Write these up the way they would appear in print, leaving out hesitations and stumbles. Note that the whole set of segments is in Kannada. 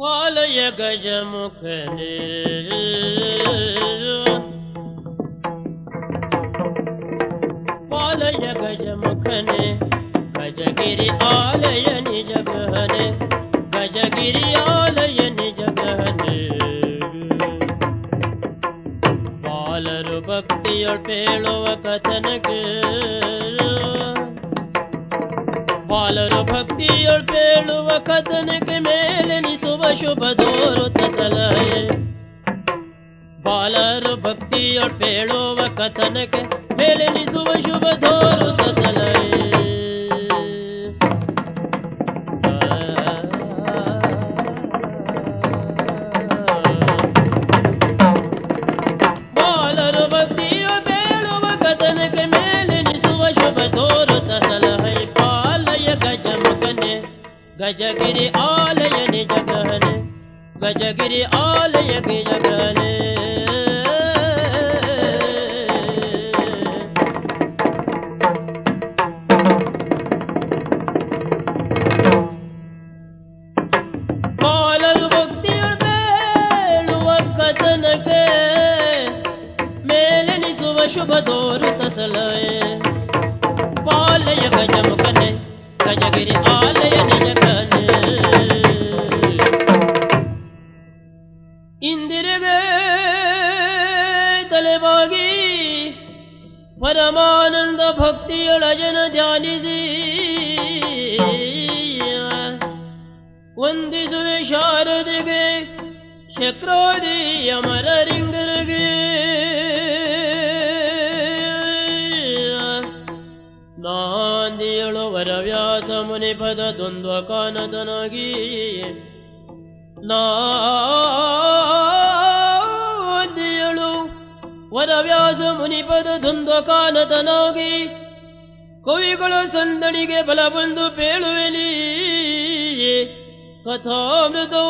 ಪಾಲಯ ಗಜಮುಖನೇ ಪಾಲಯ ಗಜಮುಖನೇ ಗಜಗಿರಿ ಆಲಯ ನಿಜ ಗಹನೆ ಗಜಗಿರಿ ಆಲಯ ನಿಜ ಗಹನೆ ಬಾಲರು ಭಕ್ತಿಯೊಳಪೇಳುವ ಕಥನಕ್ಕೆ ಬಾಲರು ಭಕ್ತಿಯೊಳಪೇಳುವ ಕಥನಕ್ಕೆ ಮೇಲೆನಿಸುವ ಶುಭ ದೋರುತ ಸಲಹೆ ಬಾಲರು ಭಕ್ತಿಯೊಳಪೇಳುವ ಕಥನಕ್ಕೆ ಮೇಲೆನಿಸುವ ಶುಭ ದೋರುತ ಸಲಹೆ ಬಾಲರು ಭಕ್ತಿಯೊಳಪೇಳುವ ಕಥನಕ್ಕೆ ಮೇಲೆನಿಸುವ ಶುಭ ದೋರುತ ಸಲಹೆ ಪಾಲಯ ಗಜಮುಖನೆ ಗಜಗಿರಿ ಆಲಯ ನಿಜ ಗಹನೆ ಗಜಗಿರಿ ಆಲಯ ನಿಜ ಗಹನೆ ಬಾಲರು ಭಕ್ತಿಯೊಳಪೇಳುವ ಕಥನಕ್ಕೆ ಮೇಲೆನಿಸುವ ಶುಭ ದೋರುತ ಸಲಹೆ ಪಾಲಯ ಗಜಮುಖನೆ ಗಜಗಿರಿ ಆಲಯ ನಿಜ ಗಹನೆ ಇಂದಿರೆಗೆ ತಲೆಬಾಗಿ ಪರಮಾನಂದ ಭಕ್ತಿಯೊಳಜನ ಧ್ಯಾನಿಸಿ ವಂದಿಸುವೆ ಶಾರದೆಗೆ ಶಕ್ರೋದಿ ಅಮರರಿಂಗರಿಗೆ ನಾಂದಿಯಳು ವರವ್ಯಾಸ ಮುನಿಪದ ದ್ವಂದ್ವ ಕಾನದನಾಗಿ ನಾಂದಿಯಳು ವರವ್ಯಾಸ ಮುನಿಪದ ದ್ವಂದ್ವ ಕಾನದನಾಗಿ ಕವಿಗಳ ಸಂದಣಿಗೆ ಬಲ ಬಂದು ಪೇಳುವೆನಿ ಕಥಾಮೃತವ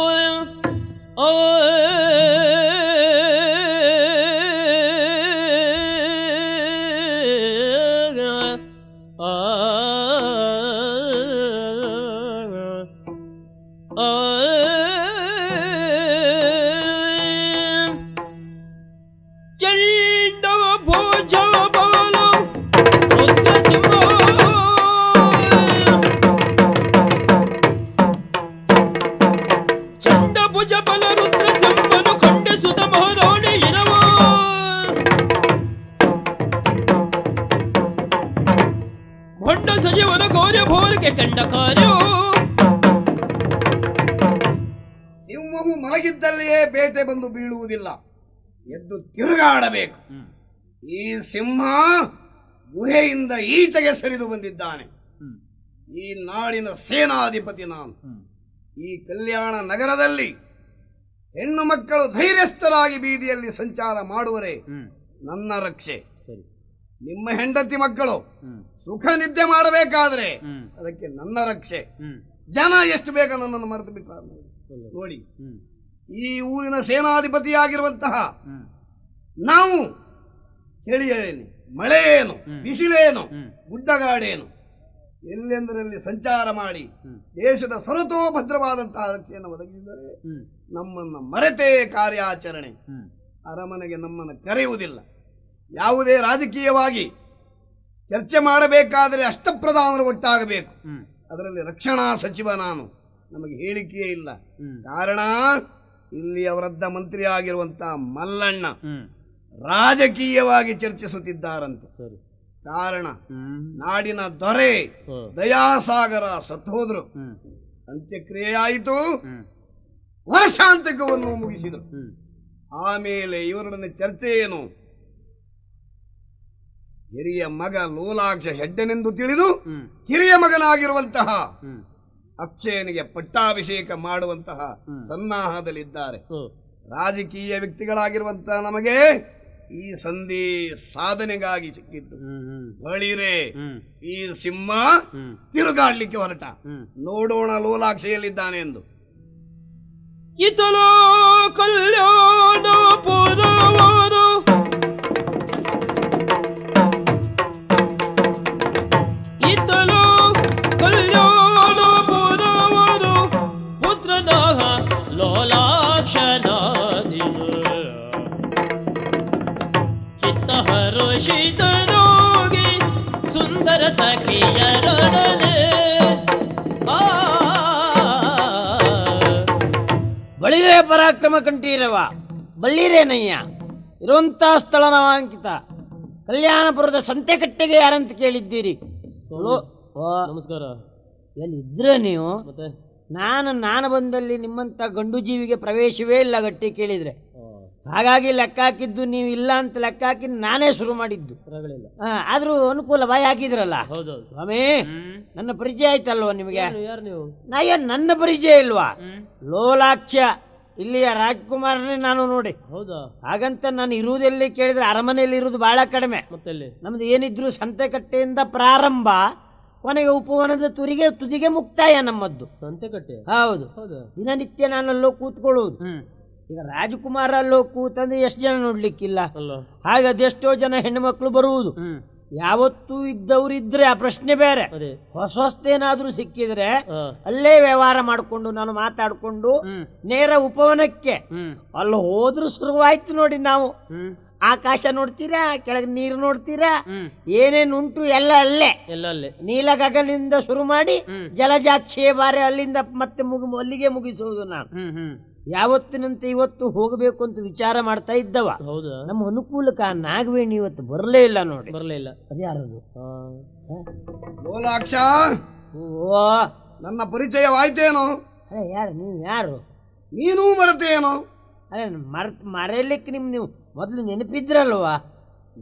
ಸಜೀವನ ಗೌರ್ಯ ಭೋರಕ್ಕೆ ಕಂಡ ಕಾರ್ಯ ಸಿಂಹವು ಮಲಗಿದ್ದಲ್ಲಿಯೇ ಬೇಟೆ ಬಂದು ಬೀಳುವುದಿಲ್ಲ, ಎದ್ದು ತಿರುಗಾಡಬೇಕು. ಈ ಸಿಂಹ ಗುಹೆಯಿಂದ ಈಚೆಗೆ ಸರಿದು ಬಂದಿದ್ದಾನೆ. ಈ ನಾಡಿನ ಸೇನಾಧಿಪತಿ ನಾನು. ಈ ಕಲ್ಯಾಣ ನಗರದಲ್ಲಿ ಹೆಣ್ಣು ಮಕ್ಕಳು ಧೈರ್ಯಸ್ಥರಾಗಿ ಬೀದಿಯಲ್ಲಿ ಸಂಚಾರ ಮಾಡುವರೆ ನನ್ನ ರಕ್ಷೆ. ನಿಮ್ಮ ಹೆಂಡತಿ ಮಕ್ಕಳು ಸುಖ ನಿದ್ದೆ ಮಾಡಬೇಕಾದ್ರೆ ಅದಕ್ಕೆ ನನ್ನ ರಕ್ಷೆ. ಜನ ಎಷ್ಟು ಬೇಗ ನನ್ನನ್ನು ಮರೆತು ಬಿಟ್ಟ ನೋಡಿ. ಈ ಊರಿನ ಸೇನಾಧಿಪತಿಯಾಗಿರುವಂತಹ ನಾವು ಚಳಿಯೇನು, ಮಳೆಯೇನು, ಬಿಸಿಲೇನು, ಗುಡ್ಡಗಾಡೇನು ಎಲ್ಲೆಂದರಲ್ಲಿ ಸಂಚಾರ ಮಾಡಿ ದೇಶದ ಸರ್ವತೋಭದ್ರವಾದಂತಹ ರಕ್ಷೆಯನ್ನು ಒದಗಿಸಿದರೆ ನಮ್ಮನ್ನು ಮರೆತೇ ಕಾರ್ಯಾಚರಣೆ. ಅರಮನೆಗೆ ನಮ್ಮನ್ನು ಕರೆಯುವುದಿಲ್ಲ. ಯಾವುದೇ ರಾಜಕೀಯವಾಗಿ ಚರ್ಚೆ ಮಾಡಬೇಕಾದರೆ ಅಷ್ಟಪ್ರಧಾನರು ಒಟ್ಟಾಗಬೇಕು. ಅದರಲ್ಲಿ ರಕ್ಷಣಾ ಸಚಿವ ನಾನು. ನಮಗೆ ಹೇಳಿಕೆಯೇ ಇಲ್ಲ. ಕಾರಣ ಇಲ್ಲಿ ಅವರದ್ದ ಮಂತ್ರಿ ಆಗಿರುವಂತಹ ಮಲ್ಲಣ್ಣ ರಾಜಕೀಯವಾಗಿ ಚರ್ಚಿಸುತ್ತಿದ್ದಾರಂತೆ. ಕಾರಣ ನಾಡಿನ ದೊರೆ ದಯಾಸಾಗರ ಸತ್ತೋದ್ರು. ಅಂತ್ಯಕ್ರಿಯೆ ಆಯಿತು, ವರ್ಷಾಂತಕವನ್ನು ಮುಗಿಸಿದರು. ಆಮೇಲೆ ಇವರೊಡನೆ ಚರ್ಚೆ ಏನು? ಹಿರಿಯ ಮಗ ಲೋಲಾಕ್ಷ ಹೆಡ್ಡನೆಂದು ತಿಳಿದು ಹಿರಿಯ ಮಗನಾಗಿರುವಂತಹ ಅಕ್ಷಯನಿಗೆ ಪಟ್ಟಾಭಿಷೇಕ ಮಾಡುವಂತಹ ಸನ್ನಾಹದಲ್ಲಿದ್ದಾರೆ. ರಾಜಕೀಯ ವ್ಯಕ್ತಿಗಳಾಗಿರುವಂತಹ ನಮಗೆ ಈ ಸಂಧಿ ಸಾಧನೆಗಾಗಿ ಸಿಕ್ಕಿದ್ದು. ಬಳಿರೆ ಈ ಸಿಂಹ ತಿರುಗಾಡ್ಲಿಕ್ಕೆ ಹೊರಟ. ನೋಡೋಣ ಲೋಲಾಕ್ಷೆಯಲ್ಲಿದ್ದಾನೆ ಎಂದು. ಇತಲೋ ಕಲ್ಯಾಣ ಪುರವರು ಇತಲೋ ಕಲ್ಯಾಣ ಪುರವರು ಪುತ್ರನಾಹ ಲೋ ಬಳಿರೇ ಪರಾಕ್ರಮ ಕಂಠೀರವ ಬಳ್ಳಿರೇನಯ್ಯ ಇರುವಂಥ ಸ್ಥಳ ನಾಮಾಂಕಿತ ಕಲ್ಯಾಣಪುರದ ಸಂತೆಕಟ್ಟೆಗೆ ಯಾರಂತ ಕೇಳಿದ್ದೀರಿ? ನಮಸ್ಕಾರ. ಎಲ್ಲಿದ್ರೆ ನೀವು? ಮತ್ತೆ ನಾನು ಬಂದಲ್ಲಿ ನಿಮ್ಮಂಥ ಗಂಡು ಜೀವಿಗೆ ಪ್ರವೇಶವೇ ಇಲ್ಲ ಗಟ್ಟಿ ಕೇಳಿದರೆ. ಹಾಗಾಗಿ ಲೆಕ್ಕ ಹಾಕಿದ್ದು ನೀವು ಇಲ್ಲ ಅಂತ ಲೆಕ್ಕ ಹಾಕಿ ನಾನೇ ಶುರು ಮಾಡಿದ್ದು. ಆದ್ರೂ ಅನುಕೂಲ ಬಾಯಿ ಹಾಕಿದ್ರಲ್ಲ ಸ್ವಾಮಿ. ನನ್ನ ಪರಿಚಯ ಆಯ್ತಲ್ವ ನಿಮಗೆ? ನನ್ನ ಪರಿಚಯ ಇಲ್ವಾ? ಲೋಲಾಕ್ಷ ಇಲ್ಲಿಯ ರಾಜ್ಕುಮಾರನೇ ನಾನು ನೋಡಿ. ಹೌದಾ? ಹಾಗಂತ ನಾನು ಇರುವುದೆಲ್ಲಿ ಕೇಳಿದ್ರೆ ಅರಮನೆಯಲ್ಲಿ ಇರುವುದು ಬಹಳ ಕಡಿಮೆ. ನಮ್ದು ಏನಿದ್ರು ಸಂತೆಕಟ್ಟೆಯಿಂದ ಪ್ರಾರಂಭ, ಕೊನೆಗೆ ಉಪವನದ ತುದಿಗೆ ಮುಕ್ತಾಯ ನಮ್ಮದ್ದು ಸಂತೆಕಟ್ಟೆ. ಹೌದು, ದಿನನಿತ್ಯ ನಾನಲ್ಲೋ ಕೂತ್ಕೊಳ್ಳುವುದು. ಈಗ ರಾಜಕುಮಾರ ಅಲ್ಲೋ ಕೂತಂದ್ರೆ ಎಷ್ಟು ಜನ ನೋಡ್ಲಿಕ್ಕಿಲ್ಲ, ಹಾಗೆ ಅದೆಷ್ಟೋ ಜನ ಹೆಣ್ಣು ಮಕ್ಕಳು ಬರುವುದು. ಯಾವತ್ತೂ ಇದ್ದವ್ರಿದ್ರೆ ಆ ಪ್ರಶ್ನೆ ಬೇರೆ. ಹೊಸತೇನಾದ್ರೂ ಸಿಕ್ಕಿದ್ರೆ ಅಲ್ಲೇ ವ್ಯವಹಾರ ಮಾಡಿಕೊಂಡು ನಾನು ಮಾತಾಡ್ಕೊಂಡು ನೇರ ಉಪವನಕ್ಕೆ ಅಲ್ಲಿ ಹೋದ್ರೂ ಶುರುವಾಯ್ತು ನೋಡಿ. ನಾವು ಆಕಾಶ ನೋಡ್ತೀರಾ, ಕೆಳಗೆ ನೀರು ನೋಡ್ತೀರಾ, ಏನೇನುಂಟು ಎಲ್ಲ ಅಲ್ಲೇ. ನೀಲ ಗಗನದಿಂದ ಶುರು ಮಾಡಿ ಜಲಜಾಕ್ಷೇ ಬಾರೆ ಅಲ್ಲಿಂದ ಮತ್ತೆ ಅಲ್ಲಿಗೆ ಮುಗಿಸುವುದು. ನಾನು ಯಾವತ್ತಿನಂತೆ ಇವತ್ತು ಹೋಗಬೇಕು ಅಂತ ವಿಚಾರ ಮಾಡ್ತಾ ಇದ್ದವ. ನಮ್ಮ ಅನುಕೂಲಕ್ಕೆ ಆ ನಾಗವೇಣಿ ಇವತ್ತು ಬರಲೇ ಇಲ್ಲ ನೋಡಿ. ಬರಲೇ ಇಲ್ಲ. ಅದ್ಯಾರದು? ಲೋಲಾಕ್ಷ, ಓ ನನ್ನ ಪರಿಚಯವಾಯ್ತೇನೋ? ಅದೇ ಯಾರು ನೀವು? ಯಾರು ನೀನು ಮರೆತೇನೋ? ಅದೇ ಮರೆಯಲಿಕ್ಕೆ ನೀವು ಮೊದಲು ನೆನಪಿದ್ರಲ್ವಾ?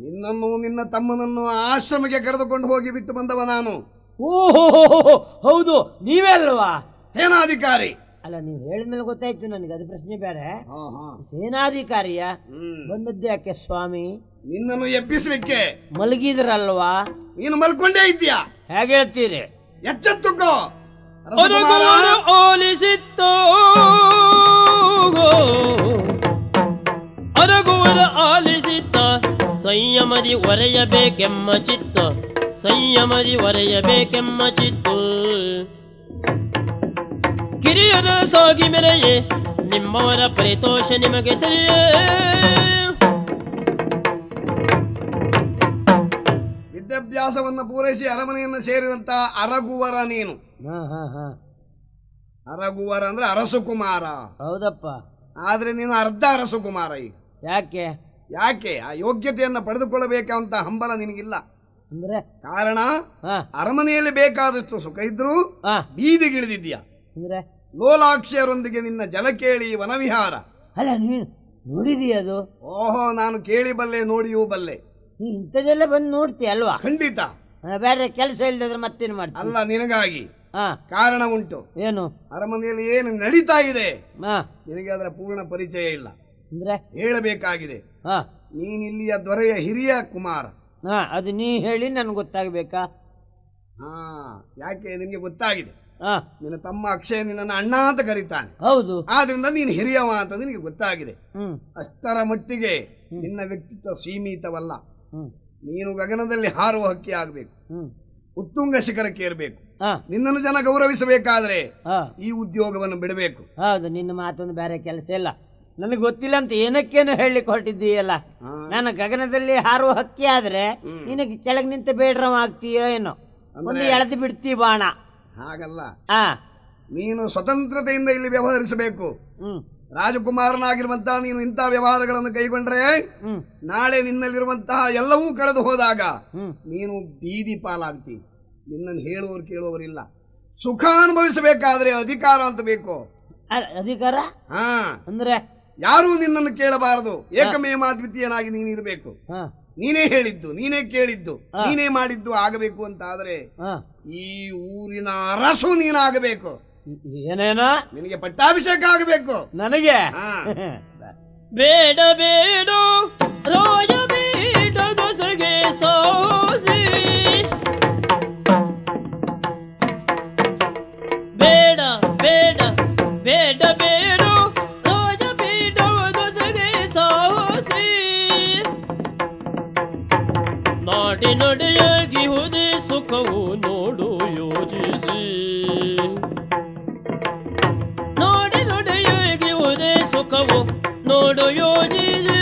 ನಿನ್ನನ್ನು ನಿನ್ನ ತಮ್ಮನನ್ನು ಆಶ್ರಮಕ್ಕೆ ಕರೆದುಕೊಂಡು ಹೋಗಿ ಬಿಟ್ಟು ಬಂದವ ನಾನು. ಓಹೋ, ಹೌದು, ನೀವೇ ಅಲ್ವಾ? ಸೇನಾಧಿಕಾರಿ. ಅಲ್ಲ, ನೀವು ಹೇಳಿದ್ಮೇಲೆ ಗೊತ್ತಾಯ್ತು ನನಗೆ. ಅದು ಪ್ರಶ್ನೆ ಬೇರೆ. ಸೇನಾಧಿಕಾರಿಯ ಬಂದದ್ದು ಯಾಕೆ ಸ್ವಾಮಿ? ನಿನ್ನನ್ನು ಎಬ್ಬಿಸ್ಲಿಕ್ಕೆ. ಮಲಗಿದ್ರಲ್ವಾ? ನೀನು ಮಲ್ಕೊಂಡೇ ಇದ್ದೀಯಾ? ಹೇಗೆ ಹೇಳ್ತೀರಿ? ಎಚ್ಚೆತ್ತುಕೋ. ಆಲಿಸಿತ್ತೋ ಅರಗುವರ ಆಲಿಸಿತ್ತ ಸಂಯಮದಿ ಒರೆಯಬೇಕೆಮ್ಮ ಚಿತ್ತ, ಸಂಯಮದಿ ಒರೆಯಬೇಕೆಮ್ಮ ಚಿತ್ತು. ಕಿರಿಯರ ಸಾಗಿ ಮೆರೆಯೇ ನಿಮ್ಮವರ ಪರಿತೋಷ ನಿಮಗೆ ಸರಿಯೇ. ವಿದ್ಯಾಭ್ಯಾಸವನ್ನು ಪೂರೈಸಿ ಅರಮನೆಯನ್ನು ಸೇರಿದಂತ ಅರಗುವರ ನೀನು. ಅರಗುವರ ಅಂದ್ರೆ ಅರಸುಕುಮಾರ. ಹೌದಪ್ಪ. ಆದ್ರೆ ನೀನು ಅರ್ಧ ಅರಸುಕುಮಾರ. ಈಗ ಯಾಕೆ? ಯಾಕೆ? ಆ ಯೋಗ್ಯತೆಯನ್ನು ಪಡೆದುಕೊಳ್ಳಬೇಕಂತ ಹಂಬಲ ನಿನಗಿಲ್ಲ. ಅಂದ್ರೆ ಕಾರಣ ಅರಮನೆಯಲ್ಲಿ ಬೇಕಾದಷ್ಟು ಸುಖ ಇದ್ರು ಬೀದಿಗಿಳಿದಿದ್ಯಾ. ಅಂದ್ರೆ ಲೋಲಾಕ್ಷರೊಂದಿಗೆ ನಿನ್ನ ಜಲಕೇಳಿ ವನವಿಹಾರ. ಅಲ್ಲ, ನೀನು ನೋಡಿದೀಯ ಅದು? ಓಹೋ, ನಾನು ಕೇಳಿ ಬಲ್ಲೆ, ನೋಡಿಯೂ ಬಲ್ಲೆ. ನೀ ಇಂಥದ್ದೆಲ್ಲ ಬಂದು ನೋಡ್ತೀಯ ಅಲ್ವಾ? ಖಂಡಿತ. ಬೇರೆ ಕೆಲಸ ಇಲ್ಲದ್ರೆ ಮತ್ತೇನು ಮಾಡ್ತೀನಿ? ಅಲ್ಲ, ನಿನಗಾಗಿ ಕಾರಣ ಉಂಟು. ಏನು? ಅರಮನೆಯಲ್ಲಿ ಏನು ನಡೀತಾ ಇದೆ ನಿನಗೆ ಅದರ ಪೂರ್ಣ ಪರಿಚಯ ಇಲ್ಲ. ಅಂದ್ರೆ ಹೇಳಬೇಕಾಗಿದೆ. ನೀನಿಲ್ಲಿಯ ದೊರೆಯ ಹಿರಿಯ ಕುಮಾರ. ಅದು ನೀ ಹೇಳಿ ನನ್ಗೆ ಗೊತ್ತಾಗಬೇಕಾ? ಯಾಕೆ? ನಿನಗೆ ಗೊತ್ತಾಗಿದೆ. ನಿನ್ನ ತಮ್ಮ ಅಕ್ಷಯ ನಿನ್ನನ್ನು ಅಣ್ಣ ಅಂತ ಕರೀತಾನೆ. ಹೌದು. ಆದ್ರಿಂದ ನೀನು ಹಿರಿಯವ ಅಂತ ನಿನಗೆ ಗೊತ್ತಾಗಿದೆ. ಅಷ್ಟರ ಮಟ್ಟಿಗೆ ನಿನ್ನ ವ್ಯಕ್ತಿತ್ವ ಸೀಮಿತವಲ್ಲ. ನೀನು ಗಗನದಲ್ಲಿ ಹಾರುವ ಹಕ್ಕಿ ಆಗಬೇಕು, ಉತ್ತುಂಗ ಶಿಖರಕ್ಕೆ ಏರಬೇಕು. ನಿನ್ನನ್ನು ಜನ ಗೌರವಿಸಬೇಕಾದ್ರೆ ಈ ಉದ್ಯೋಗವನ್ನು ಬಿಡಬೇಕು. ಹೌದು, ನಿನ್ನ ಮಾತೊಂದು ಬೇರೆ ಕೆಲಸ ಇಲ್ಲ. ನನಗೆ ಗೊತ್ತಿಲ್ಲ ಅಂತ ಏನಕ್ಕೇನು ಹೇಳಲಿಕ್ಕೆ ಹೊರಟಿದ್ದೀಯಲ್ಲ. ನಾನು ಗಗನದಲ್ಲಿ ಹಾರುವ ಹಕ್ಕಿ ಆದ್ರೆ ನಿನಗೆ ಕೆಳಗೆ ನಿಂತ ಬೇಡ್ರವ ಆಗ್ತೀಯೋ ಏನೋ, ಒಂದು ಎಳೆದು ಬಿಡ್ತೀವಿ ಬಾಣ. ಹಾಗಲ್ಲ, ನೀನು ಸ್ವತಂತ್ರತೆಯಿಂದ ಇಲ್ಲಿ ವ್ಯವಹರಿಸಬೇಕು. ರಾಜಕುಮಾರನಾಗಿರುವಂತಹ ನೀನು ಇಂತಹ ವ್ಯವಹಾರಗಳನ್ನು ಕೈಗೊಂಡ್ರೆ ನಾಳೆ ನಿನ್ನಲ್ಲಿರುವಂತಹ ಎಲ್ಲವೂ ಕಳೆದು ಹೋದಾಗ ನೀನು ಬೀದಿ ಪಾಲಾಗ್ತಿ. ನಿನ್ನನ್ನು ಹೇಳುವವರು ಕೇಳುವವರಿಲ್ಲ. ಸುಖ ಅನುಭವಿಸಬೇಕಾದ್ರೆ ಅಧಿಕಾರ ಅಂತ ಬೇಕು. ಅಧಿಕಾರ ಅಂದ್ರೆ ಯಾರೂ ನಿನ್ನನ್ನು ಕೇಳಬಾರದು. ಏಕಮೇವಾದ್ವಿತೀಯನಾಗಿ ನೀನಿರಬೇಕು. ನೀನೇ ಹೇಳಿದ್ದು, ನೀನೇ ಕೇಳಿದ್ದು, ನೀನೇ ಮಾಡಿದ್ದು ಆಗಬೇಕು ಅಂತ ಆದ್ರೆ ಈ ಊರಿನ ಅರಸು ನೀನಾಗಬೇಕು. ಏನೇನ? ನಿನಗೆ ಪಟ್ಟಾಭಿಷೇಕ ಆಗಬೇಕು. ನನಗೆ ಬೇಡ ಬೇಡ ರಾಜ ಬೇಡ ದೊಸಗೆ ಸೋಸಿ, ಬೇಡ ಬೇಡ ಬೇಡ ಬೇಡ ರಾಜ ಬೇಡ ದೊಸಗೆ ಸೋಸಿ. ನಾಡಿ ನಡೆಯಾಗಿ ಹುದೆ ಸುಖವು ನೋಡು ಯೋಜಿಸಿ, ನೋಡಿ ನಡೆಯಾಗಿ ಹುದೆ ಸುಖವು ನೋಡು ಯೋಜಿಸಿ.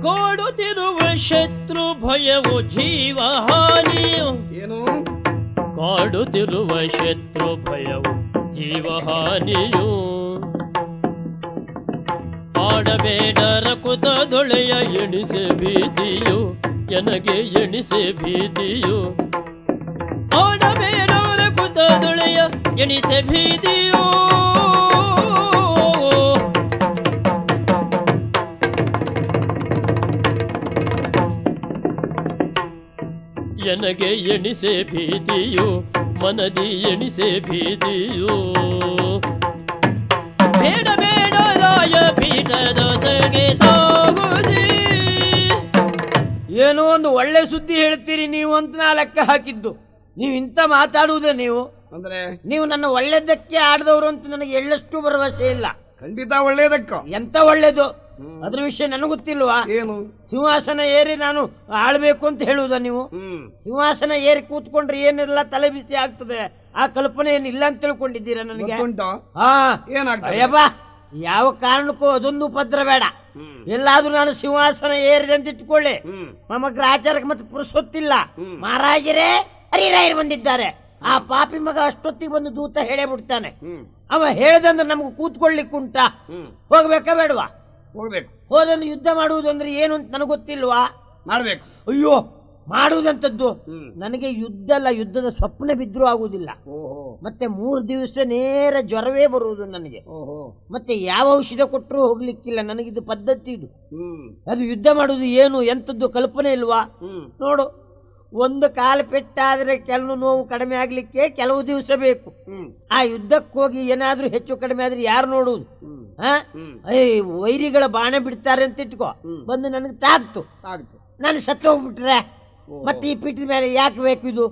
ಕೊಡುತ್ತಿರುವ ಶತ್ರು ಭಯವು ಜೀವಹಾನಿಯು ಏನು ಕಾಡುತ್ತಿರುವ ಶತ್ರು ಭಯವು ಜೀವಹಾನಿಯು ಆಡಬೇಡ ರಕುತದೊಳೆಯ ಎಣಿಸೆ ಭೀತಿಯು ನನಗೆ ಎಣಿಸೆ ಭೀತಿಯು ಆಡಬೇಡ ರಕುತದೊಳೆಯ ಎಣಿಸೆ ಭೀತಿಯು ನನಗೆ ಎಣಿಸೆ ಭೀತಿಯು ಮನದಿ ಎಣಿಸೆ ಭೀತಿಯು ಬೇಡ ಬೇಡ ರಾಯ ಪೀಠದ ಸಗೆ ಸಾಗುಸಿ. ಏನೋ ಒಂದು ಒಳ್ಳೆ ಸುದ್ದಿ ಹೇಳ್ತೀರಿ ನೀವು ಅಂತ ನಾ ಲೆಕ್ಕ ಹಾಕಿದ್ದು. ನೀವು ಇಂಥ ಮಾತಾಡುವುದೇ ನೀವು ಅಂದ್ರೆ ನೀವು ನನ್ನ ಒಳ್ಳೇದಕ್ಕೆ ಆಡ್ದವ್ರು ಅಂತ ನನಗೆ ಎಳ್ಳಷ್ಟು ಭರವಸೆ ಇಲ್ಲ. ಖಂಡಿತ ಒಳ್ಳೇದಕ್ಕ ಎಂತ ಒಳ್ಳೇದು ಅದ್ರ ವಿಷಯ ನನಗೆ ಗೊತ್ತಿಲ್ವಾ? ಏನು ಸಿಂಹಾಸನ ಏರಿ ನಾನು ಆಳ್ಬೇಕು ಅಂತ ಹೇಳುವುದ ನೀವು? ಸಿಂಹಾಸನ ಏರಿ ಕೂತ್ಕೊಂಡ್ರೆ ಏನೆಲ್ಲ ತಲೆ ಬಿಸಿ ಆಗ್ತದೆ ಆ ಕಲ್ಪನೆ ಏನಿಲ್ಲ ಅಂತ ತಿಳ್ಕೊಂಡಿದ್ದೀರಾ ನನಗೆ? ಹಾ ಅಯ್ಯಬ್ಬ, ಯಾವ ಕಾರಣಕ್ಕೂ ಅದೊಂದು ಉಪದ್ರ ಬೇಡ. ಎಲ್ಲಾದ್ರೂ ನಾನು ಸಿಂಹಾಸನ ಏರಿದೆ ಅಂತ ಇಟ್ಕೊಳ್ಳಿ, ನಮಗ್ ಆಚಾರಕ್ಕೆ ಮತ್ತೆ ಪುರುಸೊತ್ತಿಲ್ಲ. ಮಹಾರಾಜರೇ ಹರಿರಾಯರು ಬಂದಿದ್ದಾರೆ. ಆ ಪಾಪಿ ಮಗ ಅಷ್ಟೊತ್ತಿಗೆ ಬಂದು ದೂತ ಹೇಳೇ ಬಿಡ್ತಾನೆ. ಅವ ಹೇಳ್ದಂದ್ರೆ ನಮ್ಗೆ ಕೂತ್ಕೊಳ್ಳಿಕ್ಕುಂಟ? ಹೋಗ್ಬೇಕಾ ಬೇಡವಾ? ಹೋಗ್ಬೇಕು. ಹೋದನ್ನು ಯುದ್ಧ ಮಾಡುವುದು ಅಂದ್ರೆ ಏನು ಅಂತ ನನಗೆ ಗೊತ್ತಿಲ್ವಾ? ಮಾಡ್ಬೇಕು. ಅಯ್ಯೋ, ಮಾಡುವುದಂತದ್ದು ನನಗೆ ಯುದ್ಧ ಅಲ್ಲ, ಯುದ್ಧದ ಸ್ವಪ್ನ ಬಿದ್ದರೂ ಆಗುವುದಿಲ್ಲ. ಮತ್ತೆ 3 ದಿವಸ ನೇರ ಜ್ವರವೇ ಬರುವುದು ನನಗೆ. ಮತ್ತೆ ಯಾವ ಔಷಧ ಕೊಟ್ಟರು ಹೋಗ್ಲಿಕ್ಕಿಲ್ಲ. ನನಗಿದು ಪದ್ಧತಿ ಇದು. ಅದು ಯುದ್ಧ ಮಾಡುವುದು ಏನು ಎಂತದ್ದು ಕಲ್ಪನೆ ಇಲ್ವಾ? ನೋಡು, ಒಂದು ಕಾಲು ಪೆಟ್ಟಾದ್ರೆ ಕೆಲವು ನೋವು ಕಡಿಮೆ ಆಗ್ಲಿಕ್ಕೆ ಕೆಲವು ದಿವಸ ಬೇಕು. ಆ ಯುದ್ಧಕ್ಕೆ ಹೋಗಿ ಏನಾದ್ರೂ ಹೆಚ್ಚು ಕಡಿಮೆ ಆದ್ರೆ ಯಾರು ನೋಡುವುದು? ವೈರಿಗಳ ಬಾಣ ಬಿಡ್ತಾರೆ ಅಂತ ಇಟ್ಕೋ, ಬಂದು ನನಗೆ ತಾಗ್ತು, ನಾನು ಸತ್ತು ಹೋಗ್ಬಿಟ್ರೆ ಮತ್ತೆ ಈ ಪೀಠದ ಮೇಲೆ ಯಾಕೆ ಬೇಕು ಇದು?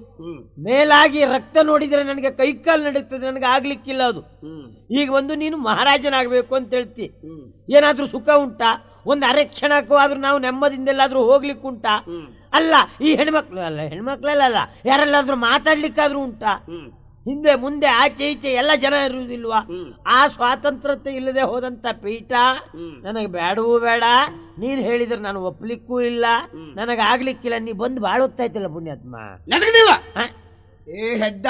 ಮೇಲಾಗಿ ರಕ್ತ ನೋಡಿದ್ರೆ ನನಗೆ ಕೈಕಾಲು ನಡೀತದೆ, ನನಗೆ ಆಗ್ಲಿಕ್ಕಿಲ್ಲ ಅದು. ಈಗ ಒಂದು ನೀನು ಮಹಾರಾಜನಾಗಬೇಕು ಅಂತ ಹೇಳ್ತಿ, ಏನಾದ್ರೂ ಸುಖ ಉಂಟಾ? ಒಂದು ಅರೆ ಕ್ಷಣಕ್ಕೂ ಆದ್ರೂ ನಾವು ನೆಮ್ಮದಿಂದೆಲ್ಲಾದ್ರೂ ಹೋಗ್ಲಿಕ್ಕೆ ಉಂಟಾ? ಅಲ್ಲ, ಈ ಹೆಣ್ಮಕ್ಳು ಅಲ್ಲ, ಹೆಣ್ಮಕ್ಳಲ್ಲ, ಯಾರೆಲ್ಲಾದ್ರೂ ಮಾತಾಡ್ಲಿಕ್ಕಾದ್ರೂ ಉಂಟಾ? ಹಿಂದೆ ಮುಂದೆ ಆಚೆ ಈಚೆ ಎಲ್ಲ ಜನ ಇರುವುದಿಲ್ವಾ? ಆ ಸ್ವಾತಂತ್ರ್ಯತೆ ಇಲ್ಲದೆ ಹೋದಂತ ಪೀಠ ನನಗೆ ಬೇಡವೂ ಬೇಡ. ನೀನ್ ಹೇಳಿದ್ರೆ ನಾನು ಒಪ್ಲಿಕ್ಕೂ ಇಲ್ಲ, ನನಗಾಗ್ಲಿಕ್ಕಿಲ್ಲ. ನೀ ಬಂದು ಬಾಳ ಹೊತ್ತಾಯ್ತಲ್ಲ ಪುಣ್ಯಾತ್ಮ. ನಡೆದಿಲ್ಲ. ಏ ಹೆಡ್ಡ,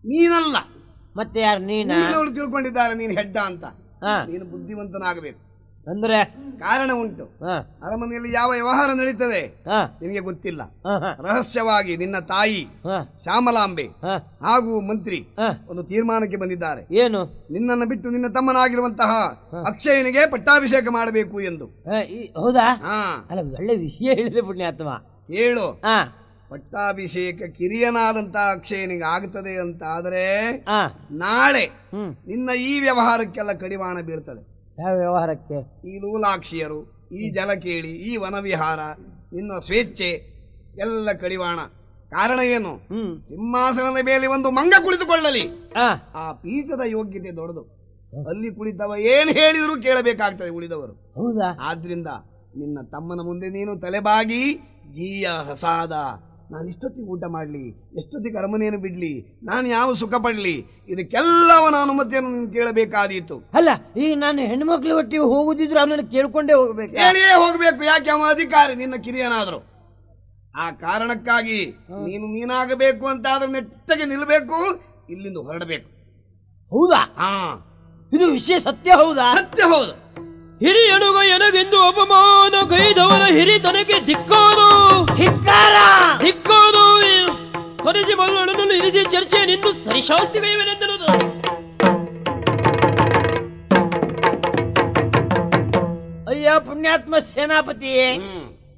ನೀನಲ್ಲ ಮತ್ತೆ ಯಾರು? ನೀನ ತಿಳ್ಕೊಂಡಿದ್ದಾರೆ ನೀನು ಹೆಡ್ಡ ಅಂತ. ನೀನು ಬುದ್ಧಿವಂತನಾಗಬೇಕು. ಅಂದ್ರೆ ಕಾರಣ ಉಂಟು. ಅರಮನೆಯಲ್ಲಿ ಯಾವ ವ್ಯವಹಾರ ನಡೀತದೆ ನಿನಗೆ ಗೊತ್ತಿಲ್ಲ. ರಹಸ್ಯವಾಗಿ ನಿನ್ನ ತಾಯಿ ಶ್ಯಾಮಲಾಂಬೆ ಹಾಗೂ ಮಂತ್ರಿ ಒಂದು ತೀರ್ಮಾನಕ್ಕೆ ಬಂದಿದ್ದಾರೆ. ಏನು? ನಿನ್ನನ್ನು ಬಿಟ್ಟು ನಿನ್ನ ತಮ್ಮನಾಗಿರುವಂತಹ ಅಕ್ಷಯನಿಗೆ ಪಟ್ಟಾಭಿಷೇಕ ಮಾಡಬೇಕು ಎಂದು. ಹೌದಾ? ಅಲ್ಲ, ಒಳ್ಳೆ ವಿಷಯ ಹೇಳಿದೆ ಪುಣ್ಯಾತ್ಮ. ಹೇಳು. ಪಟ್ಟಾಭಿಷೇಕ ಕಿರಿಯನಾದಂತಹ ಅಕ್ಷಯನಿಗೆ ಆಗ್ತದೆ ಅಂತ ಆದರೆ ನಾಳೆ ನಿನ್ನ ಈ ವ್ಯವಹಾರಕ್ಕೆಲ್ಲ ಕಡಿವಾಣ ಬೀಳ್ತದೆ. ಯಾವ ವ್ಯವಹಾರಕ್ಕೆ? ಈ ಲೂಲಾಕ್ಷಿಯರು, ಈ ಜಲಕೇಳಿ, ಈ ವನವಿಹಾರ, ನಿನ್ನ ಸ್ವೇಚ್ಛೆ ಎಲ್ಲ ಕಡಿವಾಣ. ಕಾರಣ ಏನು? ಸಿಂಹಾಸನದ ಮೇಲೆ ಒಂದು ಮಂಗ ಕುಳಿತುಕೊಳ್ಳಲಿ. ಆ ಪೀಠದ ಯೋಗ್ಯತೆ ದೊಡ್ಡದು. ಅಲ್ಲಿ ಕುಳಿತವ ಏನ್ ಹೇಳಿದ್ರು ಕೇಳಬೇಕಾಗ್ತದೆ ಉಳಿದವರು. ಹೌದಾ? ಆದ್ರಿಂದ ನಿನ್ನ ತಮ್ಮನ ಮುಂದೆ ನೀನು ತಲೆಬಾಗಿ ಜೀಯ ಹಸಾದ, ನಾನು ಇಷ್ಟೊತ್ತಿಗೆ ಊಟ ಮಾಡಲಿ, ಎಷ್ಟೊತ್ತಿಗೆ ಅರಮನೆಯನ್ನು ಬಿಡ್ಲಿ, ನಾನು ಯಾವ ಸುಖ ಪಡ್ಲಿ, ಇದಕ್ಕೆಲ್ಲವನ ಅನುಮತಿಯನ್ನು ನೀನು ಕೇಳಬೇಕಾದೀತು. ಅಲ್ಲ, ಈಗ ನಾನು ಹೆಣ್ಮಕ್ಳು ಒಟ್ಟಿಗೆ ಹೋಗುದಿದ್ರು ಅವನನ್ನು ಕೇಳ್ಕೊಂಡೇ ಹೋಗ್ಬೇಕು. ಹೇಳಿಯೇ ಹೋಗ್ಬೇಕು. ಯಾಕೆ? ಅವ ಅಧಿಕಾರಿ, ನಿನ್ನ ಕಿರಿಯನಾದ್ರು. ಆ ಕಾರಣಕ್ಕಾಗಿ ನೀನಾಗಬೇಕು ಅಂತ ಆದ್ರೆ ನೆಟ್ಟಗೆ ನಿಲ್ಬೇಕು, ಇಲ್ಲಿಂದ ಹೊರಡಬೇಕು. ಹೌದಾ? ಇದು ವಿಷಯ ಸತ್ಯ ಹೌದಾ? ಸತ್ಯ ಹೌದು. ಹಿರಿಯನುಗ ಎನಗೆಂದು ಅಪಮಾನ ಕೈದವರ ಹಿರಿತನಕ್ಕೆ ಧಿಕ್ಕಾರು ಧಿಕ್ಕಾರು ಹೊರಿಸಿ ಮಗಳನ್ನು ಇರಿಸಿ ಚರ್ಚೆ ನಿಂದು ಸರಿಶಾಸ್ತಿಗೈವೆನೆಂದನು. ಅಯ್ಯ ಪುಣ್ಯಾತ್ಮ ಸೇನಾಪತಿಯೇ,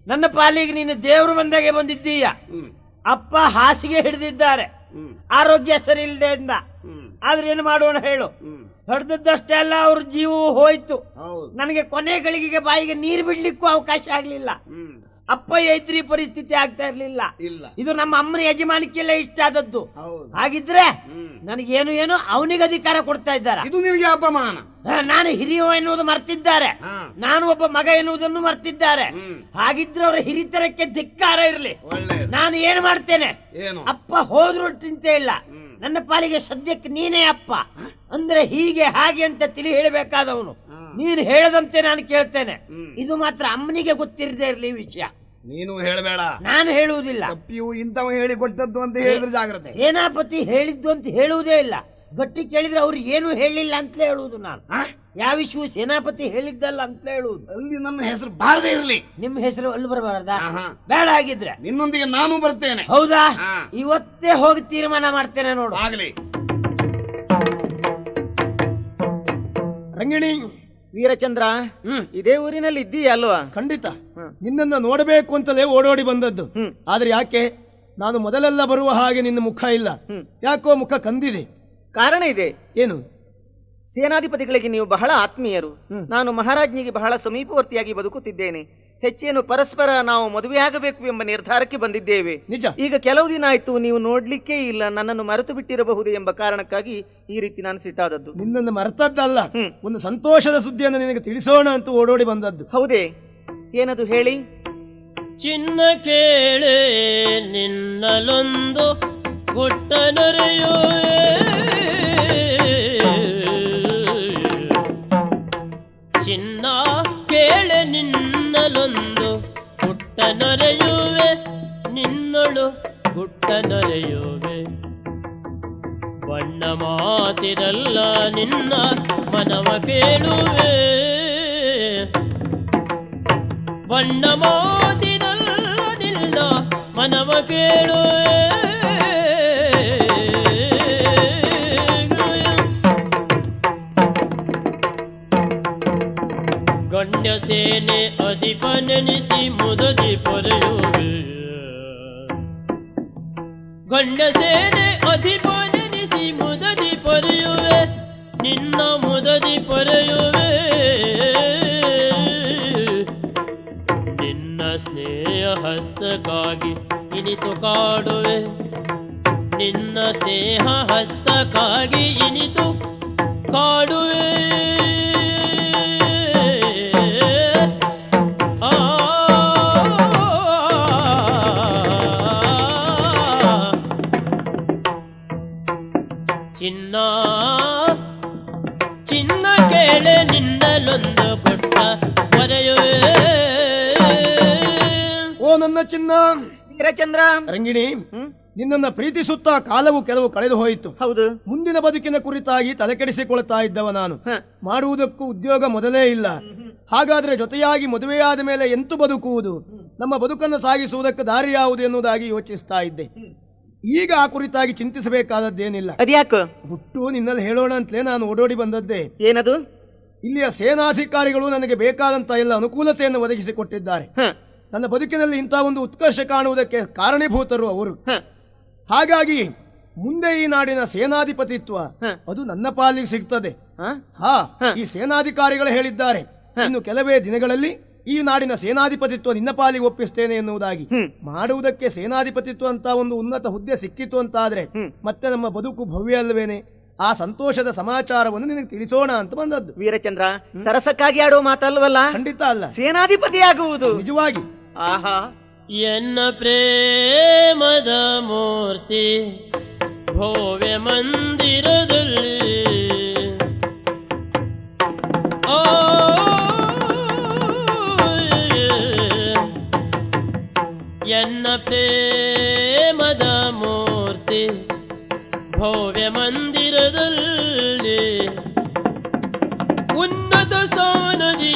ನನ್ನ ಪಾಲಿಗೆ ನೀನು ದೇವರು ಬಂದಾಗೆ ಬಂದಿದ್ದೀಯ. ಅಪ್ಪ ಹಾಸಿಗೆ ಹಿಡಿದಿದ್ದಾರೆ, ಆರೋಗ್ಯ ಸರಿ ಇಲ್ಲದೆಯಿಂದ. ಆದ್ರೆ ಏನು ಮಾಡೋಣ ಹೇಳು? ಹೊಡೆದದ್ದಷ್ಟೇ ಅಲ್ಲ, ಅವ್ರ ಜೀವವು ಹೋಯ್ತು. ನನಗೆ ಕೊನೆ ಗಳಿಗೆಗೆ ಬಾಯಿಗೆ ನೀರು ಬಿಡ್ಲಿಕ್ಕೂ ಅವಕಾಶ ಆಗ್ಲಿಲ್ಲ. ಅಪ್ಪ ಐತ್ರಿ ಪರಿಸ್ಥಿತಿ ಆಗ್ತಾ ಇರ್ಲಿಲ್ಲ. ಇದು ನಮ್ಮ ಅಮ್ಮನ ಯಜಮಾನಿಕೆಲ್ಲ ಇಷ್ಟ ಆದದ್ದು. ಹಾಗಿದ್ರೆ ನನಗೇನು ಏನು ಅವನಿಗೆ ಅಧಿಕಾರ ಕೊಡ್ತಾ ಇದ್ದಾರೆ. ಇದು ನಿನಗೆ ಅಪಮಾನ. ನಾನು ಹಿರಿಯ ಎನ್ನುವುದು ಮರ್ತಿದ್ದಾರೆ, ನಾನು ಒಬ್ಬ ಮಗ ಎನ್ನುವುದನ್ನು ಮರ್ತಿದ್ದಾರೆ. ಹಾಗಿದ್ರೆ ಅವರ ಹಿರಿತನಕ್ಕೆ ಧಿಕ್ಕಾರ ಇರಲಿ. ನಾನು ಏನು ಮಾಡ್ತೇನೆ? ಅಪ್ಪ ಹೋದ್ರು ಚಿಂತೆ ಇಲ್ಲ, ನನ್ನ ಪಾಲಿಗೆ ಸದ್ಯಕ್ಕೆ ನೀನೇ ಅಪ್ಪ. ಅಂದ್ರೆ ಹೀಗೆ ಹಾಗೆ ಅಂತ ತಿಳಿ ಹೇಳಬೇಕಾದವನು. ನೀನು ಹೇಳದಂತೆ ನಾನು ಕೇಳ್ತೇನೆ. ಇದು ಮಾತ್ರ ಅಮ್ಮನಿಗೆ ಗೊತ್ತಿರದೇ ಇರಲಿ ಈ ವಿಷಯ. ನೀನು ಹೇಳಬೇಡ, ನಾನು ಹೇಳುವುದಿಲ್ಲ. ಕಪ್ಪಿಯು ಇಂಥವ ಹೇಳಿ ಕೊಟ್ಟದ್ದು ಅಂತ ಹೇಳಿದ್ರೆ ಜಾಗ್ರತೆ. ಸೇನಾಪತಿ ಹೇಳಿದ್ದು ಅಂತ ಹೇಳುವುದೇ ಇಲ್ಲ. ಗಟ್ಟಿ ಕೇಳಿದ್ರೆ ಅವ್ರು ಏನು ಹೇಳಿಲ್ಲ ಅಂತಲೇ ಹೇಳುವುದು. ನಾನು ಯಾವ ವಿಷಯ ಸೇನಾಪತಿ ಹೇಳಿದ್ದಲ್ಲ ಅಂತ ಹೇಳುವುದು. ಅಲ್ಲಿ ನನ್ನ ಹೆಸರು ಬಾರದೇ ಇರಲಿ. ನಿಮ್ಮ ಹೆಸರು ಅಲ್ಲಿ ಬರಬಾರದಾ? ಬೇಡ ಆಗಿದ್ರೆ ನಿನ್ನೊಂದಿಗೆ ನಾನು ಬರ್ತೇನೆ. ಹೌದಾ? ಇವತ್ತೇ ಹೋಗಿ ತೀರ್ಮಾನ ಮಾಡ್ತೇನೆ ನೋಡು. ಆಗಲಿ. ರಂಗಿಣಿ, ವೀರಚಂದ್ರ, ಇದೇ ಊರಿನಲ್ಲಿ ಇದ್ದೀಯ ಅಲ್ವಾ? ಖಂಡಿತ ನಿನ್ನನ್ನು ನೋಡಬೇಕು ಅಂತಲೇ ಓಡೋಡಿ ಬಂದದ್ದು. ಆದ್ರೆ ಯಾಕೆ ನಾನು ಮೊದಲೆಲ್ಲ ಬರುವ ಹಾಗೆ ನಿನ್ನ ಮುಖ ಇಲ್ಲ, ಯಾಕೋ ಮುಖ ಕಂದಿದೆ. ಕಾರಣ ಇದೆ. ಏನು? ಸೇನಾಧಿಪತಿಗಳಿಗೆ ನೀವು ಬಹಳ ಆತ್ಮೀಯರು. ನಾನು ಮಹಾರಾಜ್ನಿಗೆ ಬಹಳ ಸಮೀಪವರ್ತಿಯಾಗಿ ಬದುಕುತ್ತಿದ್ದೇನೆ. ಹೆಚ್ಚೇನು ಪರಸ್ಪರ ನಾವು ಮದುವೆಯಾಗಬೇಕು ಎಂಬ ನಿರ್ಧಾರಕ್ಕೆ ಬಂದಿದ್ದೇವೆ. ನಿಜ. ಈಗ ಕೆಲವು ದಿನ ಆಯ್ತು ನೀವು ನೋಡ್ಲಿಕ್ಕೇ ಇಲ್ಲ. ನನ್ನನ್ನು ಮರೆತು ಬಿಟ್ಟಿರಬಹುದು ಎಂಬ ಕಾರಣಕ್ಕಾಗಿ ಈ ರೀತಿ ನಾನು ಸಿಟ್ಟಾದದ್ದು. ನಿನ್ನನ್ನು ಮರೆತದ್ದಲ್ಲ, ಒಂದು ಸಂತೋಷದ ಸುದ್ದಿಯನ್ನು ನಿನಗೆ ತಿಳಿಸೋಣ ಅಂತ ಓಡೋಡಿ ಬಂದದ್ದು. ಹೌದೇ? ಏನದು ಹೇಳಿ. ಚಿನ್ನ ಕೇಳೆ ನಿನ್ನಲೊಂದು ಗುಟ್ಟ ನೊರೆಯೋ, ಚಿನ್ನ ಕೇಳೆ ನಿನ್ನಲೊಂದು ಗುಟ್ಟ ನೊರೆಯುವೆ, ನಿನ್ನಳು ಗುಟ್ಟ ನೊರೆಯುವೆ. ಬಣ್ಣ ಮಾತಿರಲ್ಲ ನಿನ್ನ ಮನವ ಕೇಳುವೆ, ಬಣ್ಣ ಮಾತಿರಲ್ಲ ನಿನ್ನ ಮನವ ಕೇಳುವೆ. ಗಣ್ಯ ಸೇನೆ ಅಧಿಪನೆನಿಸಿ ಮುದದಿ ಪೊರೆಯುವೆ, ಗಣ್ಯ ಸೇನೆ ಅಧಿಪನೆನಿಸಿ ಮುದದಿ ಪೊರೆಯುವೆ, ನಿನ್ನ ಮುದದಿ ಪೊರೆಯುವೆ. ನಿನ್ನ ಸ್ನೇಹ ಹಸ್ತಕ್ಕಾಗಿ ಇನಿತು ಕಾಡುವೆ, ನಿನ್ನ ಸ್ನೇಹ ಹಸ್ತಕ್ಕಾಗಿ ಇನಿತು ಕಾಡುವೆ. ಚಿನ್ನ ಚಿನ್ನ ಕೇಳೆ ನಿನ್ನಲೊಂದು ಗುಟ್ಟ ಹೊರೆಯುವೆ. ಓ ನನ್ನ ಚಿನ್ನ. ವೀರಚಂದ್ರ. ರಂಗಿಣಿ, ನಿನ್ನನ್ನು ಪ್ರೀತಿಸುತ್ತಾ ಕಾಲವು ಕೆಲವು ಕಳೆದು ಹೋಯಿತು. ಹೌದು. ಮುಂದಿನ ಬದುಕಿನ ಕುರಿತಾಗಿ ತಲೆಕೆಡಿಸಿಕೊಳ್ತಾ ಇದ್ದವ ನಾನು. ಮಾಡುವುದಕ್ಕೂ ಉದ್ಯೋಗ ಮೊದಲೇ ಇಲ್ಲ. ಹಾಗಾದ್ರೆ ಜೊತೆಯಾಗಿ ಮದುವೆಯಾದ ಮೇಲೆ ಎಂತು ಬದುಕುವುದು, ನಮ್ಮ ಬದುಕನ್ನು ಸಾಗಿಸುವುದಕ್ಕೆ ದಾರಿ ಯಾವುದು ಎನ್ನುವುದಾಗಿ ಯೋಚಿಸ್ತಾ ಇದ್ದೆ. ಈಗ ಆ ಕುರಿತಾಗಿ ಚಿಂತಿಸಬೇಕಾದದ್ದೇನಿಲ್ಲ. ಅದ್ಯಾಕ? ಹುಟ್ಟು ನಿನ್ನಲ್ಲಿ ಹೇಳೋಣ ಅಂತಲೇ ನಾನು ಓಡೋಡಿ ಬಂದದ್ದೇ. ಏನದು? ಇಲ್ಲಿಯ ಸೇನಾಧಿಕಾರಿಗಳು ನನಗೆ ಬೇಕಾದಂತ ಎಲ್ಲ ಅನುಕೂಲತೆಯನ್ನು ಒದಗಿಸಿಕೊಟ್ಟಿದ್ದಾರೆ. ನನ್ನ ಬದುಕಿನಲ್ಲಿ ಇಂಥ ಒಂದು ಉತ್ಕರ್ಷ ಕಾಣುವುದಕ್ಕೆ ಕಾರಣೀಭೂತರು ಅವರು. ಹಾಗಾಗಿ ಮುಂದೆ ಈ ನಾಡಿನ ಸೇನಾಧಿಪತಿತ್ವ ಅದು ನನ್ನ ಪಾಲಿಗೆ ಸಿಗ್ತದೆ. ಈ ಸೇನಾಧಿಕಾರಿಗಳು ಹೇಳಿದ್ದಾರೆ, ಇನ್ನು ಕೆಲವೇ ದಿನಗಳಲ್ಲಿ ಈ ನಾಡಿನ ಸೇನಾಧಿಪತಿತ್ವ ನಿನ್ನ ಪಾಲಿಗೆ ಒಪ್ಪಿಸ್ತೇನೆ ಎನ್ನುವುದಾಗಿ. ಮಾಡುವುದಕ್ಕೆ ಸೇನಾಧಿಪತಿತ್ವ ಅಂತ ಒಂದು ಉನ್ನತ ಹುದ್ದೆ ಸಿಕ್ಕಿತು ಅಂತಾದ್ರೆ ಮತ್ತೆ ನಮ್ಮ ಬದುಕು ಭವ್ಯ ಅಲ್ವೇನೆ. ಆ ಸಂತೋಷದ ಸಮಾಚಾರವನ್ನು ನಿನಗೆ ತಿಳಿಸೋಣ ಅಂತ ಬಂದದ್ದು. ವೀರಚಂದ್ರ, ಸರಸಕ್ಕಾಗಿ ಆಡೋ ಮಾತಲ್ವಲ್ಲ? ಖಂಡಿತ ಅಲ್ಲ, ಸೇನಾಧಿಪತಿ ಆಗುವುದು ನಿಜವಾಗಿ. ಆಹಾ, ಎನ್ನ ಪ್ರೇಮದ ಮೂರ್ತಿ ಭವ್ಯ ಮಂದಿರದಲ್ಲಿ ಎನ್ನ ಪ್ರೇಮದ ಮೂರ್ತಿ ಭವ್ಯ ಮಂದಿರದಲ್ಲಿ ಉನ್ನತ ಸ್ಥಾನದಿ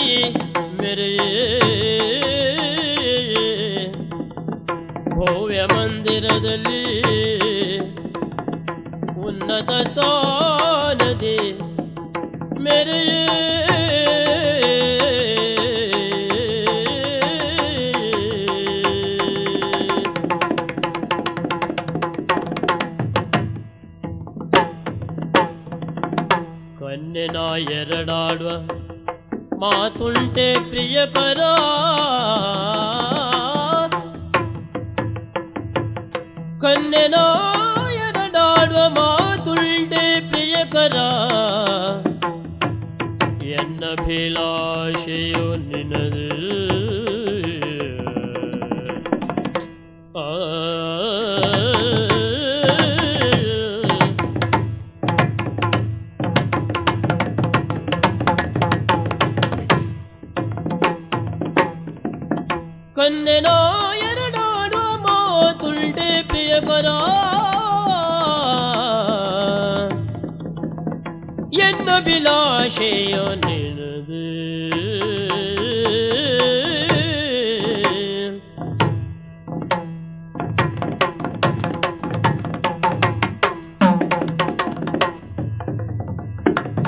ಮೆರೆಯೇ, ಭವ್ಯ ಮಂದಿರದಲ್ಲಿ ಉನ್ನತ ಸ್ಥಾನದಿ ಮೆರೆಯೇ. ಕನ್ನೆನ ಎರಡಾಡುವ ಮಾತುಂಟೆ ಪ್ರಿಯಕರ, ಕನ್ನೆನ ಎರಡಾಡುವ ಮಾತುಂಟೆ ಪ್ರಿಯಕರ, ಎನ್ನಭಿಲಾಷೆಯು ನಿನದು. ಕನ್ನೆನ ಎರಡಾಡುವ ಮಾತುಂಟೆ ಪ್ರಿಯಕರ ಎನ್ನ ಬಿಲಾಶೆಯ ನಿನದು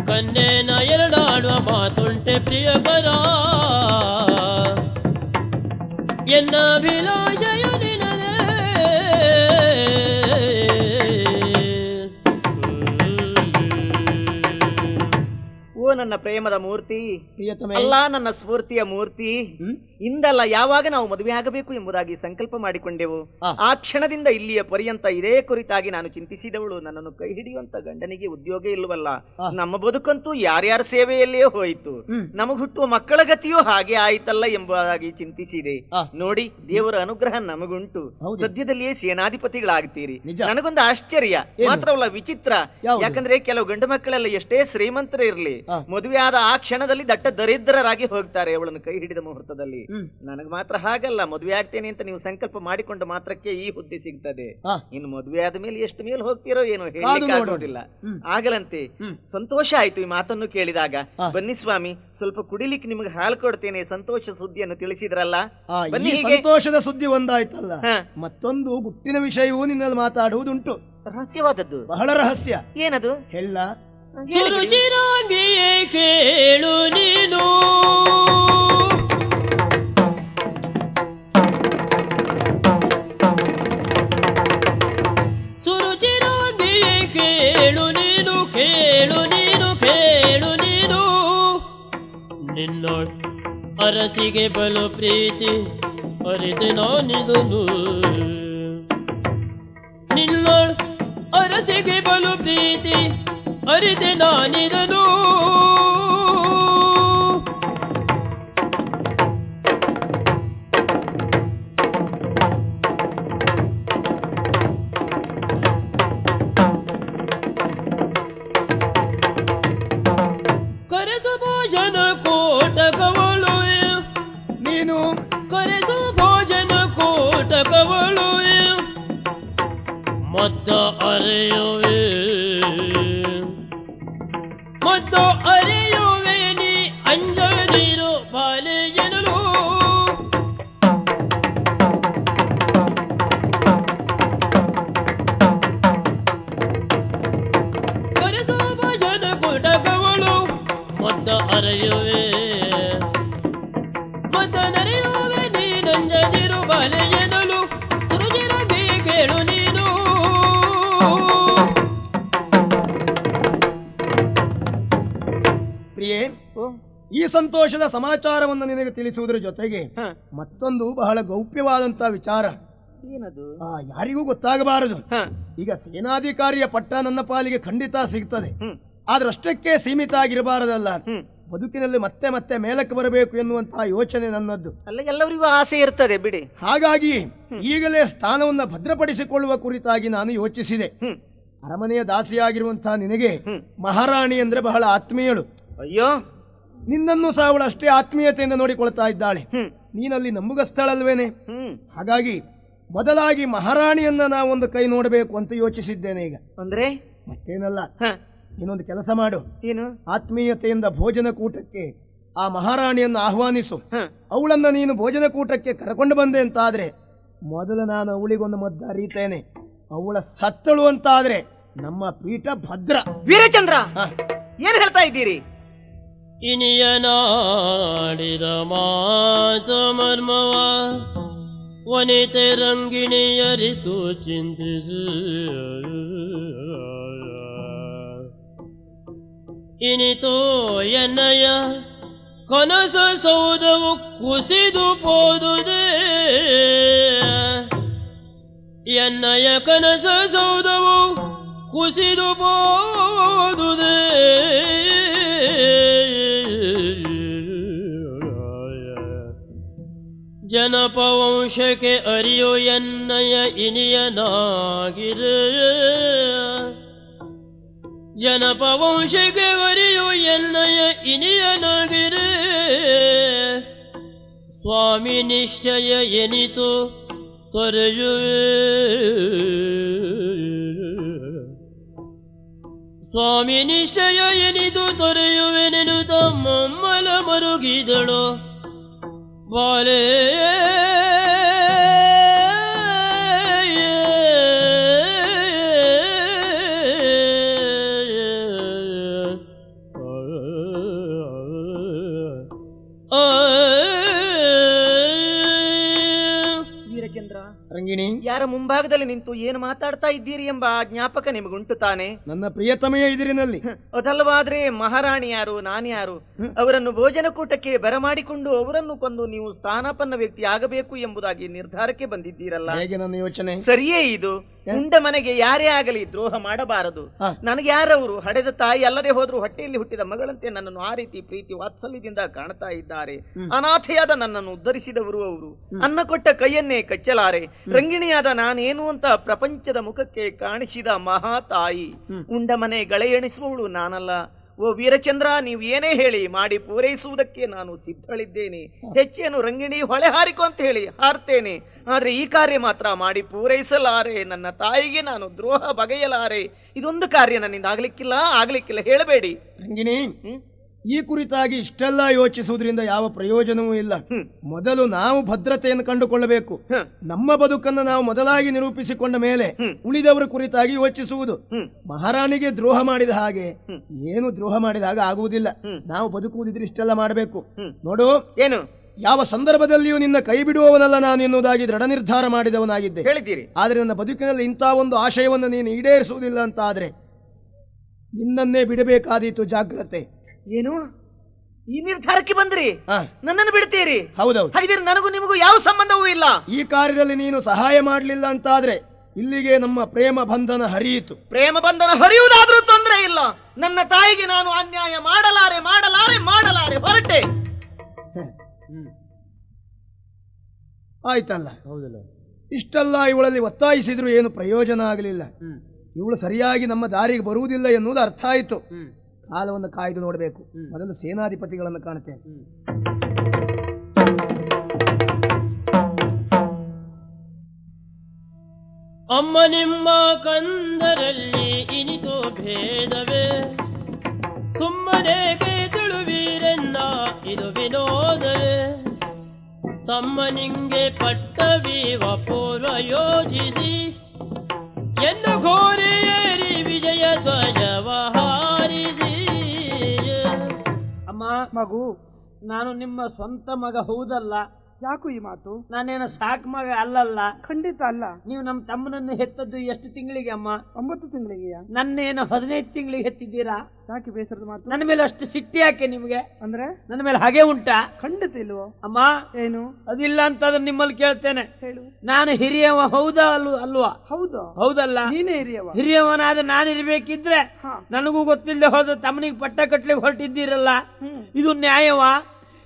ಕನ್ನೇನ ಎರಡಾಡುವ ಮಾತುಂಟೆ ಪ್ರಿಯಕರ ಎನ್ನ ಅಭಿಲಾಷೆಯ ನಿನದೇ ಓ ನನ್ನ ಪ್ರೇಮದ ಮೂರ್ತಿ, ಪ್ರಿಯತಮೆ. ಅಲ್ಲ ನನ್ನ ಸ್ಫೂರ್ತಿಯ ಮೂರ್ತಿ. ಇಂದಲ್ಲ ಯಾವಾಗ ನಾವು ಮದುವೆ ಆಗಬೇಕು ಎಂಬುದಾಗಿ ಸಂಕಲ್ಪ ಮಾಡಿಕೊಂಡೆವು, ಆ ಕ್ಷಣದಿಂದ ಇಲ್ಲಿಯ ಪರ್ಯಂತ ಇದೇ ಕುರಿತಾಗಿ ನಾನು ಚಿಂತಿಸಿದವಳು. ನನ್ನನ್ನು ಕೈ ಹಿಡಿಯುವಂತ ಗಂಡನಿಗೆ ಉದ್ಯೋಗ ಇಲ್ಲವಲ್ಲ, ನಮ್ಮ ಬದುಕಂತೂ ಯಾರ್ಯಾರ ಸೇವೆಯಲ್ಲೇ ಹೋಯಿತು, ನಮಗ್ ಹುಟ್ಟುವ ಮಕ್ಕಳ ಗತಿಯೂ ಹಾಗೆ ಆಯ್ತಲ್ಲ ಎಂಬುದಾಗಿ ಚಿಂತಿಸಿದೆ. ನೋಡಿ, ದೇವರ ಅನುಗ್ರಹ ನಮಗುಂಟು. ಸದ್ಯದಲ್ಲಿಯೇ ಸೇನಾಧಿಪತಿಗಳಾಗ್ತೀರಿ. ನನಗೊಂದು ಆಶ್ಚರ್ಯ ಮಾತ್ರವಲ್ಲ, ವಿಚಿತ್ರ. ಯಾಕಂದ್ರೆ ಕೆಲವು ಗಂಡು ಮಕ್ಕಳೆಲ್ಲ ಎಷ್ಟೇ ಶ್ರೀಮಂತರ ಇರಲಿ, ಮದುವೆ ಆದ ಆ ಕ್ಷಣದಲ್ಲಿ ದಟ್ಟ ದರಿದ್ರರಾಗಿ ಹೋಗ್ತಾರೆ ಅವಳನ್ನು ಕೈ ಹಿಡಿದ ಮುಹೂರ್ತದಲ್ಲಿ. ನನಗೆ ಮಾತ್ರ ಹಾಗಲ್ಲ, ಮದುವೆ ಆಗ್ತೇನೆ ಅಂತ ನೀವು ಸಂಕಲ್ಪ ಮಾಡಿಕೊಂಡ ಮಾತ್ರಕ್ಕೆ ಈ ಹುದ್ದೆ ಸಿಗ್ತದೆ. ಇನ್ನು ಮದುವೆ ಆದ ಮೇಲೆ ಎಷ್ಟು ಮೇಲೆ ಹೋಗ್ತೀರೋ ಏನೋ ಹೇಳಲಿಕ್ಕಾಗೋದಿಲ್ಲ. ಆಗಲಂತೆ ಸಂತೋಷ ಆಯ್ತು ಈ ಮಾತನ್ನು ಕೇಳಿದಾಗ. ಬನ್ನಿ ಸ್ವಾಮಿ, ಸ್ವಲ್ಪ ಕುಡಿಲಿಕ್ಕೆ ನಿಮಗೆ ಹಾಲು ಕೊಡ್ತೇನೆ, ಸಂತೋಷ ಸುದ್ದಿಯನ್ನು ತಿಳಿಸಿದ್ರಲ್ಲ. ಬನ್ನಿ. ಸಂತೋಷದ ಸುದ್ದಿ ಒಂದಾಯ್ತಲ್ಲ, ಮತ್ತೊಂದು ಗುಟ್ಟಿನ ವಿಷಯವೂ ನಿನ್ನಲ್ಲಿ ಮಾತಾಡುವುದುಂಟು. ರಹಸ್ಯವಾದದ್ದು, ಬಹಳ ರಹಸ್ಯ. ಏನದು ಹೇಳ? ಸುರುಚಿರಾಗಿಯೇ ಕೇಳು ನೀನು, ಸುರುಚಿರಾಗಿಯೇ ಕೇಳು ನೀನು, ಕೇಳು ನೀನು, ಕೇಳು ನೀನು. ನಿನ್ನ ಅರಸಿಗೆ ಬಲು ಪ್ರೀತಿ ಅರಿತೆ ನಾನಿದನು, ನಿನ್ನ ಅರಸಿಗೆ ಬಲು ಪ್ರೀತಿ ಅರಿತೆ ನಾನಿದನು. ಕರೆಸು ಭೋಜನ ಕೋಟಕವಳು ನೀನು, ಕರೆಸು ಭೋಜನ ಕೋಟಕವಳು ಮತ್ತ ಅರೆಯುವೆ, ಮತ್ತು ಅರೆಯುವೆ ನೀ ಅಂಜದಿರು ಬಾಲೆಯನಲು. ಕರೆಸು ಭಜನ ಕೊಟಕವಳು ಮತ್ತ ಅರೆಯುವೆ, ಮತ್ತ ನರೆಯುವೆ ನೀ ನಂಜದಿರು ಬಾಲೆಯನಲು. ಸುರುಚಿರಾಗಿ ಕೇಳು ನೀನು. ಪ್ರಿಯೇ, ಈ ಸಂತೋಷದ ಸಮಾಚಾರವನ್ನು ನಿನಗೆ ತಿಳಿಸುವುದರ ಜೊತೆಗೆ ಮತ್ತೊಂದು ಬಹಳ ಗೌಪ್ಯವಾದಂತಹ ವಿಚಾರ. ಏನದು? ಯಾರಿಗೂ ಗೊತ್ತಾಗಬಾರದು. ಈಗ ಸೇನಾಧಿಕಾರಿಯ ಪಟ್ಟ ನನ್ನ ಪಾಲಿಗೆ ಖಂಡಿತ ಸಿಗ್ತದೆ, ಆದ್ರೆ ಅಷ್ಟಕ್ಕೆ ಸೀಮಿತ ಆಗಿರಬಾರದಲ್ಲ. ಬದುಕಿನಲ್ಲಿ ಮತ್ತೆ ಮತ್ತೆ ಮೇಲಕ್ಕೆ ಬರಬೇಕು ಎನ್ನುವಂತಹ ಯೋಚನೆ ನನ್ನದ್ದು. ಅಲ್ಲ, ಎಲ್ಲರಿಗೂ ಆಸೆ ಇರ್ತದೆ ಬಿಡಿ. ಹಾಗಾಗಿ ಈಗಲೇ ಸ್ಥಾನವನ್ನು ಭದ್ರಪಡಿಸಿಕೊಳ್ಳುವ ಕುರಿತಾಗಿ ನಾನು ಯೋಚಿಸಿದೆ. ಅರಮನೆಯ ದಾಸಿಯಾಗಿರುವಂತಹ ನಿನಗೆ ಮಹಾರಾಣಿ ಅಂದ್ರೆ ಬಹಳ ಆತ್ಮೀಯಳು. ಅಯ್ಯೋ, ನಿನ್ನನ್ನು ಸಹ ಅವಳು ಅಷ್ಟೇ ಆತ್ಮೀಯತೆಯಿಂದ ನೋಡಿಕೊಳ್ತಾ ಇದ್ದಾಳೆ. ನೀನಲ್ಲಿ ನಂಬುಗಸ್ತಳಲ್ವೇನೆ. ಹಾಗಾಗಿ ಮೊದಲಾಗಿ ಮಹಾರಾಣಿಯನ್ನ ನಾವೊಂದು ಕೈ ನೋಡಬೇಕು ಅಂತ ಯೋಚಿಸಿದ್ದೇನೆ. ಈಗ ಅಂದ್ರೆ ಮತ್ತೇನಲ್ಲ, ಇನ್ನೊಂದು ಕೆಲಸ ಮಾಡು. ಏನು? ಆತ್ಮೀಯತೆಯಿಂದ ಭೋಜನ ಕೂಟಕ್ಕೆ ಆ ಮಹಾರಾಣಿಯನ್ನು ಆಹ್ವಾನಿಸು. ಅವಳನ್ನ ನೀನು ಭೋಜನ ಕೂಟಕ್ಕೆ ಕರ್ಕೊಂಡು ಬಂದೆ ಅಂತಾದ್ರೆ ಮೊದಲು ನಾನು ಅವಳಿಗೊಂದು ಮದ್ದು ಅರಿತೇನೆ. ಅವಳ ಸತ್ತಳು ಅಂತಾದ್ರೆ ನಮ್ಮ ಪೀಠ ಭದ್ರ. ವೀರಚಂದ್ರ, ಏನ್ ಹೇಳ್ತಾ ಇದ್ದೀರಿ? ಇನಿಯನಾಡಿದ ಮಾತ ಮರ್ಮವ ವನಿತೆ ರಂಗಿಣಿಯರಿತು ಚಿಂತಿಸು. ಇನಿತೋ ಎನ್ನಯ ಕನಸ ಸೌದವು ಕುಸಿದು ಹೋದುದೇ, ಎನ್ನಯ ಕನಸ ಸೌದವು ಕುಸಿದು ಹೋದುದೇ. ಜನಪವಂಶಕ್ಕೆ ಅರಿಯೋ ಎನ್ನಯ ಇನಿಯನಾಗಿರೆ, ಜನಪವಂಶಕ್ಕೆ ಅರಿಯೋ ಎನ್ನಯ ಇನಿಯನಾಗಿರೆ. ಸ್ವಾಮಿ ನಿಶ್ಚಯ ಎನಿತು ತೊರೆಯುವೆ ಸ್ವಾಮಿ ನಿಶ್ಚಯ ಎನಿತು ತೊರೆಯುವೆನೆನುತ ಮಮ್ಮಲ ಮರುಗಿದಳು ಬಾಲೆ ರಂಗಿಣಿ, ಯಾರ ಮುಂಭಾಗದಲ್ಲಿ ನಿಂತು ಏನು ಮಾತಾಡ್ತಾ ಇದ್ದೀರಿ ಎಂಬ ಜ್ಞಾಪಕ ನಿಮಗುಂಟು ತಾನೆ? ನನ್ನ ಪ್ರಿಯತಮೆಯ ಎದುರಿನಲ್ಲಿ. ಅದಲ್ಲವಾದ್ರೆ ಮಹಾರಾಣಿ ಯಾರು, ನಾನ್ಯಾರು? ಅವರನ್ನು ಭೋಜನಕೂಟಕ್ಕೆ ಬರಮಾಡಿಕೊಂಡು ಅವರನ್ನು ಕೊಂದು ನೀವು ಸ್ಥಾನಪನ್ನ ವ್ಯಕ್ತಿ ಆಗಬೇಕು ಎಂಬುದಾಗಿ ನಿರ್ಧಾರಕ್ಕೆ ಬಂದಿದ್ದೀರಲ್ಲ, ಹೇಗೆ ನನ್ನ ಯೋಚನೆ? ಸರಿಯೇ ಇದು. ಉಂಡ ಮನೆಗೆ ಯಾರೇ ಆಗಲಿ ದ್ರೋಹ ಮಾಡಬಾರದು. ನನಗೆ ಯಾರವರು? ಹಡೆದ ತಾಯಿ ಅಲ್ಲದೆ ಹೋದ್ರು ಹೊಟ್ಟೆಯಲ್ಲಿ ಹುಟ್ಟಿದ ಮಗಳಂತೆ ನನ್ನನ್ನು ಆ ರೀತಿ ಪ್ರೀತಿ ವಾತ್ಸಲ್ಯದಿಂದ ಕಾಣ್ತಾ ಇದ್ದಾರೆ. ಅನಾಥೆಯಾದ ನನ್ನನ್ನು ಉದ್ಧರಿಸಿದವರು ಅವರು. ಅನ್ನ ಕೊಟ್ಟ ಕೈಯನ್ನೇ ಕಚ್ಚಲಾರೆ. ರಂಗಿಣಿಯಾದ ನಾನೇನು ಅಂತ ಪ್ರಪಂಚದ ಮುಖಕ್ಕೆ ಕಾಣಿಸಿದ ಮಹಾ ತಾಯಿ. ಉಂಡ ಮನೆ ಗಳೆ ಎಣಿಸುವವಳು ನಾನಲ್ಲ. ಓ ವೀರಚಂದ್ರ, ನೀವು ಏನೇ ಹೇಳಿ ಮಾಡಿ ಪೂರೈಸುವುದಕ್ಕೆ ನಾನು ಸಿದ್ಧಳಿದ್ದೇನೆ. ಹೆಚ್ಚೇನು ರಂಗಿಣಿ ಹೊಳೆ ಹಾರಿಕೊ ಅಂತ ಹೇಳಿ ಹಾರ್ತೇನೆ. ಆದ್ರೆ ಈ ಕಾರ್ಯ ಮಾತ್ರ ಮಾಡಿ ಪೂರೈಸಲಾರೆ. ನನ್ನ ತಾಯಿಗೆ ನಾನು ದ್ರೋಹ ಬಗೆಯಲಾರೆ. ಇದೊಂದು ಕಾರ್ಯ ನನ್ನಿಂದ ಆಗ್ಲಿಕ್ಕಿಲ್ಲ ಹೇಳಬೇಡಿ. ರಂಗಿಣಿ, ಈ ಕುರಿತಾಗಿ ಇಷ್ಟೆಲ್ಲ ಯೋಚಿಸುವುದರಿಂದ ಯಾವ ಪ್ರಯೋಜನವೂ ಇಲ್ಲ. ಮೊದಲು ನಾವು ಭದ್ರತೆಯನ್ನು ಕಂಡುಕೊಳ್ಳಬೇಕು. ನಮ್ಮ ಬದುಕನ್ನು ನಾವು ಮೊದಲಾಗಿ ನಿರೂಪಿಸಿಕೊಂಡ ಮೇಲೆ ಉಳಿದವರ ಕುರಿತಾಗಿ ಯೋಚಿಸುವುದು. ಮಹಾರಾಣಿಗೆ ದ್ರೋಹ ಮಾಡಿದ ಹಾಗೆ ಏನು ದ್ರೋಹ ಮಾಡಿದ ಹಾಗೆ ಆಗುವುದಿಲ್ಲ. ನಾವು ಬದುಕುವುದಿದ್ರೆ ಇಷ್ಟೆಲ್ಲ ಮಾಡಬೇಕು. ನೋಡು, ಏನು ಯಾವ ಸಂದರ್ಭದಲ್ಲಿಯೂ ನಿನ್ನ ಕೈ ಬಿಡುವವನಲ್ಲ ನಾನು ಎನ್ನುವುದಾಗಿ ದೃಢ ನಿರ್ಧಾರ ಮಾಡಿದವನಾಗಿದ್ದೆ. ಹೇಳಿದ್ದೀರಿ. ಆದರೆ ನನ್ನ ಬದುಕಿನಲ್ಲಿ ಇಂಥ ಒಂದು ಆಶಯವನ್ನು ನೀನು ಈಡೇರಿಸುವುದಿಲ್ಲ ಅಂತ ಆದ್ರೆ ನಿನ್ನನ್ನೇ ಬಿಡಬೇಕಾದೀತು. ಜಾಗ್ರತೆ. ಏನು ಈ ನಿರ್ಧಾರಕ್ಕೆ ಬಂದ್ರಿ? ನನ್ನನ್ನು ಬಿಡ್ತೀರಿ? ಹೌದೌದು. ಹಾಗಿದ್ರೆ ನನಗೂ ನಿಮಗೂ ಯಾವ ಸಂಬಂಧವೂ ಇಲ್ಲ. ಈ ಕಾರ್ಯದಲ್ಲಿ ನೀನು ಸಹಾಯ ಮಾಡಲಿಲ್ಲ ಅಂತಾದ್ರೆ ಇಲ್ಲಿಗೆ ನಮ್ಮ ಪ್ರೇಮ ಬಂಧನ ಹರಿಯಿತು. ಪ್ರೇಮ ಬಂಧನ ಹರಿಯುವುದಾದ್ರೂ ತೊಂದರೆ ಇಲ್ಲ. ನನ್ನ ತಾಯಿಗೆ ನಾನು ಅನ್ಯಾಯ ಮಾಡಲಾರೆ. ಹೊರಟೆ. ಆಯ್ತಲ್ಲ, ಇಷ್ಟೆಲ್ಲ ಇವಳಲ್ಲಿ ಒತ್ತಾಯಿಸಿದ್ರು ಏನು ಪ್ರಯೋಜನ ಆಗಲಿಲ್ಲ. ಇವಳು ಸರಿಯಾಗಿ ನಮ್ಮ ದಾರಿಗೆ ಬರುವುದಿಲ್ಲ ಎನ್ನುವುದು ಅರ್ಥ ಆಯಿತು. ಕಾಲವನ್ನು ಕಾಯ್ದು ನೋಡಬೇಕು. ಮೊದಲು ಸೇನಾಧಿಪತಿಗಳನ್ನು ಕಾಣುತ್ತೇನೆ. ಅಮ್ಮ ನಿಮ್ಮ ಕಂದರಲ್ಲಿ ಇನಿತು ಭೇದವೇ ಸುಮ್ಮನೆ ಕೇಳುವೀರೆನ್ನ ಇದು ವಿನೋದವೇ ತಮ್ಮ ನಿಂಗೆ ಪಟ್ಟವೀವ ಪೂರ್ವ ಯೋಜಿಸಿ ಎನ್ನ ಘೋರೆಯೇರಿ ವಿಜಯ ಧ್ವಜವ ಹಾರಿಸಿ. ಅಮ್ಮ, ಮಗು, ನಾನು ನಿಮ್ಮ ಸ್ವಂತ ಮಗ ಹೌದಲ್ಲ. ಯಾಕು ಈ ಮಾತು? ನಾನೇನು ಸಾಕು ಮಗ ಅಲ್ಲಲ್ಲ. ಖಂಡಿತ ಅಲ್ಲ. ನೀವು ನಮ್ಮ ತಮ್ಮನನ್ನು ಹೆತ್ತದ್ದು ಎಷ್ಟು ತಿಂಗಳಿಗೆ ಅಮ್ಮ? 9 ತಿಂಗಳಿಗೆ. ನನ್ನೇನು 15 ತಿಂಗಳಿಗೆ ಹೆತ್ತಿದ್ದೀರಾ? ಯಾಕೆ ಬೇಸರದ ಮಾತು? ನನ್ನ ಮೇಲೆ ಅಷ್ಟು ಸಿಟ್ಟಿ ಯಾಕೆ ನಿಮಗೆ? ಅಂದ್ರೆ ನನ್ನ ಮೇಲೆ ಹಾಗೆ ಉಂಟಾ? ಖಂಡಿತ ಇಲ್ವೋ ಅಮ್ಮ. ಏನು? ಅದಿಲ್ಲ ಅಂತಂದ್ರೆ ನಿಮ್ಮಲ್ಲಿ ಕೇಳ್ತೇನೆ. ಹೇಳು. ನಾನು ಹಿರಿಯವ ಹೌದಾ ಅಲ್ವಾ? ಹೌದು. ಹೌದಲ್ಲ? ನೀನೇ ಹಿರಿಯವ. ಹಿರಿಯವನಾದ್ರೆ ನಾನು ಇರ್ಬೇಕಿದ್ರೆ ನನಗೂ ಗೊತ್ತಿಲ್ಲದೆ ಹೋದ ತಮ್ಮನಿಗೆ ಪಟ್ಟ ಕಟ್ಲಿಕ್ಕೆ ಹೊರಟಿದ್ದೀರಲ್ಲ, ಇದು ನ್ಯಾಯವಾ?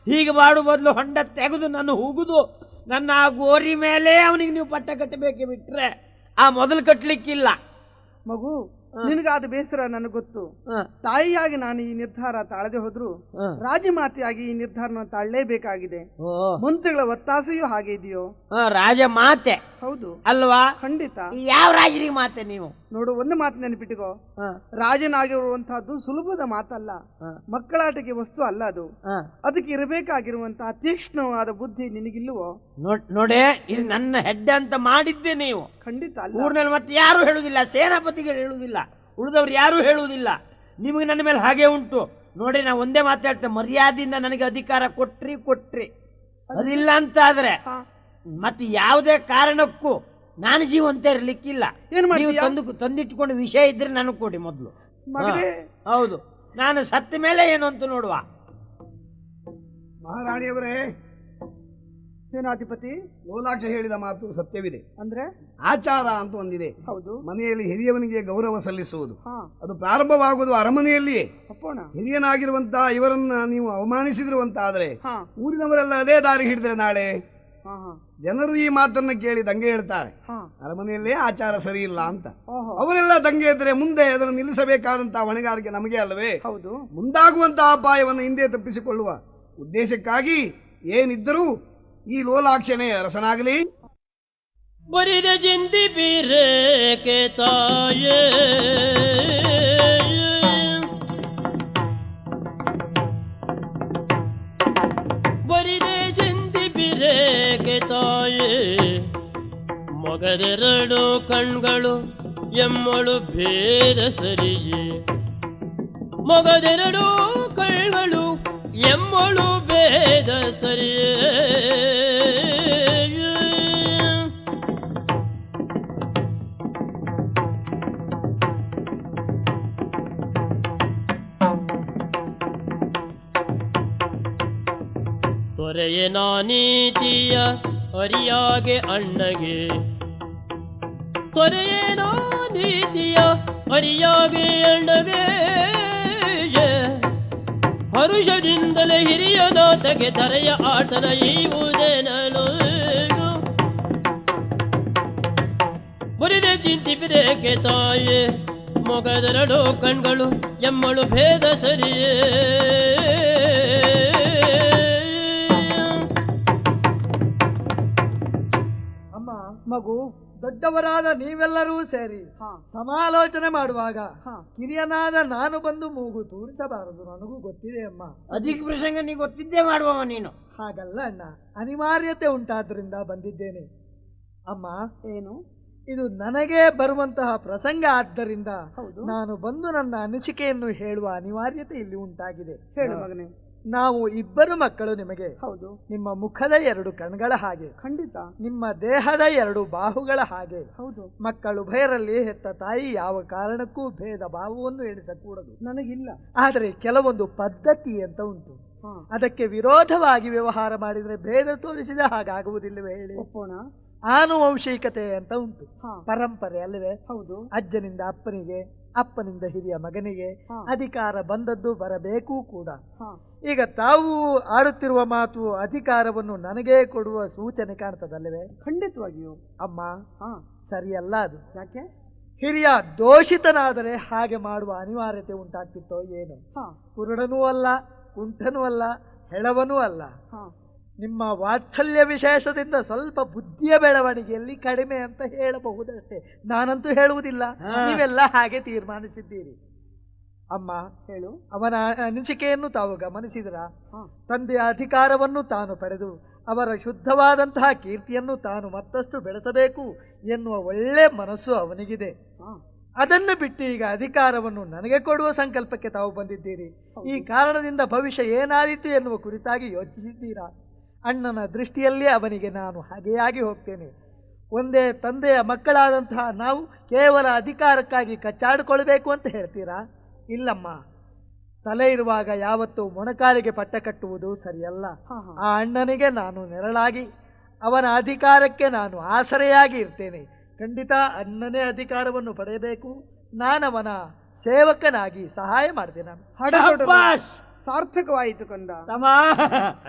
ಹೀಗೆ ಮಾಡು ಬದಲು ಹೊಂಡ ತೆಗೆದು ನನ್ನ ಹೋಗುದು ನನ್ನ ಆ ಗೋರಿ ಮೇಲೆ ಅವನಿಗೆ ನೀವು ಪಟ್ಟ ಕಟ್ಟಬೇಕೆ ಬಿಟ್ರೆ ಆ ಮೊದಲು ಕಟ್ಟಲಿಕ್ಕಿಲ್ಲ. ಮಗು, ನಿನಗಾದ ಬೇಸರ ನನಗೆ ಗೊತ್ತು. ತಾಯಿಯಾಗಿ ನಾನು ಈ ನಿರ್ಧಾರ ತಾಳದೆ ಹೋದ್ರು ರಾಜಮಾತೆಯಾಗಿ ಈ ನಿರ್ಧಾರನ ತಾಳಲೇಬೇಕಾಗಿದೆ. ಮಂತ್ರಿಗಳ ಒತ್ತಾಸೆಯೂ ಹಾಗೆ ಇದೆಯೋ? ರಾಜ ಮಾತೆ ಹೌದು ಅಲ್ವಾ? ಖಂಡಿತ. ಯಾವ ರಾಜರಿಗೆ ಮಾತೆ ನೀವು? ನೋಡು, ಒಂದು ಮಾತು ನೆನಪಿಟ್ಟುಕೋ. ರಾಜನಾಗಿರುವಂತಹದ್ದು ಸುಲಭದ ಮಾತಲ್ಲ. ಮಕ್ಕಳಾಟಕ್ಕೆ ವಸ್ತು ಅಲ್ಲ ಅದು. ಅದಕ್ಕೆ ಇರಬೇಕಾಗಿರುವಂತಹ ತೀಕ್ಷ್ಣವಾದ ಬುದ್ಧಿ ನಿನಗಿಲ್ವೋ? ನೋಡೆ, ಇದು ನನ್ನ ಹೆಡ್ ಅಂತ ಮಾಡಿದ್ದೆ ನೀವು. ಖಂಡಿತ ಅಲ್ಲ. ಊರಿನಲ್ಲಿ ಮತ್ತೆ ಯಾರು ಹೇಳುವುದಿಲ್ಲ, ಸೇನಾಪತಿಗಳು ಹೇಳುವುದಿಲ್ಲ, ಉಳಿದವ್ರು ಯಾರು ಹೇಳುವುದಿಲ್ಲ. ನಿಮಗೆ ನನ್ನ ಮೇಲೆ ಹಾಗೆ ಉಂಟು ನೋಡಿ. ನಾ ಒಂದೇ ಮಾತಾಡ್ತೇನೆ, ಮರ್ಯಾದೆಯಿಂದ ನನಗೆ ಅಧಿಕಾರ ಕೊಟ್ರಿ ಅದಿಲ್ಲ ಅಂತ ಆದ್ರೆ ಮತ್ತೆ ಯಾವುದೇ ಕಾರಣಕ್ಕೂ ನಾನು ಜೀವಂತ ಇರ್ಲಿಕ್ಕಿಲ್ಲ. ನೀವು ತಂದಿಟ್ಕೊಂಡು ವಿಷಯ ಇದ್ರೆ ನನಗೆ ಕೊಡಿ ಮೊದಲು. ಹೌದು, ನಾನು ಸತ್ತ ಮೇಲೆ ಏನು ಅಂತ ನೋಡುವ. ಮಹಾರಾಣಿಯವರೇ, ಸೇನಾಧಿಪತಿ ಲೋಲಾಕ್ಷ ಹೇಳಿದ ಮಾತು ಸತ್ಯವಿದೆ. ಅಂದ್ರೆ ಆಚಾರ ಅಂತ ಒಂದಿದೆ. ಹೌದು. ಮನೆಯಲ್ಲಿ ಹಿರಿಯವನಿಗೆ ಗೌರವ ಸಲ್ಲಿಸುವುದು ಅದು ಪ್ರಾರಂಭವಾಗುವುದು ಅರಮನೆಯಲ್ಲಿಯೇ. ಹಿರಿಯನಾಗಿರುವಂತಹ ಇವರನ್ನ ನೀವು ಅವಮಾನಿಸಿದ್ರು ಅಂತ ಆದ್ರೆ ಊರಿನವರೆಲ್ಲ ಅದೇ ದಾರಿ ಹಿಡಿದ್ರೆ ನಾಳೆ ಜನರು ಈ ಮಾತನ್ನ ಕೇಳಿ ದಂಗೆ ಹೇಳ್ತಾರೆ, ಅರಮನೆಯಲ್ಲೇ ಆಚಾರ ಸರಿ ಇಲ್ಲ ಅಂತ. ಅವರೆಲ್ಲ ದಂಗೆ ಇದ್ರೆ ಮುಂದೆ ಅದನ್ನು ನಿಲ್ಲಿಸಬೇಕಾದಂತಹ ಹೊಣೆಗಾರಿಕೆ ನಮಗೆ ಅಲ್ಲವೇ? ಹೌದು. ಮುಂದಾಗುವಂತಹ ಅಪಾಯವನ್ನು ಹಿಂದೆ ತಪ್ಪಿಸಿಕೊಳ್ಳುವ ಉದ್ದೇಶಕ್ಕಾಗಿ ಏನಿದ್ದರೂ ಈ ಲೋಲಾಕ್ಷನೇ ಅರಸನಾಗಲಿ. ಬರಿದ ಚಿಂತಿ ಬಿರೇಕೆ ತಾಯೇ ಬರಿದೆ ಚಿಂತಿ ಬಿರೇಕೆ ತಾಯೇ ಮಗದೆರಡು ಕಣ್ಗಳು ಎಮ್ಮಳು ಭೇದ ಸರಿಯೇ ಮಗದೆರಡು ಕಣ್ಗಳು ಎಮ್ಮಳು ಭೇದ ಸರಿಯೇ ತೊರೆಯ ನಾನೀತಿಯ ಅರಿಯಾಗೆ ಅಣ್ಣಗೆ ತೊರೆಯ ನಾನೀತಿಯ ಅರಿಯಾಗೆ ಅಣ್ಣಗೆ ಹರುಷದಿಂದಲೇ ಹಿರಿಯ ನಾತಗೆ ಧರೆಯ ಆಟನ ಈವುದೇನಲು ಬರಿದೆ ಚಿಂತಿ ಬಿರೇಕೆ ತಾಯೇ ಮೊಗದೆರಡು ಕಣ್ಗಳು ಎಮ್ಮಳು ಭೇದ ಸರಿಯೇ ಮಗು, ದೊಡ್ಡವರಾದ ನೀವೆಲ್ಲರೂ ಸೇರಿ ಸಮಾಲೋಚನೆ ಮಾಡುವಾಗ ಕಿರಿಯನಾದ ನಾನು ಬಂದು ಮೂಗು ತೂರಿಸಬಾರದು. ನನಗೂ ಗೊತ್ತಿದೆ ಅಮ್ಮ. ಅಧಿಕ ಪ್ರಸಂಗ ನೀ ಗೊತ್ತಿದ್ದೇ ಮಾಡುವವ ನೀನು. ಹಾಗಲ್ಲ ಅಣ್ಣ, ಅನಿವಾರ್ಯತೆ ಉಂಟಾದ್ರಿಂದ ಬಂದಿದ್ದೇನೆ. ಅಮ್ಮ, ಏನು ಇದು ನನಗೆ ಬರುವಂತಹ ಪ್ರಸಂಗ ಆದ್ದರಿಂದ ನಾನು ಬಂದು ನನ್ನ ಅನಿಸಿಕೆಯನ್ನು ಹೇಳುವ ಅನಿವಾರ್ಯತೆ ಇಲ್ಲಿ ಉಂಟಾಗಿದೆ. ಹೇಳು ಮಗನೇ. ನಾವು ಇಬ್ಬರು ಮಕ್ಕಳು ನಿಮಗೆ. ಹೌದು. ನಿಮ್ಮ ಮುಖದ 2 ಕಣ್ಗಳ ಹಾಗೆ. ಖಂಡಿತ. ನಿಮ್ಮ ದೇಹದ 2 ಬಾಹುಗಳ ಹಾಗೆ. ಹೌದು. ಮಕ್ಕಳು ಭಯರಲ್ಲಿ ಹೆತ್ತ ತಾಯಿ ಯಾವ ಕಾರಣಕ್ಕೂ ಭೇದ ಭಾವವನ್ನು ಎಣಿಸಕೂಡದು. ನನಗಿಲ್ಲ. ಆದರೆ ಕೆಲವೊಂದು ಪದ್ಧತಿ ಅಂತ ಉಂಟು. ಅದಕ್ಕೆ ವಿರೋಧವಾಗಿ ವ್ಯವಹಾರ ಮಾಡಿದ್ರೆ ಭೇದ ತೋರಿಸಿದ ಹಾಗಾಗುವುದಿಲ್ಲವೇ ಹೇಳಿ? ಒಪ್ಪೋಣ. ಆನುವಂಶಿಕತೆ ಅಂತ ಉಂಟು, ಪರಂಪರೆ ಅಲ್ಲವೇ? ಹೌದು. ಅಜ್ಜನಿಂದ ಅಪ್ಪನಿಗೆ, ಅಪ್ಪನಿಂದ ಹಿರಿಯ ಮಗನಿಗೆ ಅಧಿಕಾರ ಬಂದದ್ದು ಬರಬೇಕು ಕೂಡ. ಈಗ ತಾವು ಆಡುತ್ತಿರುವ ಮಾತು ಅಧಿಕಾರವನ್ನು ನನಗೇ ಕೊಡುವ ಸೂಚನೆ ಕಾಣ್ತದಲ್ಲವೇ? ಖಂಡಿತವಾಗಿಯೂ ಅಮ್ಮ. ಸರಿಯಲ್ಲ ಅದು. ಯಾಕೆ? ಹಿರಿಯ ದೋಷಿತನಾದರೆ ಹಾಗೆ ಮಾಡುವ ಅನಿವಾರ್ಯತೆ ಉಂಟಾಗ್ತಿತ್ತೋ ಏನು? ಕುರುಡನೂ ಅಲ್ಲ, ಕುಂಠನೂ ಅಲ್ಲ, ಹೆಳವನೂ ಅಲ್ಲ. ನಿಮ್ಮ ವಾತ್ಸಲ್ಯ ವಿಶೇಷದಿಂದ ಸ್ವಲ್ಪ ಬುದ್ಧಿಯ ಬೆಳವಣಿಗೆಯಲ್ಲಿ ಕಡಿಮೆ ಅಂತ ಹೇಳಬಹುದಷ್ಟೇ. ನಾನಂತೂ ಹೇಳುವುದಿಲ್ಲ, ನೀವೆಲ್ಲ ಹಾಗೆ ತೀರ್ಮಾನಿಸಿದ್ದೀರಿ. ಅಮ್ಮ, ಹೇಳು. ಅವನ ಅನಿಸಿಕೆಯನ್ನು ತಾವು ಗಮನಿಸಿದ್ರ? ತಂದೆಯ ಅಧಿಕಾರವನ್ನು ತಾನು ಪಡೆದು ಅವರ ಶುದ್ಧವಾದಂತಹ ಕೀರ್ತಿಯನ್ನು ತಾನು ಮತ್ತಷ್ಟು ಬೆಳೆಸಬೇಕು ಎನ್ನುವ ಒಳ್ಳೆ ಮನಸ್ಸು ಅವನಿಗಿದೆ. ಅದನ್ನು ಬಿಟ್ಟು ಈಗ ಅಧಿಕಾರವನ್ನು ನನಗೆ ಕೊಡುವ ಸಂಕಲ್ಪಕ್ಕೆ ತಾವು ಬಂದಿದ್ದೀರಿ. ಈ ಕಾರಣದಿಂದ ಭವಿಷ್ಯ ಏನಾದೀತು ಎನ್ನುವ ಕುರಿತಾಗಿ ಯೋಚಿಸಿದ್ದೀರಾ? ಅಣ್ಣನ ದೃಷ್ಟಿಯಲ್ಲಿ ಅವನಿಗೆ ನಾನು ಹಾಗೆಯಾಗಿ ಹೋಗ್ತೇನೆ. ಒಂದೇ ತಂದೆಯ ಮಕ್ಕಳಾದಂತಹ ನಾವು ಕೇವಲ ಅಧಿಕಾರಕ್ಕಾಗಿ ಕಚ್ಚಾಡಿಕೊಳ್ಬೇಕು ಅಂತ ಹೇಳ್ತೀರಾ? ಇಲ್ಲಮ್ಮ. ತಲೆ ಇರುವಾಗ ಯಾವತ್ತೂ ಮೊಣಕಾಲಿಗೆ ಪಟ್ಟ ಕಟ್ಟುವುದು ಸರಿಯಲ್ಲ. ಆ ಅಣ್ಣನಿಗೆ ನಾನು ನೆರಳಾಗಿ, ಅವನ ಅಧಿಕಾರಕ್ಕೆ ನಾನು ಆಸರೆಯಾಗಿ ಇರ್ತೇನೆ. ಖಂಡಿತ ಅಣ್ಣನೇ ಅಧಿಕಾರವನ್ನು ಪಡೆಯಬೇಕು. ನಾನವನ ಸೇವಕನಾಗಿ ಸಹಾಯ ಮಾಡ್ತೇನೆ. ಸಾರ್ಥಕವಾಯಿತು ಕಂದ.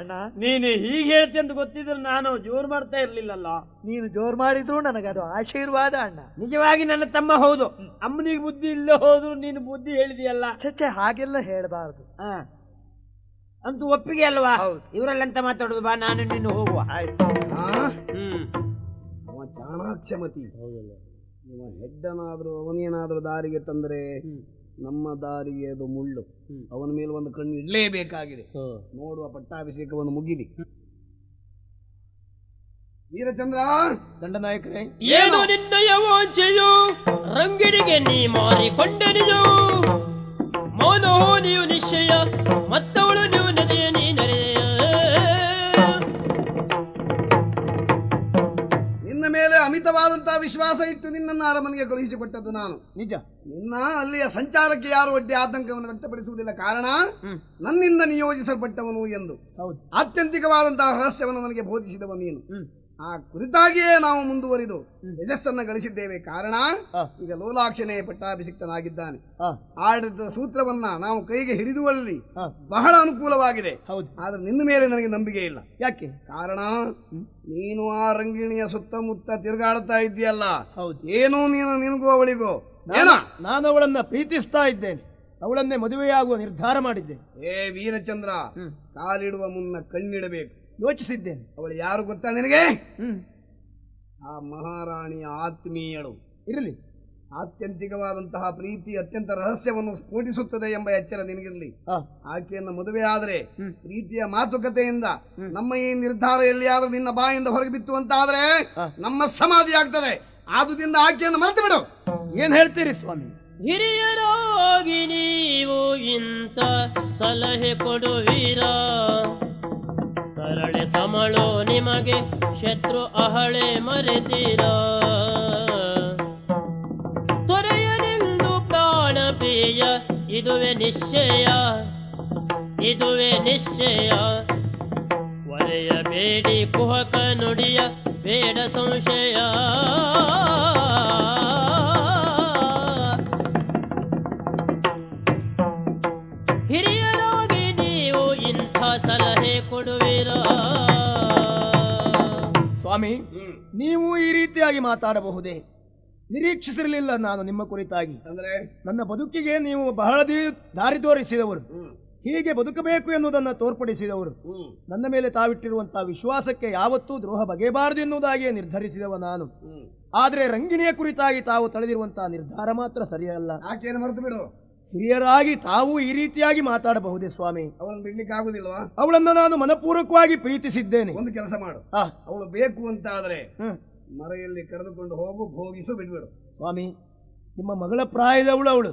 ಅಣ್ಣ, ನೀನು ಹೀಗೆ ಹೇಳ್ತಿ ಅಂತ ಗೊತ್ತಿದ್ರೆ ನಾನು ಜೋರು ಮಾಡ್ತಾ ಇರ್ಲಿಲ್ಲಲ್ಲ. ನೀನು ಜೋರು ಮಾಡಿದ್ರು ನನಗದು ಆಶೀರ್ವಾದ ಅಣ್ಣ. ನಿಜವಾಗಿ ನನ್ನ ತಮ್ಮ. ಹೌದು, ಅಮ್ಮನಿಗೆ ಬುದ್ಧಿ ಇಲ್ಲ ಹೋದ್ರು ನೀನು ಬುದ್ಧಿ ಹೇಳಿದೆಯಲ್ಲ. ಚಚ್ಚೆ, ಹಾಗೆಲ್ಲ ಹೇಳಬಾರದು. ಅಂತೂ ಒಪ್ಪಿಗೆ ಅಲ್ವಾ? ಇವರಲ್ಲಂತ ಮಾತಾಡುದು. ಬಾ, ನಾನು ನೀನು ಹೋಗುವ. ಆಯ್ತು. ಅವ ಚಾಣಾಕ್ಷಮತಿ. ಇವ ಹೆಡ್ಡನಾದ್ರೂ ಅವನೇನಾದ್ರೂ ದಾರಿಗೆ ತಂದ್ರೆ ನಮ್ಮ ದಾರಿಗೆ ಅದು ಮುಳ್ಳು. ಅವನ ಮೇಲೆ ಒಂದು ಕಣ್ಣು ಇಡಲೇಬೇಕಾಗಿದೆ. ನೋಡುವ ಪಟ್ಟಾಭಿಷೇಕವನ್ನು ಮುಗಿಲಿ. ವೀರಚಂದ್ರ, ದಂಡನಾಯಕರೇ, ಏನು ನಿನ್ನಯ ವಾಂಚೆಯು ರಂಗಿಣಿಗೆ ನೀ ಮಾರಿಕೊಂಡೆ ನಿಜ. ಮೌನೋ ನೀವು ನಿಶ್ಚಯ, ಮತ್ತವಳು ನೀವು ನದಿಯ ನೀ ನೆರೆಯ. ನಿನ್ನ ಮೇಲೆ ಅಮಿತವಾದಂತಹ ವಿಶ್ವಾಸ ಇಟ್ಟು ನಿನ್ನನ್ನು ಅರಮನೆಗೆ ಕಳುಹಿಸಿಕೊಟ್ಟದ್ದು ನಾನು. ನಿಜ. ನಿನ್ನ ಅಲ್ಲಿಯ ಸಂಚಾರಕ್ಕೆ ಯಾರು ಒಡ್ಡಿ ಆತಂಕವನ್ನು ವ್ಯಕ್ತಪಡಿಸುವುದಿಲ್ಲ. ಕಾರಣ ನನ್ನಿಂದ ನಿಯೋಜಿಸಲ್ಪಟ್ಟವನು ಎಂದು ಆತ್ಯಂತಿಕವಾದಂತಹ ರಹಸ್ಯವನ್ನು ನನಗೆ ಬೋಧಿಸಿದವ ನೀನು. ಆ ಕುರಿತಾಗಿಯೇ ನಾವು ಮುಂದುವರಿದು ಯಶಸ್ಸನ್ನು ಗಳಿಸಿದ್ದೇವೆ. ಕಾರಣ ಈಗ ಲೋಲಾಕ್ಷನೇ ಪಟ್ಟಾಭಿಷಿಕ್ತನಾಗಿದ್ದಾನೆ. ಆಡಳಿತದ ಸೂತ್ರವನ್ನ ನಾವು ಕೈಗೆ ಹಿಡಿದುವಲ್ಲಿ ಬಹಳ ಅನುಕೂಲವಾಗಿದೆ. ಆದ್ರೆ ನಿನ್ನ ಮೇಲೆ ನನಗೆ ನಂಬಿಕೆ ಇಲ್ಲ. ಯಾಕೆ? ಕಾರಣ ನೀನು ಆ ರಂಗಿಣಿಯ ಸುತ್ತಮುತ್ತ ತಿರುಗಾಡುತ್ತಾ ಇದ್ದೀಯಲ್ಲ. ಏನೋ ನಿನಗೂ ಅವಳಿಗೂ ನಾನು ಅವಳನ್ನ ಪ್ರೀತಿಸ್ತಾ ಇದ್ದೇನೆ. ಅವಳನ್ನೇ ಮದುವೆಯಾಗುವ ನಿರ್ಧಾರ ಮಾಡಿದ್ದೆ. ಏ ವೀರಚಂದ್ರ, ಕಾಲಿಡುವ ಮುನ್ನ ಕಣ್ಣಿಡಬೇಕು. ಯೋಚಿಸಿದ್ದೇನೆ. ಅವಳು ಯಾರು ಗೊತ್ತಾ ನಿನಗೆ? ಹ್ಮ್, ಆ ಮಹಾರಾಣಿಯ ಆತ್ಮೀಯಳು. ಇರಲಿ. ಆತ್ಯಂತಿಕವಾದಂತಹ ಪ್ರೀತಿ ಅತ್ಯಂತ ರಹಸ್ಯವನ್ನು ಸ್ಫೋಟಿಸುತ್ತದೆ ಎಂಬ ಎಚ್ಚರ ನಿನಗಿರಲಿ. ಆಕೆಯನ್ನು ಮದುವೆ ಆದರೆ ಪ್ರೀತಿಯ ಮಾತುಕತೆಯಿಂದ ನಮ್ಮ ಈ ನಿರ್ಧಾರ ಎಲ್ಲಿಯಾದ್ರೂ ನಿನ್ನ ಬಾಯಿಂದ ಹೊರಗೆ ಬಿತ್ತು ಅಂತ ಆದ್ರೆ ನಮ್ಮ ಸಮಾಧಿ ಆಗ್ತದೆ. ಆದುದರಿಂದ ಆಕೆಯನ್ನು ಮರೆತು ಬಿಡು. ಏನ್ ಹೇಳ್ತೀರಿ ಸ್ವಾಮಿ? ಹಿರಿಯರಾಗಿ ನೀವು ಇಂಥ ಸಲಹೆ ಕೊಡುವೀರ? ತರಳೆ ಸಮಳು ನಿಮಗೆ ಶತ್ರು ಅಹಳೆ ಮರೆತೀರ? ತೊರೆಯನೆಂದು ಪ್ರಾಣ ಪ್ರಿಯ ಇದುವೆ ನಿಶ್ಚಯ, ಇದುವೆ ನಿಶ್ಚಯ. ಒರೆಯಬೇಡಿ ಕುಹಕ ನುಡಿಯ ಬೇಡ ಸಂಶಯ. ಹಿರಿಯರಾಗಿ ನೀವು ಇಂಥ ಸಲಹೆ ಕೊಡುವಿರ? ಸ್ವಾಮಿ, ನೀವು ಈ ರೀತಿಯಾಗಿ ಮಾತಾಡಬಹುದೇ? ನಿರೀಕ್ಷಿಸಿರಲಿಲ್ಲ ನಾನು ನಿಮ್ಮ ಕುರಿತಾಗಿ. ಅಂದ್ರೆ ನನ್ನ ಬದುಕಿಗೆ ನೀವು ಬಹಳ ದಾರಿ ತೋರಿಸಿದವರು, ಹೀಗೆ ಬದುಕಬೇಕು ಎನ್ನುವುದನ್ನು ತೋರ್ಪಡಿಸಿದವರು, ನನ್ನ ಮೇಲೆ ತಾವಿಟ್ಟಿರುವಂತಹ ವಿಶ್ವಾಸಕ್ಕೆ ಯಾವತ್ತೂ ದ್ರೋಹ ಬಗೆಯಬಾರದು ಎನ್ನುವುದಾಗಿಯೇ ನಿರ್ಧರಿಸಿದವ ನಾನು. ಆದರೆ ರಂಗಿಣಿಯ ಕುರಿತಾಗಿ ತಾವು ತಳೆದಿರುವಂತಹ ನಿರ್ಧಾರ ಮಾತ್ರ ಸರಿಯಲ್ಲ. ಆಕೆಯನ್ನು ಮರೆತು ಬಿಡು. ಹಿರಿಯರಾಗಿ ತಾವು ಈ ರೀತಿಯಾಗಿ ಮಾತಾಡಬಹುದೇ ಸ್ವಾಮಿ? ಅವಳನ್ನು ಬಿಡ್ಲಿಕ್ಕೆ ಆಗುದಿಲ್ವಾ? ಅವಳನ್ನು ನಾನು ಮನಪೂರ್ವಕವಾಗಿ ಪ್ರೀತಿಸಿದ್ದೇನೆ. ಒಂದು ಕೆಲಸ ಮಾಡು, ಅವಳು ಬೇಕು ಅಂತ ಆದ್ರೆ ಮರೆಯಲ್ಲಿ ಕರೆದುಕೊಂಡು ಹೋಗು, ಭೋಗಿಸು, ಬಿಡ್ಬಿಡು. ಸ್ವಾಮಿ, ನಿಮ್ಮ ಮಗಳ ಪ್ರಾಯದವಳು ಅವಳು,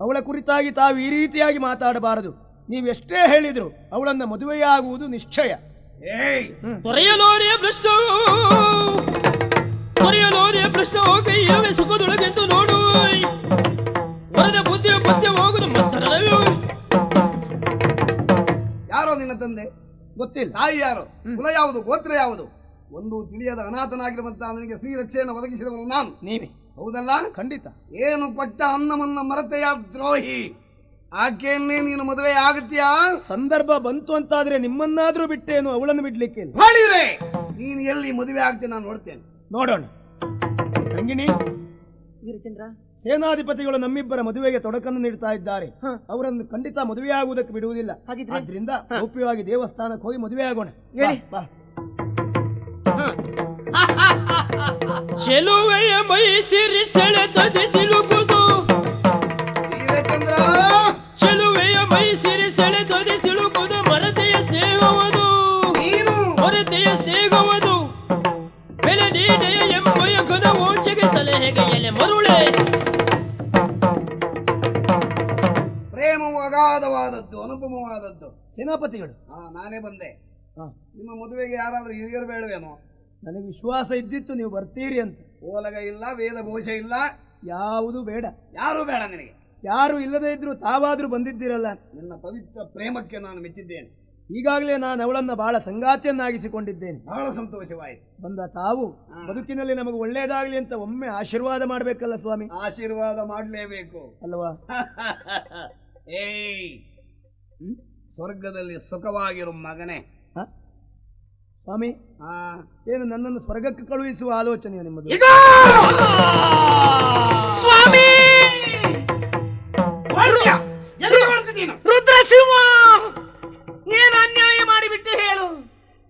ಅವಳ ಕುರಿತಾಗಿ ತಾವು ಈ ರೀತಿಯಾಗಿ ಮಾತಾಡಬಾರದು. ನೀವೆಷ್ಟೇ ಹೇಳಿದ್ರು ಅವಳನ್ನ ಮದುವೆಯಾಗುವುದು ನಿಶ್ಚಯ. ತೊರೆಯಲೋರಿಯ ಭ್ರಷ್ಟ, ತೊರೆಯಲೋರಿಯ ಭ್ರಷ್ಟ ಕೈಯವೆ ಸುಖದೊಳಗೆಂದು ನೋಡು. ವರದ ಬುದ್ಧಿಯ ಪದ್ಯ ಹೋಗುದು ಮತ್ತರವೇ. ಯಾರೋ ನಿನ್ನ ತಂದೆ? ಗೊತ್ತಿಲ್ಲ. ತಾಯಿ ಯಾರು? ಕುಲ ಯಾವುದು? ಗೋತ್ರ ಯಾವುದು? ಒಂದು ತಿಳಿಯದ ಅನಾಥನಾಗಿರುವಂತಹ ನನಗೆ ಸ್ತ್ರೀ ರಕ್ಷೆಯನ್ನು ಒದಗಿಸಿದವನು ನಾನು. ನೀವೇ? ಹೌದಲ್ಲ? ಖಂಡಿತ. ಏನು ಕೊಟ್ಟ ಅನ್ನವನ್ನ ಮರತೆಯ ದ್ರೋಹಿ. ಆಕೆಯನ್ನೇ ನೀನು ಮದುವೆ ಆಗುತ್ತೀಯಾ? ಸಂದರ್ಭ ಬಂತು ಅಂತಾದ್ರೆ ನಿಮ್ಮನ್ನಾದ್ರೂ ಬಿಟ್ಟೇನು, ಅವಳನ್ನು ಬಿಡ್ಲಿಕ್ಕೆ ಇಲ್ಲ. ಹೇಳಿದ್ರೆ ನೀನು ಎಲ್ಲಿ ಮದುವೆ ಆಗ್ತೇನೆ ನಾನು ನೋಡ್ತೇನೆ. ನೋಡೋಣ. ರಂಗಿಣಿ, ವೀರಚಂದ್ರ, ಸೇನಾಧಿಪತಿಗಳು ನಮ್ಮಿಬ್ಬರ ಮದುವೆಗೆ ತೊಡಕನ್ನು ನೀಡ್ತಾ ಇದ್ದಾರೆ. ಅವರನ್ನು ಖಂಡಿತ ಮದುವೆಯಾಗುವುದಕ್ಕೆ ಬಿಡುವುದಿಲ್ಲ. ಆದ್ರಿಂದ ಗೌಪ್ಯವಾಗಿ ದೇವಸ್ಥಾನಕ್ಕೆ ಹೋಗಿ ಮದುವೆ ಆಗೋಣ. ಚೆಲುವೆಯ ಮೈ ಸಿರಿ ಸೆಳೆತದೆ ಸಿಲುಕುದು. ಚೆಲುವೆಯ ಮೈ ಸಿರಿ ಸೆಳೆತದೆ ಸಿಲುಕುದು. ಮರತೆಯ ಸ್ನೇಹವದು, ಹೊರತೆಯ ಸ್ನೇಹವದು. ಬೆಲೆ ನೀಡೆಯ ಎಂಬಯ ಘನ ಓಚೆಗೆ ಸಲಹೆಗೆ ಎಲೆ ಮರುಳೆ. ಪ್ರೇಮವು ಅಗಾಧವಾದದ್ದು, ಅನುಪಮವಾದದ್ದು. ಸೇನಾಪತಿಗಳು, ನಾನೇ ಬಂದೆ. ನಿಮ್ಮ ಮದುವೆಗೆ ಯಾರಾದ್ರೂ ಹಿರಿಯರು ಬೇಡವೇನೋ? ನನಗೆ ವಿಶ್ವಾಸ ಇದ್ದಿತ್ತು ನೀವು ಬರ್ತೀರಿ ಅಂತ. ಓಲಗ ಇಲ್ಲ, ವೇದ ಘೋಷ ಇಲ್ಲ, ಯಾವುದು ಬೇಡ. ಯಾರು ಬೇಡ ನಿನಗೆ. ಯಾರು ಇಲ್ಲದೇ ಇದ್ರು ತಾವಾದ್ರೂ ಬಂದಿದ್ದೀರಲ್ಲ. ನಿನ್ನ ಪವಿತ್ರ ಪ್ರೇಮಕ್ಕೆ ನಾನು ಮೆಚ್ಚಿದ್ದೇನೆ. ಈಗಾಗಲೇ ನಾನು ಅವಳನ್ನ ಬಹಳ ಸಂಗಾತಿಯನ್ನಾಗಿಸಿಕೊಂಡಿದ್ದೇನೆ. ಬಹಳ ಸಂತೋಷವಾಯಿತು. ಬಂದ ತಾವು ಬದುಕಿನಲ್ಲಿ ನಮಗೆ ಒಳ್ಳೇದಾಗ್ಲಿ ಅಂತ ಒಮ್ಮೆ ಆಶೀರ್ವಾದ ಮಾಡ್ಬೇಕಲ್ಲ ಸ್ವಾಮಿ. ಆಶೀರ್ವಾದ ಮಾಡಲೇಬೇಕು ಅಲ್ವಾ? ಏಯ್, ಸ್ವರ್ಗದಲ್ಲಿ ಸುಖವಾಗಿರು ಮಗನೇ. ಸ್ವಾಮಿ, ಏನು ನನ್ನನ್ನು ಸ್ವರ್ಗಕ್ಕೆ ಕಳುಹಿಸುವ ಆಲೋಚನೆಯ ನಿಮ್ಮದು? ಸ್ವಾಮಿ ರುದ್ರಸಿಂಹ, ಏನು ಅನ್ಯಾಯ ಮಾಡಿಬಿಟ್ಟೆ ಹೇಳು.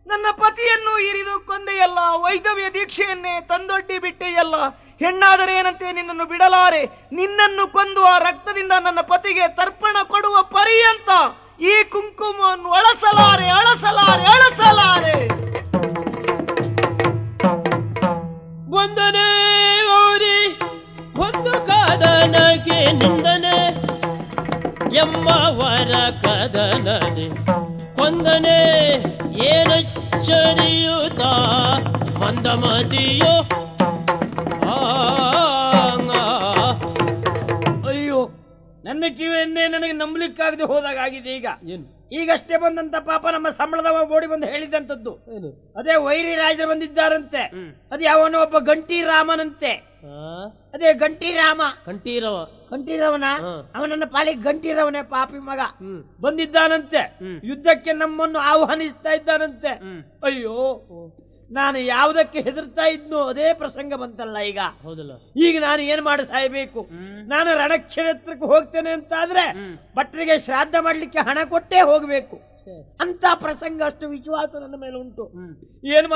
ನನ್ನ ಪತಿಯನ್ನು ಇರಿದು ಕೊಂದೆಯಲ್ಲ, ವೈದವ್ಯ ದೀಕ್ಷೆಯನ್ನೇ ತಂದೊಡ್ಡಿ ಬಿಟ್ಟೆಯಲ್ಲ. ಹೆಣ್ಣಾದರೆ ಏನಂತೆ ನಿನ್ನನ್ನು ಬಿಡಲಾರೆ. ನಿನ್ನನ್ನು ಕೊಂದು ಆ ರಕ್ತದಿಂದ ನನ್ನ ಪತಿಗೆ ತರ್ಪಣ ಕೊಡುವ ಪರ್ಯಂತ ಈ ಕುಂಕುಮವನ್ನು ಅಳಸಲಾರೆ, ಅಳಸಲಾರೆ, ಅಳಸಲಾರೆ. ವಂದನೆ ಓರಿ ಒಂದು ಕದನಕ್ಕೆ ನಿಂದನೆ ಎಂಬವರ ಕದನನೆ ಕೊಂದನೆ. ಏನಚ್ಚರಿಯುತ್ತ ಮಂದಮತಿಯೋ. ಅಯ್ಯೋ, ನನ್ನ ಕಿವಿಯನ್ನೇ ನನಗೆ ನಂಬಲಿಕ್ಕಾಗದೆ ಹೋದಾಗಿದೆ. ಈಗ ಏನು? ಈಗಷ್ಟೇ ಬಂದಂತ ಪಾಪ ನಮ್ಮ ಸಂಬಳದವ ಓಡಿ ಬಂದು ಹೇಳಿದಂಥದ್ದು ಏನು? ಅದೇ ವೈರಿ ರಾಜರು ಬಂದಿದ್ದಾರಂತೆ. ಅದು ಯಾವನೋ ಒಬ್ಬ ಗಂಟಿ ರಾಮನಂತೆ. ಅದೇ ಗಂಟಿ ರಾಮ, ಕಂಠೀರವನ. ಅವನನ್ನ ಪಾಲಿಗೆ ಗಂಟೀರವನೇ ಪಾಪಿ ಮಗ ಬಂದಿದ್ದಾನಂತೆ. ಯುದ್ಧಕ್ಕೆ ನಮ್ಮನ್ನು ಆಹ್ವಾನಿಸ್ತಾ ಇದ್ದಾನಂತೆ. ಅಯ್ಯೋ, ನಾನು ಯಾವುದಕ್ಕೆ ಹೆದರ್ತಾ ಇದ್ನೋ ಅದೇ ಪ್ರಸಂಗ ಬಂತಲ್ಲ ಈಗ. ಹೌದಲ್ಲ? ಈಗ ನಾನು ಏನ್ ಮಾಡಿ ಸಾಯಬೇಕು? ನಾನು ರಣಕ್ಷೇತ್ರಕ್ಕೆ ಹೋಗ್ತೇನೆ ಅಂತಾದ್ರೆ ಭಟ್ರಿಗೆ ಶ್ರಾದ್ದ ಮಾಡ್ಲಿಕ್ಕೆ ಹಣ ಕೊಟ್ಟೇ ಹೋಗ್ಬೇಕು. ಅಂತ ಪ್ರಸಂಗ ಅಷ್ಟು ವಿಶ್ವಾಸ ನನ್ನ ಮೇಲೆ ಉಂಟು. ಏನ್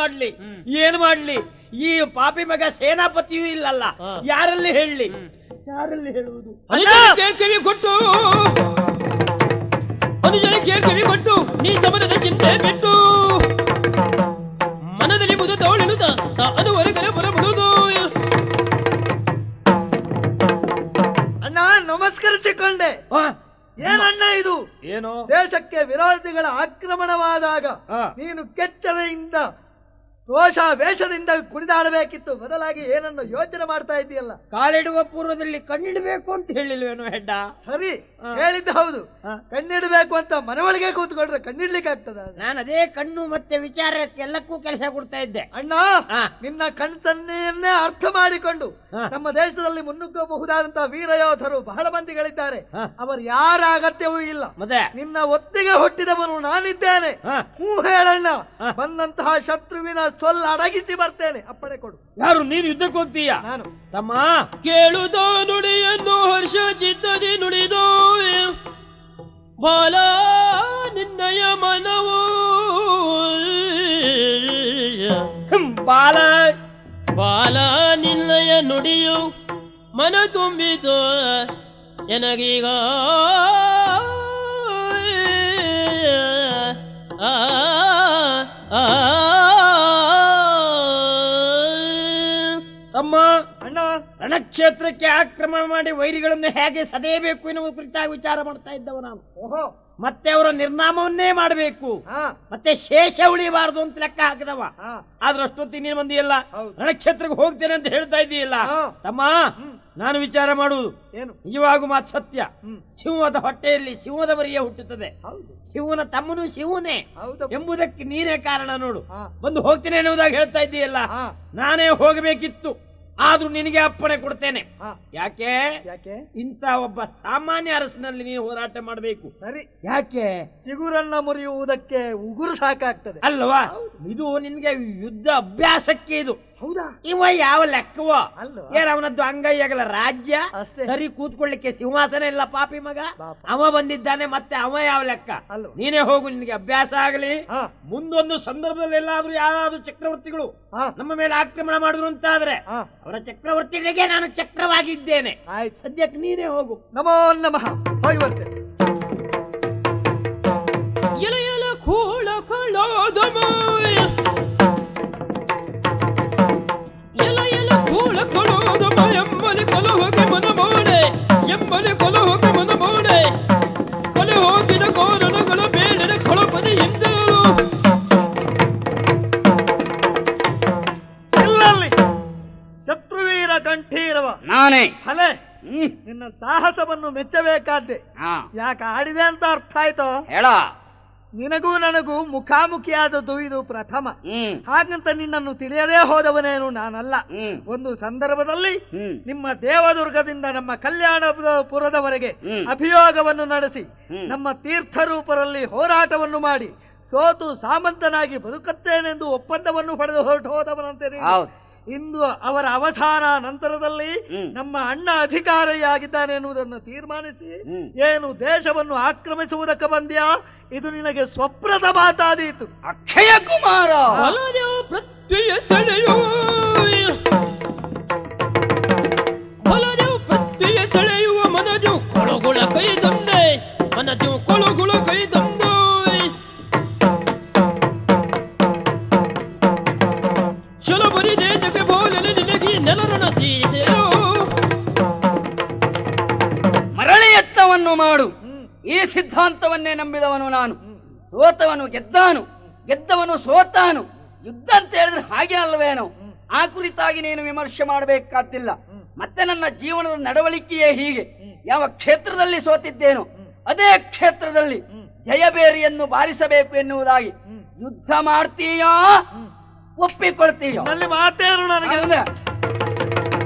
ಮಾಡ್ಲಿ ಈ ಪಾಪಿ ಮಗ ಸೇನಾಪತಿಯೂ ಇಲ್ಲಲ್ಲ, ಯಾರಲ್ಲಿ ಹೇಳಲಿ, ಯಾರಲ್ಲಿ ಹೇಳುವುದು? ಕಿವಿ ಕೊಟ್ಟು ಅನುಜನಿಗೆ ಕಿವಿ ಕೊಟ್ಟು ನೀ ಸಮರದ ಚಿಂತೆ ಬಿಟ್ಟು ಮನದಲ್ಲಿ ಮುದ ತೋಳಿನುತ್ತ ಅನುವರೆಗರೆ ಹೊರಬಿಡುವುದು. ಅಣ್ಣ ನಮಸ್ಕರಿಸಿಕೊಂಡೆ. ಏನಣ್ಣ ಇದು? ಏನು? ದೇಶಕ್ಕೆ ವಿರೋಧಿಗಳ ಆಕ್ರಮಣವಾದಾಗ ನೀನು ಕೆಚ್ಚದೆಯಿಂದ ರೋಷಾವೇಶದಿಂದ ಕುಣಿದಾಡಬೇಕಿತ್ತು, ಬದಲಾಗಿ ಏನನ್ನು ಯೋಚನೆ ಮಾಡ್ತಾ ಇದೆಯಲ್ಲ. ಕಾಲಿಡುವ ಪೂರ್ವದಲ್ಲಿ ಕಣ್ಣಿಡಬೇಕು ಅಂತ ಹೇಳಿಲ್ವೇನೋ ಹೆಡ್ಡ? ಸರಿ ಹೇಳಿದ್ದು ಹೌದು, ಕಣ್ಣಿಡಬೇಕು ಅಂತ ಮನವೊಳಗೆ ಕೂತ್ಕೊಂಡ್ರೆ ಕಣ್ಣಿಡ್ಲಿಕ್ಕೆ ಆಗ್ತದ? ನಾನು ಅದೇ ಕಣ್ಣು ಮತ್ತೆ ವಿಚಾರಕ್ಕೆ ಎಲ್ಲಕ್ಕೂ ಕೆಲಸ ಕೊಡ್ತಾ ಇದ್ದೆ. ಅಣ್ಣ ನಿನ್ನ ಕಣ್ಸನ್ನೆಯನ್ನೇ ಅರ್ಥ ಮಾಡಿಕೊಂಡು ನಮ್ಮ ದೇಶದಲ್ಲಿ ಮುನ್ನುಗ್ಗಬಹುದಾದಂತಹ ವೀರ ಯೋಧರು ಬಹಳ ಮಂದಿಗಳಿದ್ದಾರೆ. ಅವರು ಯಾರ ಅಗತ್ಯವೂ ಇಲ್ಲ. ಮತ್ತೆ ನಿನ್ನ ಒತ್ತಿಗೆ ಹುಟ್ಟಿದವನು ನಾನಿದ್ದೇನೆ. ಹ್ಞೂ ಹೇಳಣ್ಣ, ಬಂದಂತಹ ಶತ್ರುವಿನ ಸೊಲ್ಲ ಅಡಗಿಸಿ ಬರ್ತೇನೆ, ಅಪ್ಪಣೆ ಕೊಡು. ಯಾರು? ನೀನು ಯುದ್ಧಕ್ಕೆ ಹೋಗ್ತೀಯ? ನಾನು. ತಮ್ಮ ಕೇಳುದ ನುಡಿಯನ್ನು ಹರ್ಷ ಚಿತ್ತದಿ ನುಡಿದು ಬಾಲ ನಿನ್ನಯ ಮನವು ಬಾಲ ನಿನ್ನಯ ನುಡಿಯು ಮನ ತುಂಬಿತು ಎನಗೀಗ ತಮ್ಮ ಅಣ್ಣ, ರಣಕ್ಷೇತ್ರಕ್ಕೆ ಆಕ್ರಮಣ ಮಾಡಿ ವೈರಿಗಳನ್ನು ಹೇಗೆ ಸದೇಬೇಕು ಎನ್ನುವ ಕುರಿತಾಗಿ ವಿಚಾರ ಮಾಡ್ತಾ ಇದ್ದವ ನಾನು. ಓಹೋ, ಮತ್ತೆ ಅವರ ನಿರ್ನಾಮವನ್ನೇ ಮಾಡಬೇಕು, ಮತ್ತೆ ಶೇಷ ಉಳಿಬಾರದು ಅಂತ ಲೆಕ್ಕ ಹಾಕಿದವ. ಆದ್ರೆ ಅಷ್ಟೊತ್ತಿಗೆ ನೀನು ಬಂದಿಯಲ್ಲ, ರಣಕ್ಷೇತ್ರಕ್ಕೆ ಹೋಗ್ತೇನೆ ಅಂತ ಹೇಳ್ತಾ ಇದ್ದೀಯಲ್ಲ. ತಮ್ಮ ನಾನು ವಿಚಾರ ಮಾಡುವುದು ಏನು? ನಿಜವಾಗೂ ಮಾತು ಸತ್ಯ. ಸಿಂಹದ ಹೊಟ್ಟೆಯಲ್ಲಿ ಸಿಂಹದ ಬರಿಯ ಹುಟ್ಟುತ್ತದೆ, ಶಿವನ ತಮ್ಮನು ಶಿವನೇ ಎಂಬುದಕ್ಕೆ ನೀನೇ ಕಾರಣ ನೋಡು. ಬಂದು ಹೋಗ್ತೇನೆ ಎನ್ನುವುದಾಗಿ ಹೇಳ್ತಾ ಇದ್ದೀಯಲ್ಲ, ನಾನೇ ಹೋಗಬೇಕಿತ್ತು, ಆದ್ರೂ ನಿನಗೆ ಅಪ್ಪಣೆ ಕೊಡ್ತೇನೆ. ಯಾಕೆ? ಇಂಥ ಒಬ್ಬ ಸಾಮಾನ್ಯ ಅರಸನಲ್ಲಿ ನೀನು ಹೋರಾಟ ಮಾಡಬೇಕು. ಸರಿ. ಯಾಕೆ? ಚಿಗುರನ್ನ ಮುರಿಯುವುದಕ್ಕೆ ಉಗುರು ಸಾಕಾಗ್ತದೆ ಅಲ್ವಾ? ಇದು ನಿನ್ಗೆ ಯುದ್ಧ ಅಭ್ಯಾಸಕ್ಕೆ ಇದು. ಹೌದಾ? ಇವ ಯಾವ ಲೆಕ್ಕವೋ ಅಲ್ವಾ? ಏನ್ ಅವನದ್ದು ಅಂಗೈಯಾಗಲ ರಾಜ್ಯ ಅಷ್ಟೇ. ಸರಿ ಕೂತ್ಕೊಳ್ಳಿಕ್ಕೆ ಸಿಂಹಾಸನ ಇಲ್ಲ ಪಾಪಿ ಮಗ. ಅವ ಬಂದಿದ್ದಾನೆ, ಮತ್ತೆ ಅವ ಯಾವ ಲೆಕ್ಕ? ನೀನೇ ಹೋಗು, ನಿನಗೆ ಅಭ್ಯಾಸ ಆಗಲಿ. ಮುಂದೊಂದು ಸಂದರ್ಭದಲ್ಲಿ ಎಲ್ಲಾದ್ರೂ ಯಾರಾದ್ರೂ ಚಕ್ರವರ್ತಿಗಳು ನಮ್ಮ ಮೇಲೆ ಆಕ್ರಮಣ ಮಾಡಿದ್ರು ಅಂತಾದ್ರೆ ಅವರ ಚಕ್ರವರ್ತಿಗಳಿಗೆ ನಾನು ಚಕ್ರವಾಗಿದ್ದೇನೆ. ಸದ್ಯಕ್ಕೆ ನೀನೇ ಹೋಗು. ನಮೋ ನಮಃ. ಹೋಗಿ ಬರ್ತೇನೆ. ಎಲ ಎಲ ಖೋಳ ಖಳೋದಮ ಎಲ ಎಲ ಖೋಳ ಖಳೋದಮ ಎಂಬಲಿ ಕೊಲಹೋಗಿ ಮನ ಮೋಡೆ ಎಂಬಲಿ ಕೊಲಹೋಗಿ ಮನ ಮೋಡೆ ಕೊಲೆ ಹೋಗಿದ ಕೋರನಗಳ ಬೇಡರ ಕೊಳಪದಿ ಎಂದರು ಎಲ್ಲಲ್ಲಿ ಶತ್ರುವೀರ ಕಂಠೀರವ ನಾನೇ. ಹಲೆ, ನಿನ್ನ ಸಾಹಸವನ್ನು ಮೆಚ್ಚಬೇಕಾದ್ದೆ. ಯಾಕೆ ಆಡಿದೆ ಅಂತ ಅರ್ಥ ಆಯ್ತೋ? ಹೇಳ. ನಿನಗೂ ನನಗೂ ಮುಖಾಮುಖಿಯಾದದ್ದು ಇದು ಪ್ರಥಮ. ಹಾಗಂತ ನಿನ್ನನ್ನು ತಿಳಿಯದೇ ಹೋದವನೇನು ನಾನಲ್ಲ. ಒಂದು ಸಂದರ್ಭದಲ್ಲಿ ನಿಮ್ಮ ದೇವದುರ್ಗದಿಂದ ನಮ್ಮ ಕಲ್ಯಾಣಪುರದವರೆಗೆ ಅಭಿಯೋಗವನ್ನು ನಡೆಸಿ ನಮ್ಮ ತೀರ್ಥರೂಪರಲ್ಲಿ ಹೋರಾಟವನ್ನು ಮಾಡಿ ಸೋತು ಸಾಮಂತನಾಗಿ ಬದುಕುತ್ತೇನೆಂದು ಒಪ್ಪಂದವನ್ನು ಪಡೆದು ಹೊರಟು ಹೋದವನಂತೆ. ಇಂದು ಅವರ ಅವಸಾನ ನಂತರದಲ್ಲಿ ನಮ್ಮ ಅಣ್ಣ ಅಧಿಕಾರಿಯಾಗಿದ್ದಾನೆ ಎನ್ನುವುದನ್ನು ತೀರ್ಮಾನಿಸಿ ಏನು ದೇಶವನ್ನು ಆಕ್ರಮಿಸುವುದಕ್ಕೆ ಬಂದ್ಯಾ? ಇದು ನಿನಗೆ ಸ್ವಪ್ನದ ಮಾತಾದೀತು. ಅಕ್ಷಯ ಕುಮಾರ ಪ್ರತ್ಯಯ ಸೆಳೆಯೋ ಪ್ರತ್ಯಯ ಸೆಳೆಯುವ ಮನಜು ಕೊಳಗುಳ ಕೈ ತಂದೆ ಮನಜು ಕೊಳಗುಳ ಕೈ ತಂದೆ ಚಲಬರಿ ದೇಶಕ್ಕೆ ಬೋಲನೆ ನಿನಗೆ ನೆಲರಣ ತೀರಿಸೆಯೋ ಮರಳಿ ಯತ್ನವನ್ನು ಮಾಡು. ಈ ಸಿದ್ಧಾಂತವನ್ನೇ ನಂಬಿದವನು ನಾನು. ಸೋತವನು ಗೆದ್ದಾನು, ಗೆದ್ದವನು ಸೋತಾನು. ಯುದ್ಧ ಅಂತ ಹೇಳಿದ್ರೆ ಹಾಗೆ ಅಲ್ವೇನೋ? ಆ ಕುರಿತಾಗಿ ನೀನು ವಿಮರ್ಶೆ ಮಾಡಬೇಕಾಗಿಲ್ಲ. ಮತ್ತೆ ನನ್ನ ಜೀವನದ ನಡವಳಿಕೆಯೇ ಹೀಗೆ. ಯಾವ ಕ್ಷೇತ್ರದಲ್ಲಿ ಸೋತಿದ್ದೇನೋ ಅದೇ ಕ್ಷೇತ್ರದಲ್ಲಿ ಜಯಬೇರಿಯನ್ನು ಬಾರಿಸಬೇಕು ಎನ್ನುವುದಾಗಿ ಯುದ್ಧ ಮಾಡ್ತೀಯೋ ಒಪ್ಪಿಕೊಳ್ತೀಯೋ? ಮಾತೇನು ನನಗೆ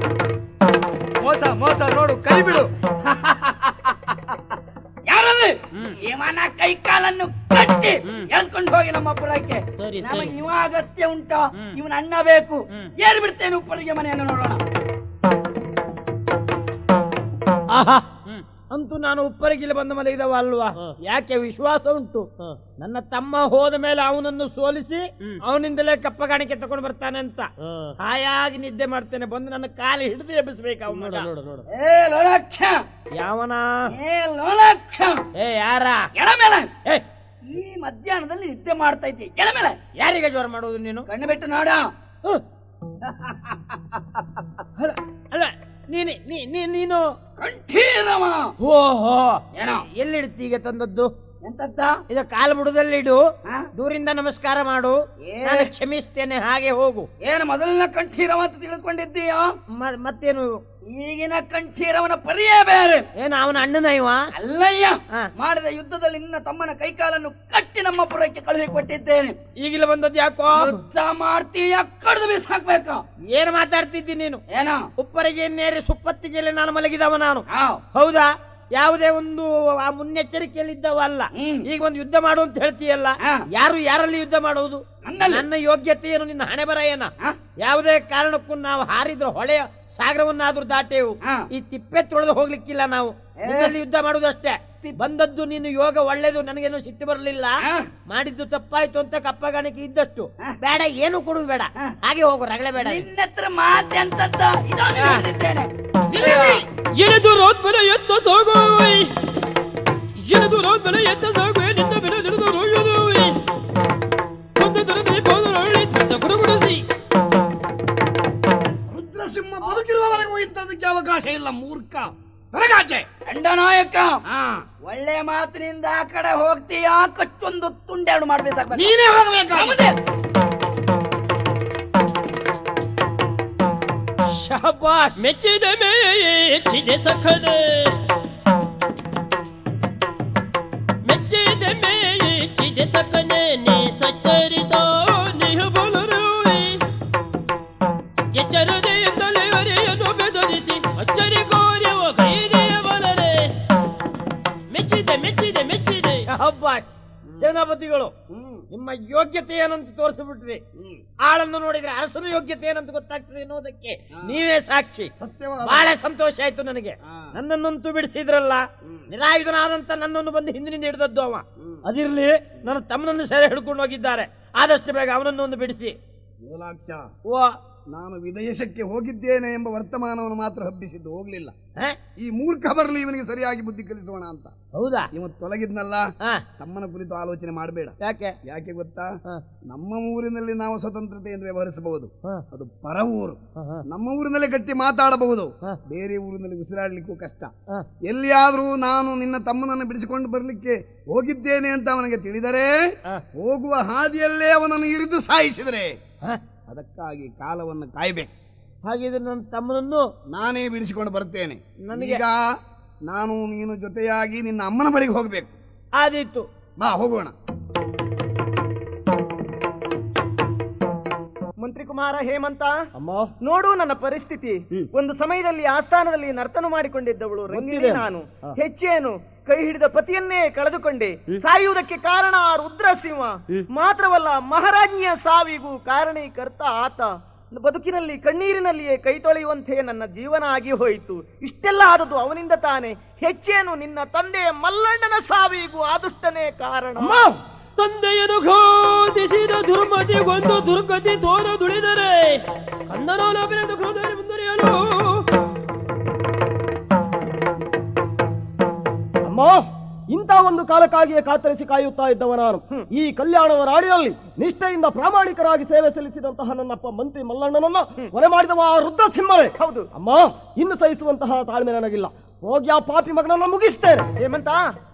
ಮೋಸ ಮೋಸ ನೋಡು, ಕೈ ಬಿಡು. ಯಾರಲ್ಲಿ ಇವನ ಕೈ ಕಾಲನ್ನು ಕಟ್ಟಿ ಎಳ್ಕೊಂಡು ಹೋಗಿ ನಮ್ಮ ಪುರಕ್ಕೆ. ನಮಗೆ ಇವ ಅಗತ್ಯ ಉಂಟೋ? ಇವನ ಅಣ್ಣ ಬೇಕು. ಏರ್ ಬಿಡ್ತೇನೆ ಉಪ್ಪಳಿಗೆ ಮನೆಯನ್ನು ನೋಡೋಣ. ಅಂತೂ ನಾನು ಉಪ್ಪರಿಗಿಲ್ಲಿ ಬಂದು ಮಲಗಿದವ ಅಲ್ವಾ? ಯಾಕೆ ವಿಶ್ವಾಸ ಉಂಟು. ನನ್ನ ತಮ್ಮ ಹೋದ ಮೇಲೆ ಅವನನ್ನು ಸೋಲಿಸಿ ಅವನಿಂದಲೇ ಕಪ್ಪಗಾಣಿಕೆ ತಗೊಂಡು ಬರ್ತಾನೆ ಅಂತ ಹಾಯಾಗಿ ನಿದ್ದೆ ಮಾಡ್ತೇನೆ. ಬಂದು ನನ್ನ ಕಾಲು ಹಿಡಿದು ಎಬ್ಬಿಸ್ಬೇಕು ಅವನು. ಏ ಲೋಲಾಕ್ಷ, ಯಾವನ? ಏ ಲೋಲಾಕ್ಷ, ಏ ಯಾರ? ಎಳ ಮೇಲೆ. ಈ ಮಧ್ಯಾಹ್ನದಲ್ಲಿ ನಿದ್ದೆ ಮಾಡ್ತಾ ಇದ್ದಿ, ಎಳ ಮೇಲೆ. ಯಾರಿಗೆ ಜ್ವರ ಮಾಡುವುದು ನೀನು? ಕಣ್ಣು ಬಿಟ್ಟು ನೋಡ. ಅಲ್ಲ ನೀನು ಕಂಠೀರವ. ಓಹೋ, ಏನೋ ಎಲ್ಲಿಡ್ತಿ ಈಗ ತಂದದ್ದು? ಎಂತದ್ದ? ಇದು ಕಾಲು ಬುಡದಲ್ಲಿಡು, ದೂರಿಂದ ನಮಸ್ಕಾರ ಮಾಡು, ನಾನು ಕ್ಷಮಿಸ್ತೇನೆ, ಹಾಗೆ ಹೋಗು. ಏನು ಮೊದಲನೇ ಕಂಠೀರವ ಅಂತ ತಿಳ್ಕೊಂಡಿದ್ದೀಯಾ? ಮತ್ತೇನು? ಈಗಿನ ಕಂಠೀರವನ ಪರಿಯೇ ಬೇರೆ. ಏನು ಅವನ ಅಣ್ಣನ ಇವ? ಅಲ್ಲಯ್ಯ, ಮಾಡಿದ ಯುದ್ಧದಲ್ಲಿ ನಿನ್ನ ತಮ್ಮನ ಕೈಕಾಲನ್ನು ಕಟ್ಟಿ ನಮ್ಮ ಪುರಕ್ಕೆ ಕಳುಹಿ ಕೊಟ್ಟಿದ್ದೇನೆ. ಈಗಲೇ ಬಂದದ್ದು ಯಾಕೋ? ಯುದ್ಧ ಮಾಡ್ತೀಯ, ಕಡ್ದು ಬಿಸಾಕ್ಬೇಕ. ಏನು ಮಾತಾಡ್ತಿದ್ದಿ ನೀನು? ಏನೋ ಉಪ್ಪರಿಗೆ ನೇರಿ ಸುಪ್ಪತ್ತಿಗೆಯಲ್ಲಿ ನಾನು ಮಲಗಿದವ ನಾನು. ಹೌದಾ? ಯಾವುದೇ ಒಂದು ಆ ಮುನ್ನೆಚ್ಚರಿಕೆಯಲ್ಲಿದ್ದವ ಅಲ್ಲ. ಈಗ ಒಂದು ಯುದ್ಧ ಮಾಡು ಅಂತ ಹೇಳ್ತೀಯಲ್ಲ, ಯಾರು ಯಾರಲ್ಲಿ ಯುದ್ಧ ಮಾಡುವುದು? ನನ್ನ ಯೋಗ್ಯತೆ ಏನು, ನಿನ್ನ ಹಣೆ ಬರ ಏನ? ಯಾವುದೇ ಕಾರಣಕ್ಕೂ ನಾವು ಹಾರಿದ್ರು ಹೊಳೆಯ ಸಾಗರವನ್ನಾದ್ರೂ ದಾಟೇವು, ಈ ತಿಪ್ಪೆ ತೊಳೆದು ಹೋಗ್ಲಿಕ್ಕಿಲ್ಲ ನಾವು. ಇದರಲ್ಲಿ ಯುದ್ಧ ಮಾಡುವುದಷ್ಟೇ. ಬಂದದ್ದು ನೀನು ಯೋಗ ಒಳ್ಳೇದು, ನನಗೇನು ಸಿಟ್ಟು ಬರಲಿಲ್ಲ. ಮಾಡಿದ್ದು ತಪ್ಪಾಯ್ತು ಅಂತ ಕಪ್ಪಗಾಣಿಕೆ ಇದ್ದಷ್ಟು ಬೇಡ, ಏನು ಕೊಡುದು ಬೇಡ, ಹಾಗೆ ಹೋಗು, ರಗಳೆ ಬೇಡ. ನಿನ್ನ ಹತ್ರ ಮಾತೆ ಅಂತದ್ದ ಎಳೆದು ರೋದ್ಬಲ ಎತ್ತ ಸಾಗುವೆ, ಎಳೆದು ರೋದ್ಬಲ ಎತ್ತ ಸಾಗುವೆ, ನಿನ್ನ ಬೆಲೆ ನಡೆದು ರೋಯುದುವೆ, ಒಂದು ತರದಿ ಬೋದರೊಳ್ಳಿ ತತ್ತ ಗುಡುಗುಡಿಸಿ. ರುದ್ರಸಿಂಹ ಬದುಕಿರುವವರೆಗೂ ಇಂಥದಕ್ಕೆ ಅವಕಾಶ ಇಲ್ಲ, ಮೂರ್ಖ ಹೊರಗಾಚೆ. ದಂಡನಾಯಕ, ಒಳ್ಳೆ ಮಾತಿನಿಂದ ಆ ಕಡೆ ಹೋಗ್ತೀಯಾ, ಕಚ್ಚೊಂದು ತುಂಡೇಳು ಮಾಡ್ಬೇಕಾಗ್ತದೆ. ನೀನೇ ಹೋಗಬೇಕಾಗಿದೆ. ಶಹಬಾಷ್. ಮೆಚ್ಚಿದೆ ಮೆಚ್ಚಿದೆ ಸಖನೆ, ಮೆಚ್ಚಿದೆ ಮೆಚ್ಚಿದೆ ಸಖನೆ, ನೀ ಸಚ್ಚರಿತ ನಿಹ ಬೋಲರುವೆ, ಎಚ್ಚರದೆ ಎಂದಲೆವರೆಯನ್ನು ಬೆದರಿಸಿ ಅಚ್ಚರಿ ಕೋರ್ಯವ ಗೈದೆಯ ಬಲರೆ. ಮೆಚ್ಚಿದೆ ಮೆಚ್ಚಿದೆ ಮೆಚ್ಚಿದೆ. ಶಹಬಾಷ್. ಸೇನಾಪತಿಗಳು, ನಿಮ್ಮ ಯೋಗ್ಯತೆ ಏನಂತ ತೋರಿಸಿಬಿಟ್ರಿ. ಆಳನ್ನು ನೋಡಿದ್ರೆ ಅರಸನ ಯೋಗ್ಯತೆ ಏನಂತ ಗೊತ್ತಾಗ್ತದೆ ಎನ್ನುವುದಕ್ಕೆ ನೀವೇ ಸಾಕ್ಷಿ. ಬಹಳ ಸಂತೋಷ ಆಯ್ತು ನನಗೆ. ನನ್ನನ್ನಂತೂ ಬಿಡಿಸಿದ್ರಲ್ಲ, ನಿರಾಯುಧನಾದಂತ ನನ್ನನ್ನು ಬಂದು ಹಿಂದಿನಿಂದ ಹಿಡಿದದ್ದು ಅವ. ಅದಿರ್ಲಿ, ನನ್ನ ತಮ್ಮನನ್ನು ಸೆರೆ ಹಿಡ್ಕೊಂಡು ಹೋಗಿದ್ದಾರೆ, ಆದಷ್ಟು ಬೇಗ ಅವನನ್ನು ಒಂದು ಬಿಡಿಸಿ. ನಾನು ವಿದೇಶಕ್ಕೆ ಹೋಗಿದ್ದೇನೆ ಎಂಬ ವರ್ತಮಾನವನ್ನು ಮಾತ್ರ ಹಬ್ಬಿಸಿದ್ದು, ಹೋಗ್ಲಿಲ್ಲ. ಈ ಮೂರ್ಖ ಬರಲಿ, ಇವನಿಗೆ ಸರಿಯಾಗಿ ಬುದ್ಧಿ ಕಲಿಸೋಣ ಅಂತ. ಹೌದಾ? ಇವತ್ತು ತೊಲಗಿದ್ನಲ್ಲ, ತಮ್ಮನ ಕುರಿತು ಆಲೋಚನೆ ಮಾಡಬೇಡ. ಯಾಕೆ ಗೊತ್ತಾ? ನಮ್ಮ ಊರಿನಲ್ಲಿ ನಾವು ಸ್ವತಂತ್ರತೆಯನ್ನು ವ್ಯವಹರಿಸಬಹುದು, ಅದು ಪರ ಊರು. ನಮ್ಮ ಊರಿನಲ್ಲಿ ಗಟ್ಟಿ ಮಾತಾಡಬಹುದು, ಬೇರೆ ಊರಿನಲ್ಲಿ ಉಸಿರಾಡ್ಲಿಕ್ಕೂ ಕಷ್ಟ. ಎಲ್ಲಿಯಾದ್ರೂ ನಾನು ನಿನ್ನ ತಮ್ಮನನ್ನು ಬಿಡಿಸಿಕೊಂಡು ಬರ್ಲಿಕ್ಕೆ ಹೋಗಿದ್ದೇನೆ ಅಂತ ಅವನಿಗೆ ತಿಳಿದರೆ, ಹೋಗುವ ಹಾದಿಯಲ್ಲೇ ಅವನನ್ನು ಇರಿದು ಸಾಯಿಸಿದರೆ, ಅದಕ್ಕಾಗಿ ಕಾಲವನ್ನು ಕಾಯ್ಬೇಕು. ಹಾಗಿದ್ರೆ ನನ್ನ ತಮ್ಮನನ್ನು ನಾನೇ ಬಿಡಿಸಿಕೊಂಡು ಬರ್ತೇನೆ. ನನಗೀಗ ನಾನು ನೀನು ಜೊತೆಯಾಗಿ ನಿನ್ನ ಅಮ್ಮನ ಬಳಿಗೆ ಹೋಗ್ಬೇಕು. ಆದೀತು, ಬಾ ಹೋಗೋಣ. ಮಂತ್ರಿ ಕುಮಾರ ಹೇಮಂತ, ನೋಡು ನನ್ನ ಪರಿಸ್ಥಿತಿ. ಒಂದು ಸಮಯದಲ್ಲಿ ಆಸ್ಥಾನದಲ್ಲಿ ನರ್ತನ ಮಾಡಿಕೊಂಡಿದ್ದವಳು ರಂಗಿಣಿ ನಾನು. ಹೆಚ್ಚೇನು ಕೈ ಹಿಡಿದ ಪತಿಯನ್ನೇ ಕಳೆದುಕೊಂಡೆ. ಸಾಯುವುದಕ್ಕೆ ಕಾರಣ ರುದ್ರಸಿಂಹ ಮಾತ್ರವಲ್ಲ, ಮಹಾರಾಜ್ಞಿಯ ಸಾವಿಗೂ ಕಾರಣೀಕರ್ತ ಆತ. ಬದುಕಿನಲ್ಲಿ ಕಣ್ಣೀರಿನಲ್ಲಿಯೇ ಕೈ ತೊಳೆಯುವಂತೆ ನನ್ನ ಜೀವನ ಆಗಿ ಹೋಯಿತು. ಇಷ್ಟೆಲ್ಲ ಆದದ್ದು ಅವನಿಂದ ತಾನೆ. ಹೆಚ್ಚೇನು ನಿನ್ನ ತಂದೆ ಮಲ್ಲಣ್ಣನ ಸಾವಿಗೂ ಆದುಷ್ಟನೇ ಕಾರಣ. ತಂದೆಯನ್ನು ಘೋಷಿಸಿದ ದುರ್ಮತಿಗೊಂದು ದುರ್ಗತಿ ತೋರ ದುಳಿದರೆ ಕನ್ನಡೋಲಭಿನಂದು ಮುಂದುವರಿಯಲು. ಅಮ್ಮ, ಇಂಥ ಒಂದು ಕಾಲಕ್ಕಾಗಿಯೇ ಕಾತರಿಸಿ ಕಾಯುತ್ತಾ ಇದ್ದವ ನಾನು. ಈ ಕಲ್ಯಾಣದ ನಾಡಿನಲ್ಲಿ ನಿಷ್ಠೆಯಿಂದ ಪ್ರಾಮಾಣಿಕರಾಗಿ ಸೇವೆ ಸಲ್ಲಿಸಿದಂತಹ ನನ್ನಪ್ಪ ಮಂತ್ರಿ ಮಲ್ಲಣ್ಣನನ್ನ ಕೊಲೆ ಮಾಡಿದವ ರುದ್ರಸಿಂಹರೇ. ಹೌದು ಅಮ್ಮ, ಇನ್ನು ಸಹಿಸುವಂತಹ ತಾಳ್ಮೆ ನನಗಿಲ್ಲ. ಹೋಗಿ ಆ ಪಾಪಿ ಮಗನನ್ನ ಮುಗಿಸ್ತೇನೆ. ಹೇಮಂತ,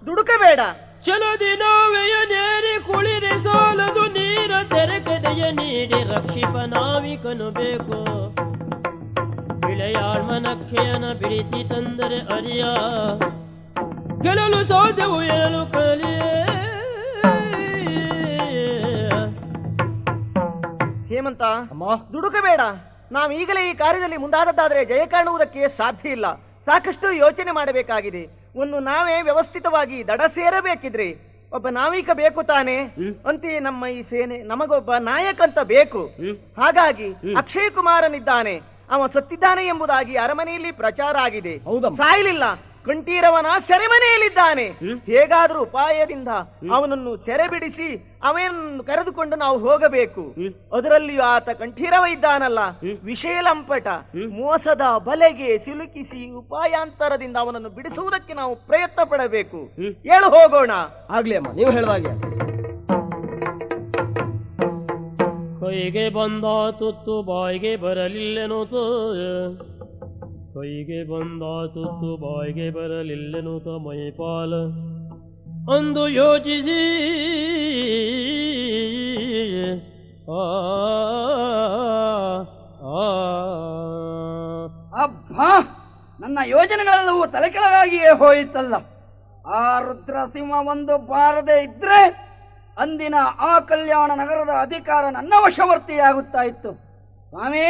ದುಡುಕಬೇಡ. ಚಲದಿ ನಾವೆಯ ನೇರಿ ಕುಳಿರೆ ಸಾಲದು, ನೀರ ತೆರೆಕೆದೆಯ ನೀಡಿ ರಕ್ಷಿಪ ನಾವಿಕನು ಬೇಕು. ಬಿಳೆಯಾಳ್ಮನಕ್ಷೆಯನ ಬಿಡಿಸಿ ತಂದರೆ ಅರಿಯ, ಗೆಲ್ಲಲು ಸಾಧ್ಯವು ಎನ್ನಲು ಕಲಿಯೇ. ಹೇಮಂತ, ದುಡುಕಬೇಡ. ನಾವು ಈಗಲೇ ಈ ಕಾರ್ಯದಲ್ಲಿ ಮುಂದಾದದ್ದಾದರೆ ಜಯ ಕಾಣುವುದಕ್ಕೆ ಸಾಧ್ಯ ಇಲ್ಲ. ಸಾಕಷ್ಟು ಯೋಚನೆ ಮಾಡಬೇಕಾಗಿದೆ. ಒಂದು ನಾವೇ ವ್ಯವಸ್ಥಿತವಾಗಿ ದಡ ಸೇರಬೇಕಿದ್ರೆ ಒಬ್ಬ ನಾವಿಕ ಬೇಕು ತಾನೆ. ಅಂತೆಯೇ ನಮ್ಮ ಈ ಸೇನೆ ನಮಗೊಬ್ಬ ನಾಯಕ ಅಂತ ಬೇಕು. ಹಾಗಾಗಿ ಅಕ್ಷಯ್ ಕುಮಾರನಿದ್ದಾನೆ, ಅವ ಸತ್ತಿದ್ದಾನೆ ಎಂಬುದಾಗಿ ಅರಮನೆಯಲ್ಲಿ ಪ್ರಚಾರ ಆಗಿದೆ. ಸಾಯಲಿಲ್ಲ, ಕಂಠೀರವನ ಸೆರೆಮನೆಯಲ್ಲಿದ್ದಾನೆ. ಹೇಗಾದ್ರೂ ಉಪಾಯದಿಂದ ಅವನನ್ನು ಸೆರೆ ಬಿಡಿಸಿ ಅವನನ್ನು ಕರೆದುಕೊಂಡು ನಾವು ಹೋಗಬೇಕು. ಅದರಲ್ಲಿಯೂ ಆತ ಕಂಠೀರವ ಇದ್ದಾನಲ್ಲ, ವಿಷಯಲಂಪಟ, ಮೋಸದ ಬಲೆಗೆ ಸಿಲುಕಿಸಿ ಉಪಾಯಾಂತರದಿಂದ ಅವನನ್ನು ಬಿಡಿಸುವುದಕ್ಕೆ ನಾವು ಪ್ರಯತ್ನ ಪಡಬೇಕು. ಹೇಳು ಹೋಗೋಣ. ಆಗ್ಲಿ ಅಮ್ಮ, ನೀವು ಹೇಳಿದಾಗೆ. ಕೈಗೆ ಬಂದ ತುತ್ತು ಬಾಯಿಗೆ ಬರಲಿಲ್ಲೆನು ಕೈಗೆ ಬಂದ ತುತ್ತು ಬಾಯಿಗೆ ಬರಲಿಲ್ಲೆನು ಮೈಪಾಲ ಅಂದು ಯೋಚಿಸಿ ಅಬ್ಬಾ, ನನ್ನ ಯೋಜನೆಗಳೆಲ್ಲವೂ ತಲೆಕೆಳಗಾಗಿಯೇ ಹೋಯಿತಲ್ಲ. ಆ ರುದ್ರಸಿಂಹ ಒಂದು ಬಾರದೆ ಇದ್ರೆ ಅಂದಿನ ಆ ಕಲ್ಯಾಣ ನಗರದ ಅಧಿಕಾರ ನನ್ನ ವಶವರ್ತಿಯಾಗುತ್ತಾ ಇತ್ತು. ಸ್ವಾಮಿ,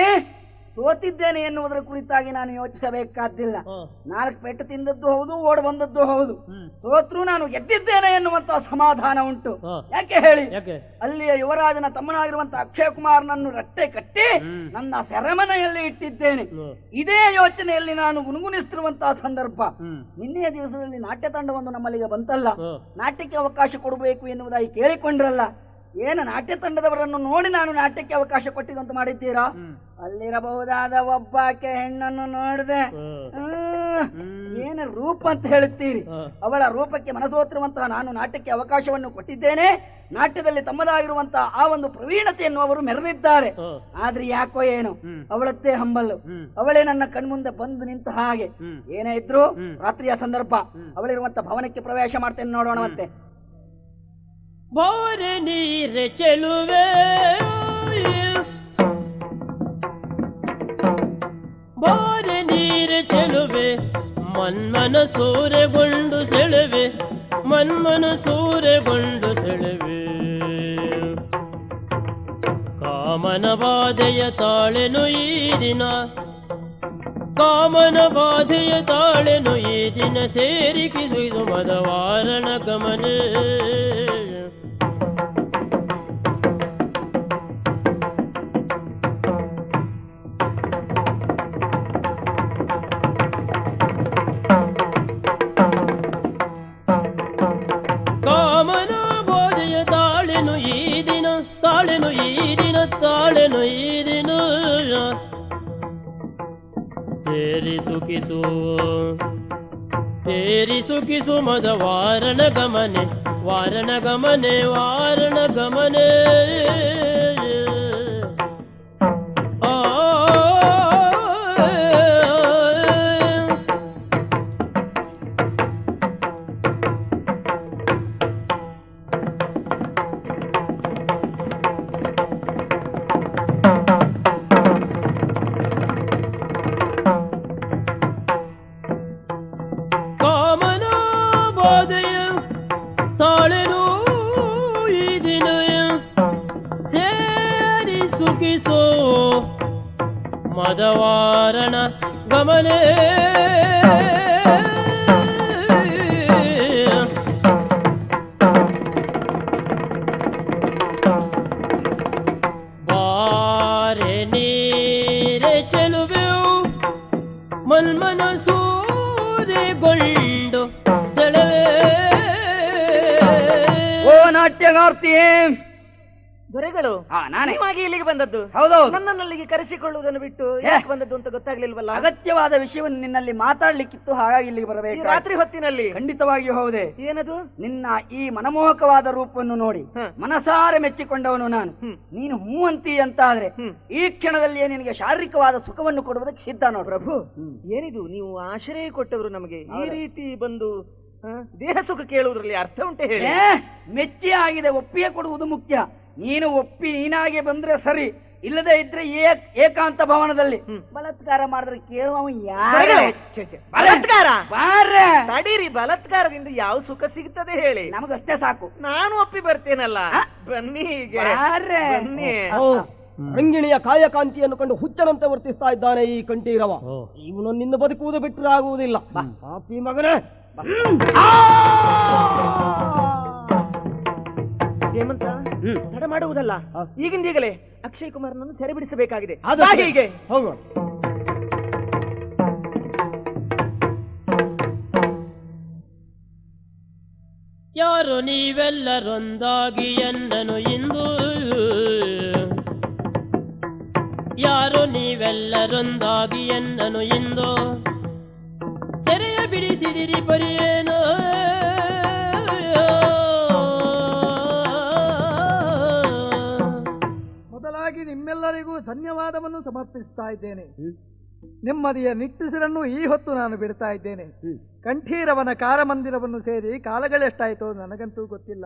ಸೋತಿದ್ದೇನೆ ಎನ್ನುವುದರ ಕುರಿತಾಗಿ ನಾನು ಯೋಚಿಸಬೇಕಾದ್ದಿಲ್ಲ. 4 ಪೆಟ್ಟು ತಿಂದದ್ದು ಹೌದು, ಓಡ್ ಬಂದದ್ದು ಹೌದು. ಸೋತ್ರು ನಾನು ಗೆದ್ದಿದ್ದೇನೆ ಎನ್ನುವಂತಹ ಸಮಾಧಾನ ಉಂಟು. ಯಾಕೆ ಹೇಳಿ, ಅಲ್ಲಿಯ ಯುವರಾಜನ ತಮ್ಮನಾಗಿರುವಂತಹ ಅಕ್ಷಯ ಕುಮಾರನನ್ನು ರಟ್ಟೆ ಕಟ್ಟಿ ನನ್ನ ಸೆರೆಮನೆಯಲ್ಲಿ ಇಟ್ಟಿದ್ದೇನೆ. ಇದೇ ಯೋಚನೆಯಲ್ಲಿ ನಾನು ಗುಣಗುಣಿಸುತ್ತಿರುವಂತಹ ಸಂದರ್ಭ, ನಿನ್ನೆಯ ದಿವಸದಲ್ಲಿ ನಾಟ್ಯ ತಂಡವೊಂದು ನಮ್ಮಲ್ಲಿಗೆ ಬಂತಲ್ಲ, ನಾಟ್ಯಕ್ಕೆ ಅವಕಾಶ ಕೊಡಬೇಕು ಎನ್ನುವುದಾಗಿ ಕೇಳಿಕೊಂಡ್ರಲ್ಲ. ಏನು ನಾಟ್ಯ ತಂಡದವರನ್ನು ನೋಡಿ ನಾನು ನಾಟ್ಯಕ್ಕೆ ಅವಕಾಶ ಕೊಟ್ಟಿದಂತ ಮಾಡಿದ್ದೀರಾ? ಅಲ್ಲಿರಬಹುದಾದ ಒಬ್ಬಾಕೆ ಹೆಣ್ಣನ್ನು ನೋಡಿದೆ, ಏನು ರೂಪ ಅಂತ ಹೇಳುತ್ತೀರಿ. ಅವಳ ರೂಪಕ್ಕೆ ಮನಸೋತಿರುವಂತಹ ನಾನು ನಾಟ್ಯಕ್ಕೆ ಅವಕಾಶವನ್ನು ಕೊಟ್ಟಿದ್ದೇನೆ. ನಾಟ್ಯದಲ್ಲಿ ತಮ್ಮದಾಗಿರುವಂತಹ ಆ ಒಂದು ಪ್ರವೀಣತೆಯನ್ನು ಅವರು ಮೆರೆದಿದ್ದಾರೆ. ಆದ್ರೆ ಯಾಕೋ ಏನು ಅವಳದ್ದೇ ಹಂಬಲ್ಲು. ಅವಳೇ ನನ್ನ ಕಣ್ಮುಂದೆ ಬಂದು ನಿಂತ ಹಾಗೆ. ಏನೇ ಇದ್ರು ರಾತ್ರಿಯ ಸಂದರ್ಭ, ಅವಳಿರುವಂತಹ ಭವನಕ್ಕೆ ಪ್ರವೇಶ ಮಾಡ್ತೇನೆ, ನೋಡೋಣ ಮತ್ತೆ. ಬೋರೆ ನೀರೆ ಚೆಲುವೆ ಬೋರೆ ನೀರೆ ಚೆಲುವೆ ಮನ್ಮನ ಸೂರೆಗೊಂಡು ಸೆಳೆವೆ ಮನ್ಮನ ಸೂರೆಗೊಂಡು ಸೆಳೆವೆ ಕಾಮನ ಬಾಧೆಯ ತಾಳೆನು ಈ ದಿನ ಕಾಮನ ಬಾಧೆಯ ತಾಳೆನು ಈ ದಿನ ಸೇರಿಕಿಸುವುದು ಮದವಾರಣ ಗಮನ ಸೇರಿಸುಕಿಸು ಮದ ವಾರಣ ಗಮನೆ ವಾರಣ ಗಮನೆ ವಾರಣ ಗಮನೆ ಮದವಾರಣ ಗಮನೆ ಬಾರೆ ನೀರೆ ಚೆಲುವೆವು ಮನ್ಮನ ಸೂರೆಗೊಂಡು ಸೆಳೆವೆ. ಓ ನಾಟ್ಯಗಾರ್ತಿಯೇ, ದೊರೆಗಳು ನಾನೇ ಇಲ್ಲಿಗೆ ಬಂದದ್ದು. ಹೌದೌದು, ನನ್ನನ್ನು ಅಲ್ಲಿಗೆ ಕರೆಸಿಕೊಳ್ಳುವುದನ್ನು ಬಿಟ್ಟು ಯಾಕೆ ಬಂದದ್ದು ಅಂತ ಗೊತ್ತಾಗ್ಲಿಲ್ವಲ್ಲ. ಅಗತ್ಯವಾದ ವಿಷಯವನ್ನು ನಿನ್ನಲ್ಲಿ ಮಾತಾಡ್ಲಿಕ್ಕಿತ್ತು, ಹಾಗಾಗಿ ಇಲ್ಲಿಗೆ ಬರಬೇಕು. ರಾತ್ರಿ ಹೊತ್ತಿನಲ್ಲಿ ಖಂಡಿತವಾಗಿಯೂ ಹೌದೇ. ಏನದು? ನಿನ್ನ ಈ ಮನಮೋಹಕವಾದ ರೂಪವನ್ನು ನೋಡಿ ಮನಸಾರೆ ಮೆಚ್ಚಿಕೊಂಡವನು ನಾನು. ನೀನು ಹೂ ಅಂತಿ ಅಂತ ಆದ್ರೆ ಈ ಕ್ಷಣದಲ್ಲಿಯೇ ನಿನಗೆ ಶಾರೀರಿಕವಾದ ಸುಖವನ್ನು ಕೊಡುವುದಕ್ಕೆ ಸಿದ್ಧ ನೋಡು. ಪ್ರಭು, ಏನಿದು ನೀವು ಆಶ್ರಯ ಕೊಟ್ಟವರು ನಮಗೆ ಈ ರೀತಿ ಬಂದು ದೇಹ ಸುಖ ಕೇಳುವುದರಲ್ಲಿ ಅರ್ಥ ಉಂಟೆ ಹೇಳಿ? ಮೆಚ್ಚಿ ಆಗಿದೆ, ಒಪ್ಪಿಗೆ ಕೊಡುವುದು ಮುಖ್ಯ. ನೀನು ಒಪ್ಪಿ ನೀನಾಗೆ ಬಂದ್ರೆ ಸರಿ, ಇಲ್ಲದೆ ಇದ್ರೆ ಏಕಾಂತ ಭವನದಲ್ಲಿ ಬಲಾತ್ಕಾರ ಮಾಡಿದ್ರೆ ಕೇಳುವ ಬಲಾತ್ಕಾರ ತಡೀರಿ. ಬಲಾತ್ಕಾರದಿಂದ ಯಾವ ಸುಖ ಸಿಗ್ತದೆ ಹೇಳಿ? ನಮಗಷ್ಟೇ ಸಾಕು. ನಾನು ಒಪ್ಪಿ ಬರ್ತೇನಲ್ಲ, ಬನ್ನಿ ಹೀಗೆ ಬನ್ನಿ. ರಂಗಿಣಿಯ ಕಾಯಕಾಂತಿಯನ್ನು ಕಂಡು ಹುಚ್ಚರಂತೆ ವರ್ತಿಸ್ತಾ ಇದ್ದಾನೆ ಈ ಕಂಠೀರವ. ಇವನು ನಿನ್ನ ಬದುಕುವುದು ಬಿಟ್ಟರೆ ಆಗುವುದಿಲ್ಲ. ಪಾಪಿ ಮಗನೇ, ಹೇಮಂತ, ತಡ ಮಾಡುವುದಲ್ಲ, ಈಗಿಂದೀಗಲೇ ಅಕ್ಷಯ್ ಕುಮಾರ್ನನ್ನು ಸೆರೆ ಬಿಡಿಸಬೇಕಾಗಿದೆ. ಹೀಗೆ ಹೋಗೋಣ. ಯಾರು ನೀವೆಲ್ಲರೊಂದಾಗಿ ಎನ್ನನು ಇಂದು, ಯಾರು ನೀವೆಲ್ಲರೊಂದಾಗಿ ಎನ್ನನು ಇಂದು, ತೆರೆಯ ಬಿಡಿಸಿದಿರಿ ಪರಿಯೇನೋ. ಮೊದಲಾಗಿ ನಿಮ್ಮೆಲ್ಲರಿಗೂ ಧನ್ಯವಾದವನ್ನು ಸಮರ್ಪಿಸ್ತಾ ಇದ್ದೇನೆ. ನೆಮ್ಮದಿಯ ನಿಟ್ಟುಸಿರನ್ನು ಈ ಹೊತ್ತು ನಾನು ಬಿಡ್ತಾ ಇದ್ದೇನೆ. ಕಂಠೀರವನ ಕಾರಮಂದಿರವನ್ನು ಸೇರಿ ಕಾಲಗಳೆಷ್ಟಾಯಿತು ನನಗಂತೂ ಗೊತ್ತಿಲ್ಲ.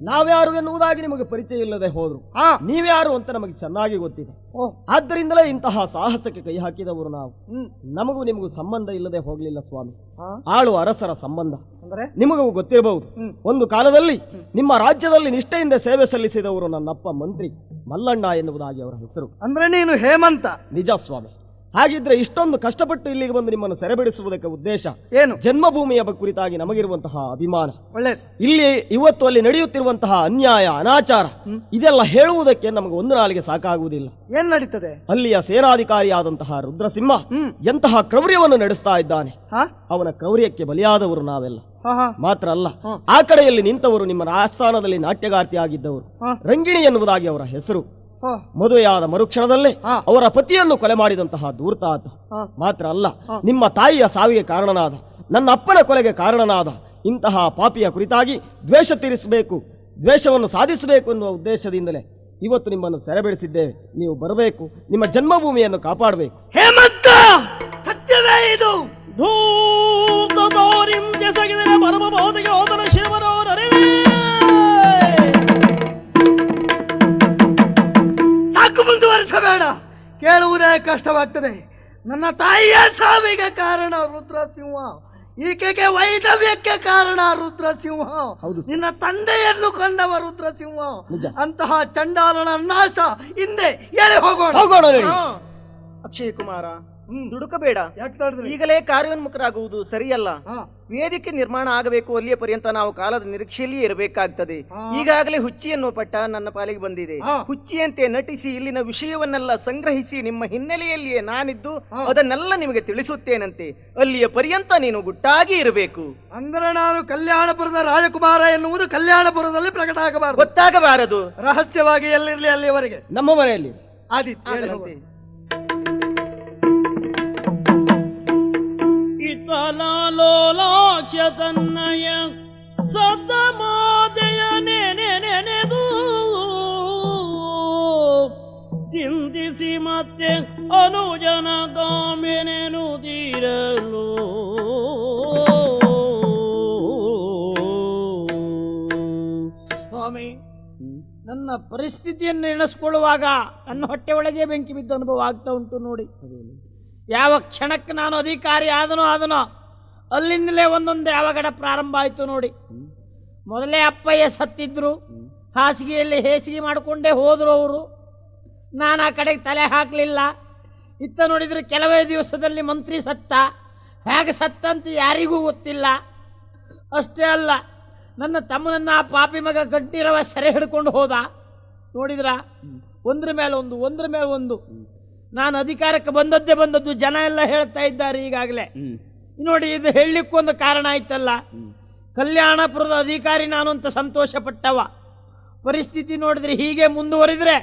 ನಾವ್ಯಾರು ಎನ್ನುವುದಾಗಿ ನಿಮಗೆ ಪರಿಚಯ ಇಲ್ಲದೆ ಹೋದ್ರು, ನೀವ್ಯಾರು ಅಂತ ನಮಗೆ ಚೆನ್ನಾಗಿ ಗೊತ್ತಿದೆ. ಆದ್ದರಿಂದಲೇ ಇಂತಹ ಸಾಹಸಕ್ಕೆ ಕೈ ಹಾಕಿದವರು ನಾವು. ನಮಗೂ ನಿಮಗೂ ಸಂಬಂಧ ಇಲ್ಲದೆ ಹೋಗ್ಲಿಲ್ಲ ಸ್ವಾಮಿ, ಆಳುವ ಅರಸರ ಸಂಬಂಧ ನಿಮಗೂ ಗೊತ್ತಿರಬಹುದು. ಒಂದು ಕಾಲದಲ್ಲಿ ನಿಮ್ಮ ರಾಜ್ಯದಲ್ಲಿ ನಿಷ್ಠೆಯಿಂದ ಸೇವೆ ಸಲ್ಲಿಸಿದವರು ನನ್ನಪ್ಪ ಮಂತ್ರಿ ಮಲ್ಲಣ್ಣ ಎನ್ನುವುದಾಗಿ ಅವರ ಹೆಸರು. ಅಂದ್ರೆ ನೀನು ಹೇಮಂತ? ನಿಜ ಸ್ವಾಮಿ. ಹಾಗಿದ್ರೆ ಇಷ್ಟೊಂದು ಕಷ್ಟಪಟ್ಟು ಇಲ್ಲಿಗೆ ಬಂದು ನಿಮ್ಮನ್ನು ಸೆರೆಬಿಡಿಸುವುದಕ್ಕೆ ಉದ್ದೇಶ ಏನು? ಜನ್ಮಭೂಮಿಯ ಕುರಿತಾಗಿ ನಮಗಿರುವಂತಹ ಅಭಿಮಾನ. ಒಳ್ಳೆಯದು. ಇಲ್ಲಿ ಇವತ್ತು ಅಲ್ಲಿ ನಡೆಯುತ್ತಿರುವಂತಹ ಅನ್ಯಾಯ ಅನಾಚಾರ ಇದೆಲ್ಲ ಹೇಳುವುದಕ್ಕೆ ನಮಗೆ ಒಂದು ನಾಳಿಗೆ ಸಾಕಾಗುವುದಿಲ್ಲ. ಏನ್ ನಡೀತದೆ? ಅಲ್ಲಿಯ ಸೇನಾಧಿಕಾರಿಯಾದಂತಹ ರುದ್ರಸಿಂಹ ಎಂತಹ ಕ್ರೌರ್ಯವನ್ನು ನಡೆಸ್ತಾ ಇದ್ದಾನೆ. ಅವನ ಕ್ರೌರ್ಯಕ್ಕೆ ಬಲಿಯಾದವರು ನಾವೆಲ್ಲ. ಮಾತ್ರ ಅಲ್ಲ, ಆ ಕಡೆಯಲ್ಲಿ ನಿಂತವರು ನಿಮ್ಮ ಆಸ್ಥಾನದಲ್ಲಿ ನಾಟ್ಯಗಾರ್ತಿಯಾಗಿದ್ದವರು ರಂಗಿಣಿ ಎನ್ನುವುದಾಗಿ ಅವರ ಹೆಸರು. ಮದುವೆಯಾದ ಮರುಕ್ಷಣದಲ್ಲೇ ಅವರ ಪತಿಯನ್ನು ಕೊಲೆ ಮಾಡಿದಂತಹ ಧೂರ್ತಾತ. ಮಾತ್ರ ಅಲ್ಲ, ನಿಮ್ಮ ತಾಯಿಯ ಸಾವಿಗೆ ಕಾರಣನಾದ, ನನ್ನ ಅಪ್ಪನ ಕೊಲೆಗೆ ಕಾರಣನಾದ ಇಂತಹ ಪಾಪಿಯ ಕುರಿತಾಗಿ ದ್ವೇಷ ತೀರಿಸಬೇಕು, ದ್ವೇಷವನ್ನು ಸಾಧಿಸಬೇಕು ಎನ್ನುವ ಉದ್ದೇಶದಿಂದಲೇ ಇವತ್ತು ನಿಮ್ಮನ್ನು ಸೆರೆಬಿಡಿಸಿದ್ದೇವೆ. ನೀವು ಬರಬೇಕು, ನಿಮ್ಮ ಜನ್ಮಭೂಮಿಯನ್ನು ಕಾಪಾಡಬೇಕು. ಹೇಮಂತ, ಸತ್ಯವೇ ಇದು? ಸಾಕು, ಮುಂದುವರಿಸಬೇಡ. ಕೇಳುವುದೇ ಕಷ್ಟವಾಗ್ತದೆ. ನನ್ನ ತಾಯಿಯ ಸಾವಿಗೆ ಕಾರಣ ರುದ್ರಸಿಂಹ, ಈಕೆಗೆ ವೈದವ್ಯಕ್ಕೆ ಕಾರಣ ರುದ್ರಸಿಂಹ, ನಿನ್ನ ತಂದೆಯನ್ನು ಕೊಂದವ ರುದ್ರಸಿಂಹ. ಅಂತಹ ಚಂಡಾಲನ ನಾಶ ಹಿಂದೆ ಎಳೆ ಹೋಗೋಣ. ಅಕ್ಷಯ ಕುಮಾರ, ದುಡುಕಬೇಡ. ಈಗಲೇ ಕಾರ್ಯೋನ್ಮುಖರಾಗುವುದು ಸರಿಯಲ್ಲ. ವೇದಿಕೆ ನಿರ್ಮಾಣ ಆಗಬೇಕು, ಅಲ್ಲಿಯ ಪರ್ಯಂತ ನಾವು ಕಾಲದ ನಿರೀಕ್ಷೆಯಲ್ಲಿ ಇರಬೇಕಾಗ್ತದೆ. ಈಗಾಗಲೇ ಹುಚ್ಚಿ ಎನ್ನುವ ಪಟ್ಟ ನನ್ನ ಪಾಲಿಗೆ ಬಂದಿದೆ. ಹುಚ್ಚಿಯಂತೆ ನಟಿಸಿ ಇಲ್ಲಿನ ವಿಷಯವನ್ನೆಲ್ಲ ಸಂಗ್ರಹಿಸಿ ನಿಮ್ಮ ಹಿನ್ನೆಲೆಯಲ್ಲಿಯೇ ನಾನಿದ್ದು ಅದನ್ನೆಲ್ಲ ನಿಮಗೆ ತಿಳಿಸುತ್ತೇನಂತೆ. ಅಲ್ಲಿಯ ಪರ್ಯಂತ ನೀನು ಗುಟ್ಟಾಗಿ ಇರಬೇಕು. ಅಂದ್ರೆ ನಾನು ಕಲ್ಯಾಣಪುರದ ರಾಜಕುಮಾರ ಎನ್ನುವುದು ಕಲ್ಯಾಣಪುರದಲ್ಲಿ ಪ್ರಕಟ ಆಗಬಾರದು, ಗೊತ್ತಾಗಬಾರದು. ರಹಸ್ಯವಾಗಿ ಎಲ್ಲಿರ್ಲಿ ಅಲ್ಲಿಯವರೆಗೆ ನಮ್ಮ ಮನೆಯಲ್ಲಿ ಆದಿತ್ಯ. ಲೋಲಾಕ್ಷತನ್ನಯ ಸತಮಾದೆಯ ನೆನೆದು ಚಿಂತಿಸಿ ಮತ್ತೆ ಅನುಜನ ಗಾಮೆನೆನುದಿರಲು ಸ್ವಾಮಿ, ನನ್ನ ಪರಿಸ್ಥಿತಿಯನ್ನು ಎಣಿಸ್ಕೊಳ್ಳುವಾಗ ನನ್ನ ಹೊಟ್ಟೆ ಒಳಗೆ ಬೆಂಕಿ ಬಿದ್ದ ಅನುಭವ ಆಗ್ತಾ ಉಂಟು ನೋಡಿ. ಯಾವ ಕ್ಷಣಕ್ಕೆ ನಾನು ಅಧಿಕಾರಿ ಆದನೋ ಅಲ್ಲಿಂದಲೇ ಒಂದೊಂದೇ ಅವಘಡ ಪ್ರಾರಂಭ ಆಯಿತು ನೋಡಿ. ಮೊದಲೇ ಅಪ್ಪಯ್ಯ ಸತ್ತಿದ್ರು, ಹಾಸಿಗೆಯಲ್ಲಿ ಹೇಸಿಗೆ ಮಾಡಿಕೊಂಡೇ ಹೋದರು ಅವರು. ನಾನು ಆ ಕಡೆಗೆ ತಲೆ ಹಾಕಲಿಲ್ಲ. ಇತ್ತ ನೋಡಿದರೆ ಕೆಲವೇ ದಿವಸದಲ್ಲಿ ಮಂತ್ರಿ ಸತ್ತ. ಹೇಗೆ ಸತ್ತಂತ ಯಾರಿಗೂ ಗೊತ್ತಿಲ್ಲ. ಅಷ್ಟೇ ಅಲ್ಲ, ನನ್ನ ತಮ್ಮನನ್ನು ಆ ಪಾಪಿ ಮಗ ಗಂಟಿರವ ಸೆರೆ ಹಿಡ್ಕೊಂಡು ಹೋದ. ನೋಡಿದ್ರ, ಒಂದ್ರ ಮೇಲೆ ಒಂದು. ನಾನು ಅಧಿಕಾರಕ್ಕೆ ಬಂದದ್ದು ಜನ ಎಲ್ಲ ಹೇಳ್ತಾ ಇದ್ದಾರೆ ಈಗಾಗಲೇ. ನೋಡಿ, ಇದು ಹೇಳಲಿಕ್ಕೊಂದು ಕಾರಣ ಆಯ್ತಲ್ಲ. ಕಲ್ಯಾಣಪುರದ ಅಧಿಕಾರಿ ನಾನು ಅಂತ ಸಂತೋಷ ಪಟ್ಟವ. ಪರಿಸ್ಥಿತಿ ನೋಡಿದ್ರೆ ಹೀಗೆ ಮುಂದುವರಿದ್ರೆ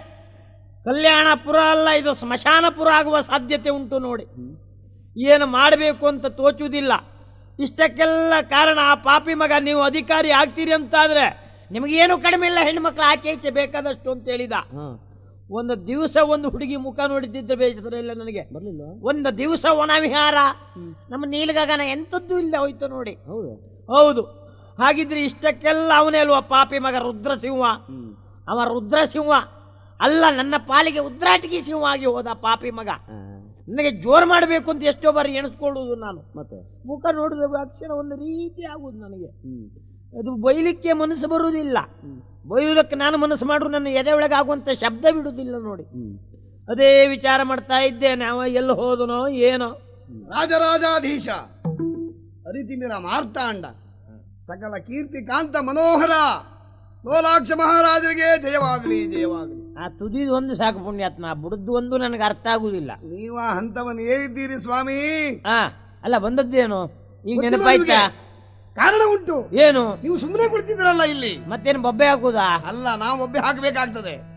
ಕಲ್ಯಾಣಪುರ ಅಲ್ಲ, ಇದು ಸ್ಮಶಾನಪುರ ಆಗುವ ಸಾಧ್ಯತೆ ಉಂಟು ನೋಡಿ. ಏನು ಮಾಡಬೇಕು ಅಂತ ತೋಚುವುದಿಲ್ಲ. ಇಷ್ಟಕ್ಕೆಲ್ಲ ಕಾರಣ ಆ ಪಾಪಿ ಮಗ. ನೀವು ಅಧಿಕಾರಿ ಆಗ್ತೀರಿ ಅಂತಾದ್ರೆ ನಿಮಗೇನು ಕಡಿಮೆ ಇಲ್ಲ, ಹೆಣ್ಮಕ್ಳು ಆಚೆ ಈಚೆ ಬೇಕಾದಷ್ಟು ಅಂತ ಹೇಳಿದ. ಒಂದು ದಿವಸ ಒಂದು ಹುಡುಗಿ ಮುಖ ನೋಡಿದ್ದಿದ್ದ ಬೇಜಾರ ಇಲ್ಲ ನನಗೆ. ಒಂದು ದಿವಸ ವನವಿಹಾರ, ನಮ್ಮ ನೀಲಗಗನ ಎಂಥದ್ದು ಇಲ್ಲ ಹೋಯ್ತು ನೋಡಿ. ಹೌದು. ಹಾಗಿದ್ರೆ ಇಷ್ಟಕ್ಕೆಲ್ಲ ಅವನೇ ಅಲ್ವಾ ಪಾಪಿ ಮಗ ರುದ್ರಸಿಂಹ. ಅವ ರುದ್ರಸಿಂಹ ಅಲ್ಲ, ನನ್ನ ಪಾಲಿಗೆ ಉದ್ರಾಟಿಗೆ ಸಿಂಹ ಆಗಿ ಹೋದ ಪಾಪಿ ಮಗ. ನನಗೆ ಜೋರು ಮಾಡಬೇಕು ಅಂತ ಎಷ್ಟೋ ಬಾರಿ ಎಣಿಸ್ಕೊಳ್ಳುವುದು ನಾನು. ಮತ್ತೆ ಮುಖ ನೋಡಿದ ಅಕ್ಷಣ ಒಂದು ರೀತಿ ಆಗುವುದು ನನಗೆ. ಅದು ಬೈಲಿಕ್ಕೆ ಮನಸ್ಸು ಬರುವುದಿಲ್ಲ. ಬೈಯುವುದಕ್ಕೆ ನಾನು ಮನಸ್ಸು ಮಾಡ್ರು ನನ್ನ ಎದೆ ಒಳಗೆ ಆಗುವಂಥ ಶಬ್ದ ಬಿಡುವುದಿಲ್ಲ ನೋಡಿ. ಅದೇ ವಿಚಾರ ಮಾಡ್ತಾ ಇದ್ದೇನೆ. ಅವ ಎಲ್ಲಿ ಹೋದನೋ ಏನೋ. ರಾಜರಾಜಾಧೀಶ ಅರಿತಿಮಿರ ಮಾರ್ತಾಂಡ ಸಕಲ ಕೀರ್ತಿ ಕಾಂತ ಮನೋಹರ ಲೋಲಾಕ್ಷ ಮಹಾರಾಜರಿಗೆ ಜಯವಾಗಲಿ, ಜಯವಾಗಲಿ. ಆ ತುದಿದು ಒಂದು ಸಾಕು ಪುಣ್ಯಾತ್ಮ, ಬುಡದ್ದು ಒಂದು ನನಗೆ ಅರ್ಥ ಆಗುದಿಲ್ಲ. ನೀವ ಹಂತವನ್ನು ಹೇಳಿದ್ದೀರಿ ಸ್ವಾಮಿ. ಅಲ್ಲ ಬಂದದ್ದೇನು ಈಗ ನೆನಪಾಯ್ತಾ? ಕಾರಣ ಉಂಟು. ಏನು? ನೀವು ಸುಮ್ಮನೆ ಕುಳಿತಿದ್ರಲ್ಲ ಇಲ್ಲಿ, ಮತ್ತೇನು ಬೊಬ್ಬೆ ಹಾಕುದಾ? ಅಲ್ಲ ನಾವು ಒಬ್ಬೆ ಹಾಕಬೇಕಾಗ್ತದೆ.